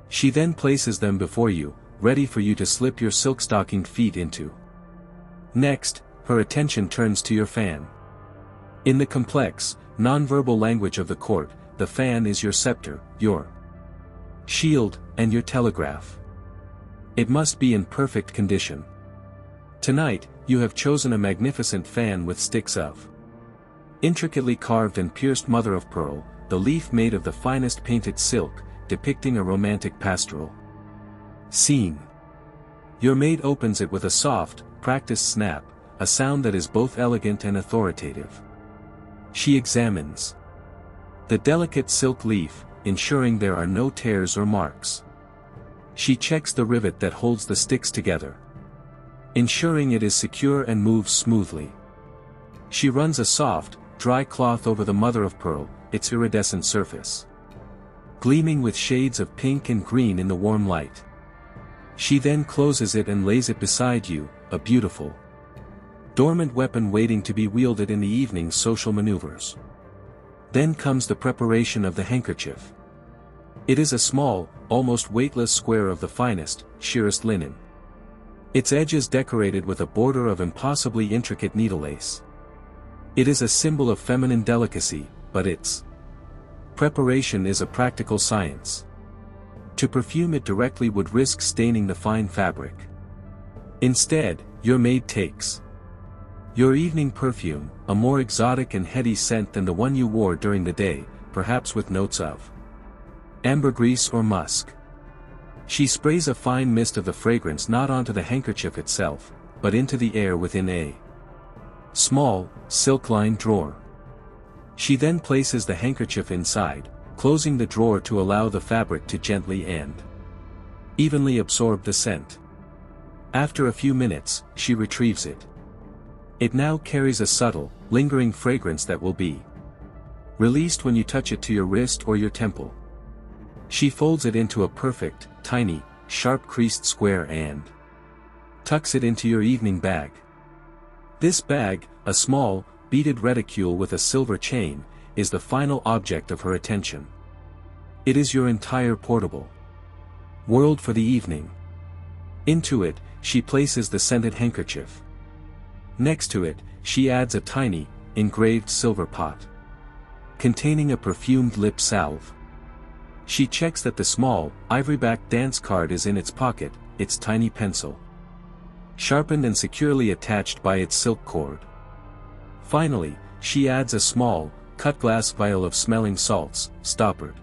She then places them before you, ready for you to slip your silk-stockinged feet into. Next, her attention turns to your fan. In the complex, non-verbal language of the court, the fan is your scepter, your shield, and your telegraph. It must be in perfect condition. Tonight, you have chosen a magnificent fan with sticks of intricately carved and pierced mother-of-pearl, the leaf made of the finest painted silk, depicting a romantic pastoral scene. Your maid opens it with a soft, practiced snap, a sound that is both elegant and authoritative. She examines the delicate silk leaf, ensuring there are no tears or marks. She checks the rivet that holds the sticks together, ensuring it is secure and moves smoothly. She runs a soft, dry cloth over the mother-of-pearl, its iridescent surface gleaming with shades of pink and green in the warm light. She then closes it and lays it beside you, a beautiful, dormant weapon waiting to be wielded in the evening's social maneuvers. Then comes the preparation of the handkerchief. It is a small, almost weightless square of the finest, sheerest linen. Its edge is decorated with a border of impossibly intricate needle-lace. It is a symbol of feminine delicacy, but its preparation is a practical science. To perfume it directly would risk staining the fine fabric. Instead, your maid takes your evening perfume, a more exotic and heady scent than the one you wore during the day, perhaps with notes of ambergris or musk. She sprays a fine mist of the fragrance not onto the handkerchief itself, but into the air within a small, silk-lined drawer. She then places the handkerchief inside, closing the drawer to allow the fabric to gently and evenly absorb the scent. After a few minutes, she retrieves it. It now carries a subtle, lingering fragrance that will be released when you touch it to your wrist or your temple. She folds it into a perfect, tiny, sharp-creased square and tucks it into your evening bag. This bag, a small, beaded reticule with a silver chain, is the final object of her attention. It is your entire portable world for the evening. Into it, she places the scented handkerchief. Next to it, she adds a tiny, engraved silver pot containing a perfumed lip salve. She checks that the small, ivory-backed dance card is in its pocket, its tiny pencil sharpened and securely attached by its silk cord. Finally, she adds a small, cut-glass vial of smelling salts, stoppered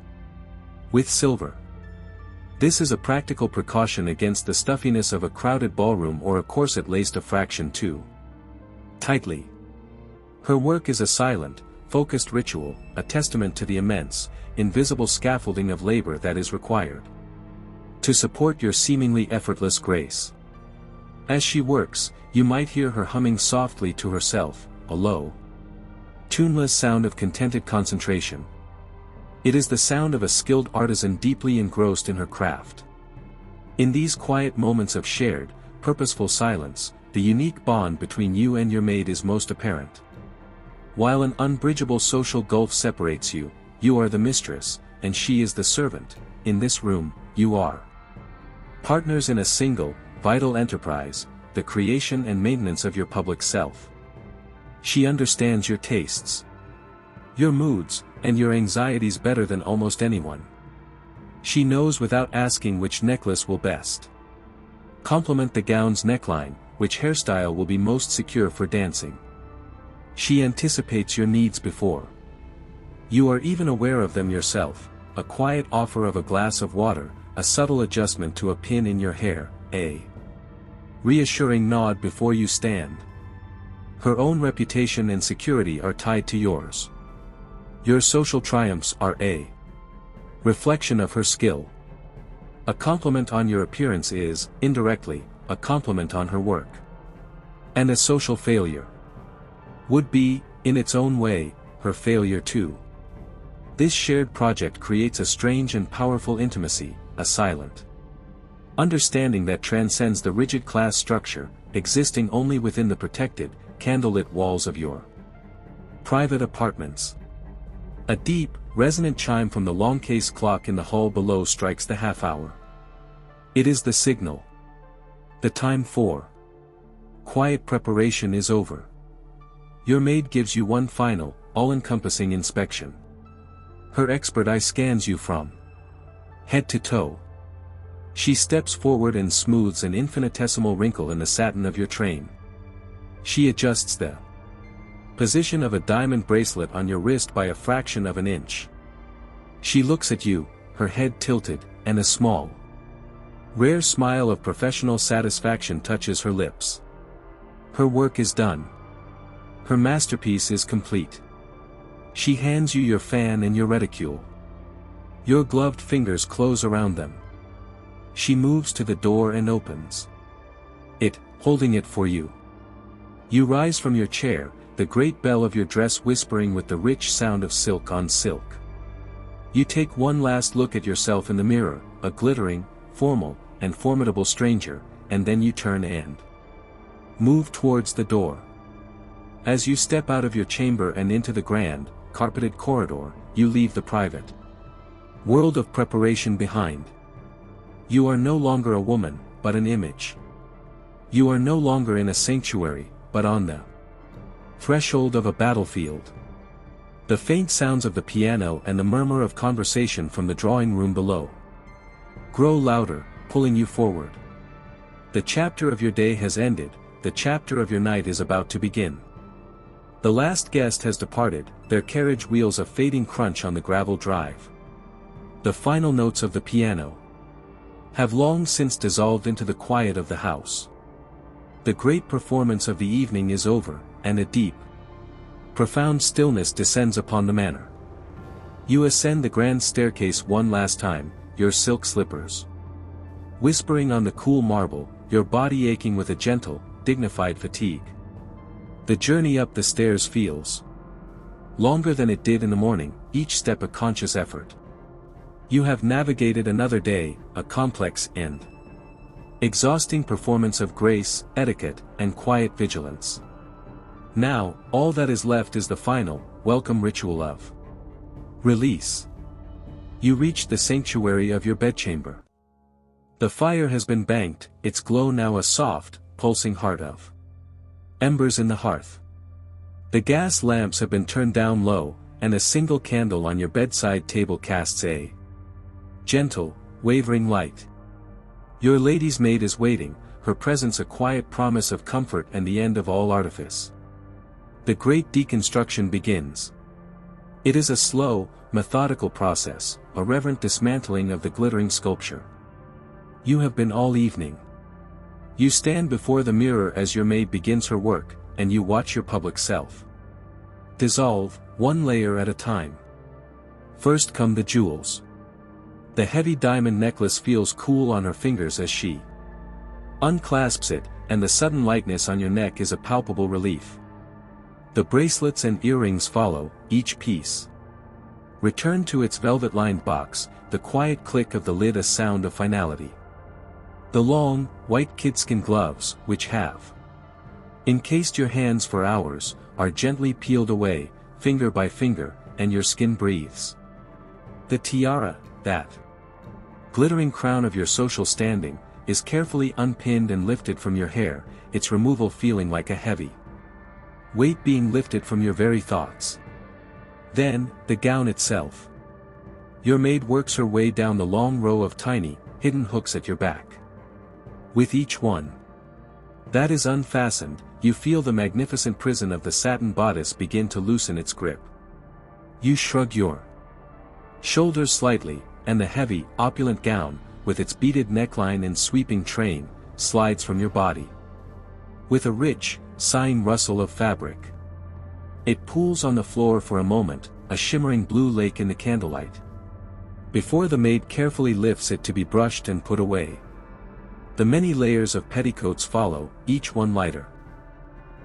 with silver. This is a practical precaution against the stuffiness of a crowded ballroom or a corset laced a fraction too tightly. Her work is a silent, focused ritual, a testament to the immense, invisible scaffolding of labor that is required to support your seemingly effortless grace. As she works, you might hear her humming softly to herself, a low, tuneless sound of contented concentration. It is the sound of a skilled artisan deeply engrossed in her craft. In these quiet moments of shared, purposeful silence, the unique bond between you and your maid is most apparent. While an unbridgeable social gulf separates you, you are the mistress, and she is the servant. In this room, you are partners in a single, vital enterprise, the creation and maintenance of your public self. She understands your tastes, your moods, and your anxieties better than almost anyone. She knows without asking which necklace will best complement the gown's neckline, which hairstyle will be most secure for dancing. She anticipates your needs before you are even aware of them yourself, a quiet offer of a glass of water, a subtle adjustment to a pin in your hair, a reassuring nod before you stand. Her own reputation and security are tied to yours. Your social triumphs are a reflection of her skill. A compliment on your appearance is, indirectly, a compliment on her work. And a social failure would be, in its own way, her failure too. This shared project creates a strange and powerful intimacy, a silent understanding that transcends the rigid class structure, existing only within the protected, candlelit walls of your private apartments. A deep, resonant chime from the long case clock in the hall below strikes the half-hour. It is the signal. The time for quiet preparation is over. Your maid gives you one final, all-encompassing inspection. Her expert eye scans you from head to toe. She steps forward and smooths an infinitesimal wrinkle in the satin of your train. She adjusts the position of a diamond bracelet on your wrist by a fraction of an inch. She looks at you, her head tilted, and a small, rare smile of professional satisfaction touches her lips. Her work is done. Her masterpiece is complete. She hands you your fan and your reticule. Your gloved fingers close around them. She moves to the door and opens it, holding it for you. You rise from your chair, the great bell of your dress whispering with the rich sound of silk on silk. You take one last look at yourself in the mirror, a glittering, formal, and formidable stranger, and then you turn and move towards the door. As you step out of your chamber and into the grand, carpeted corridor, you leave the private world of preparation behind. You are no longer a woman, but an image. You are no longer in a sanctuary, but on the threshold of a battlefield. The faint sounds of the piano and the murmur of conversation from the drawing room below grow louder, pulling you forward. The chapter of your day has ended, the chapter of your night is about to begin. The last guest has departed, their carriage wheels a fading crunch on the gravel drive. The final notes of the piano have long since dissolved into the quiet of the house. The great performance of the evening is over, and a deep, profound stillness descends upon the manor. You ascend the grand staircase one last time, your silk slippers whispering on the cool marble, your body aching with a gentle, dignified fatigue. The journey up the stairs feels longer than it did in the morning, each step a conscious effort. You have navigated another day, a complex and exhausting performance of grace, etiquette, and quiet vigilance. Now, all that is left is the final, welcome ritual of release. You reach the sanctuary of your bedchamber. The fire has been banked, its glow now a soft, pulsing heart of embers in the hearth. The gas lamps have been turned down low, and a single candle on your bedside table casts a gentle, wavering light. Your lady's maid is waiting, her presence a quiet promise of comfort and the end of all artifice. The great deconstruction begins. It is a slow, methodical process, a reverent dismantling of the glittering sculpture. You have been all evening. You stand before the mirror as your maid begins her work, and you watch your public self dissolve, one layer at a time. First come the jewels. The heavy diamond necklace feels cool on her fingers as she unclasps it, and the sudden lightness on your neck is a palpable relief. The bracelets and earrings follow, each piece returned to its velvet-lined box, the quiet click of the lid a sound of finality. The long, white kidskin gloves, which have encased your hands for hours, are gently peeled away, finger by finger, and your skin breathes. The tiara, that glittering crown of your social standing, is carefully unpinned and lifted from your hair, its removal feeling like a heavy weight being lifted from your very thoughts. Then, the gown itself. Your maid works her way down the long row of tiny, hidden hooks at your back. With each one that is unfastened, you feel the magnificent prison of the satin bodice begin to loosen its grip. You shrug your shoulders slightly, and the heavy, opulent gown, with its beaded neckline and sweeping train, slides from your body. With a rich, sighing rustle of fabric, it pools on the floor for a moment, a shimmering blue lake in the candlelight, before the maid carefully lifts it to be brushed and put away. The many layers of petticoats follow, each one lighter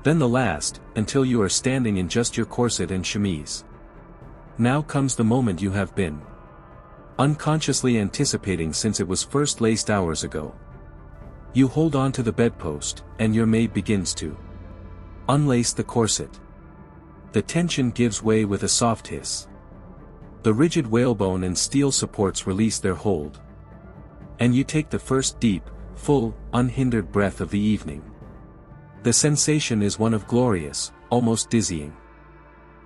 than the last, until you are standing in just your corset and chemise. Now comes the moment you have been unconsciously anticipating since it was first laced hours ago. You hold on to the bedpost, and your maid begins to unlace the corset. The tension gives way with a soft hiss. The rigid whalebone and steel supports release their hold. And you take the first deep, full, unhindered breath of the evening. The sensation is one of glorious, almost dizzying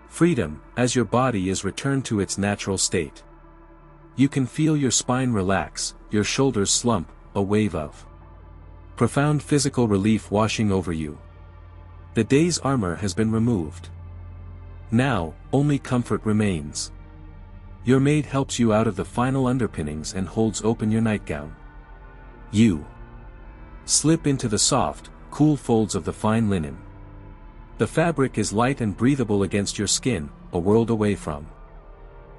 freedom, as your body is returned to its natural state. You can feel your spine relax, your shoulders slump, a wave of profound physical relief washing over you. The day's armor has been removed. Now, only comfort remains. Your maid helps you out of the final underpinnings and holds open your nightgown. You slip into the soft, cool folds of the fine linen. The fabric is light and breathable against your skin, a world away from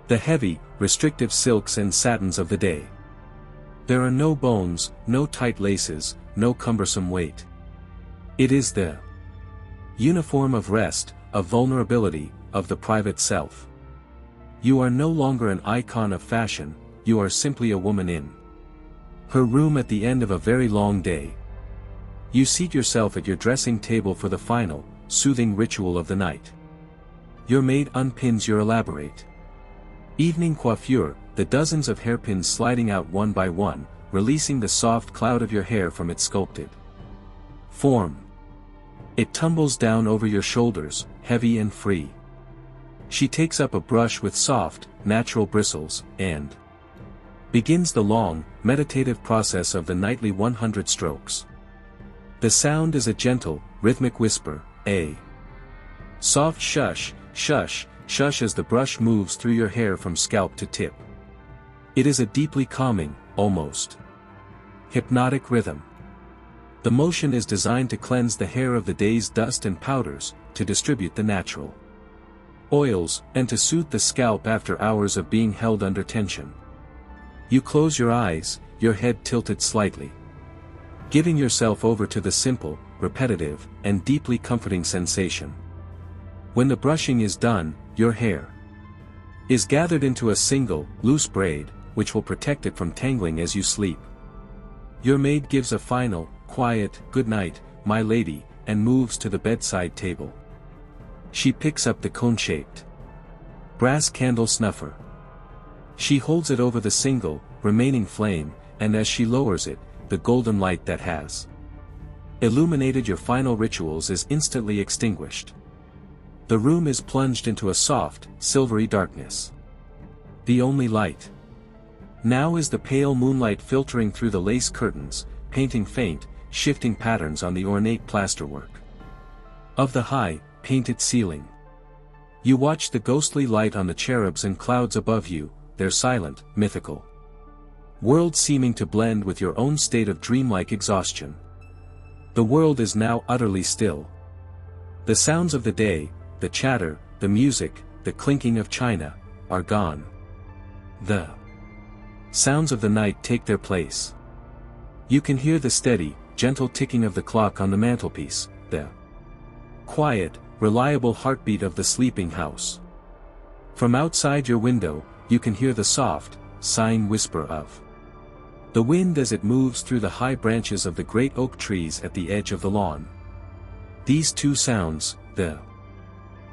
the heavy, restrictive silks and satins of the day. There are no bones, no tight laces, no cumbersome weight. It is the uniform of rest, of vulnerability, of the private self. You are no longer an icon of fashion, you are simply a woman in Her room at the end of a very long day. You seat yourself at your dressing table for the final, soothing ritual of the night. Your maid unpins your elaborate evening coiffure, the dozens of hairpins sliding out one by one, releasing the soft cloud of your hair from its sculpted form. It tumbles down over your shoulders, heavy and free. She takes up a brush with soft, natural bristles, and begins the long, meditative process of the nightly 100 strokes. The sound is a gentle, rhythmic whisper, a soft shush, shush, shush as the brush moves through your hair from scalp to tip. It is a deeply calming, almost hypnotic rhythm. The motion is designed to cleanse the hair of the day's dust and powders, to distribute the natural oils, and to soothe the scalp after hours of being held under tension. You close your eyes, your head tilted slightly, giving yourself over to the simple, repetitive, and deeply comforting sensation. When the brushing is done, your hair is gathered into a single, loose braid, which will protect it from tangling as you sleep. Your maid gives a final, quiet, "Good night, my lady," and moves to the bedside table. She picks up the cone-shaped brass candle snuffer. She holds it over the single, remaining flame, and as she lowers it, the golden light that has illuminated your final rituals is instantly extinguished. The room is plunged into a soft, silvery darkness. The only light now is the pale moonlight filtering through the lace curtains, painting faint, shifting patterns on the ornate plasterwork of the high, painted ceiling. You watch the ghostly light on the cherubs and clouds above you, their silent, mythical world seeming to blend with your own state of dreamlike exhaustion. The world is now utterly still. The sounds of the day, the chatter, the music, the clinking of china, are gone. The sounds of the night take their place. You can hear the steady, gentle ticking of the clock on the mantelpiece, the quiet, reliable heartbeat of the sleeping house. From outside your window, you can hear the soft, sighing whisper of the wind as it moves through the high branches of the great oak trees at the edge of the lawn. These two sounds, the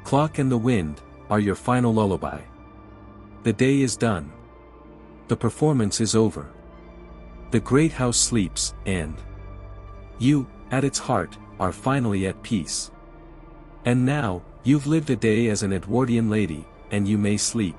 clock and the wind, are your final lullaby. The day is done. The performance is over. The great house sleeps, and you, at its heart, are finally at peace. And now, you've lived a day as an Edwardian lady, and you may sleep.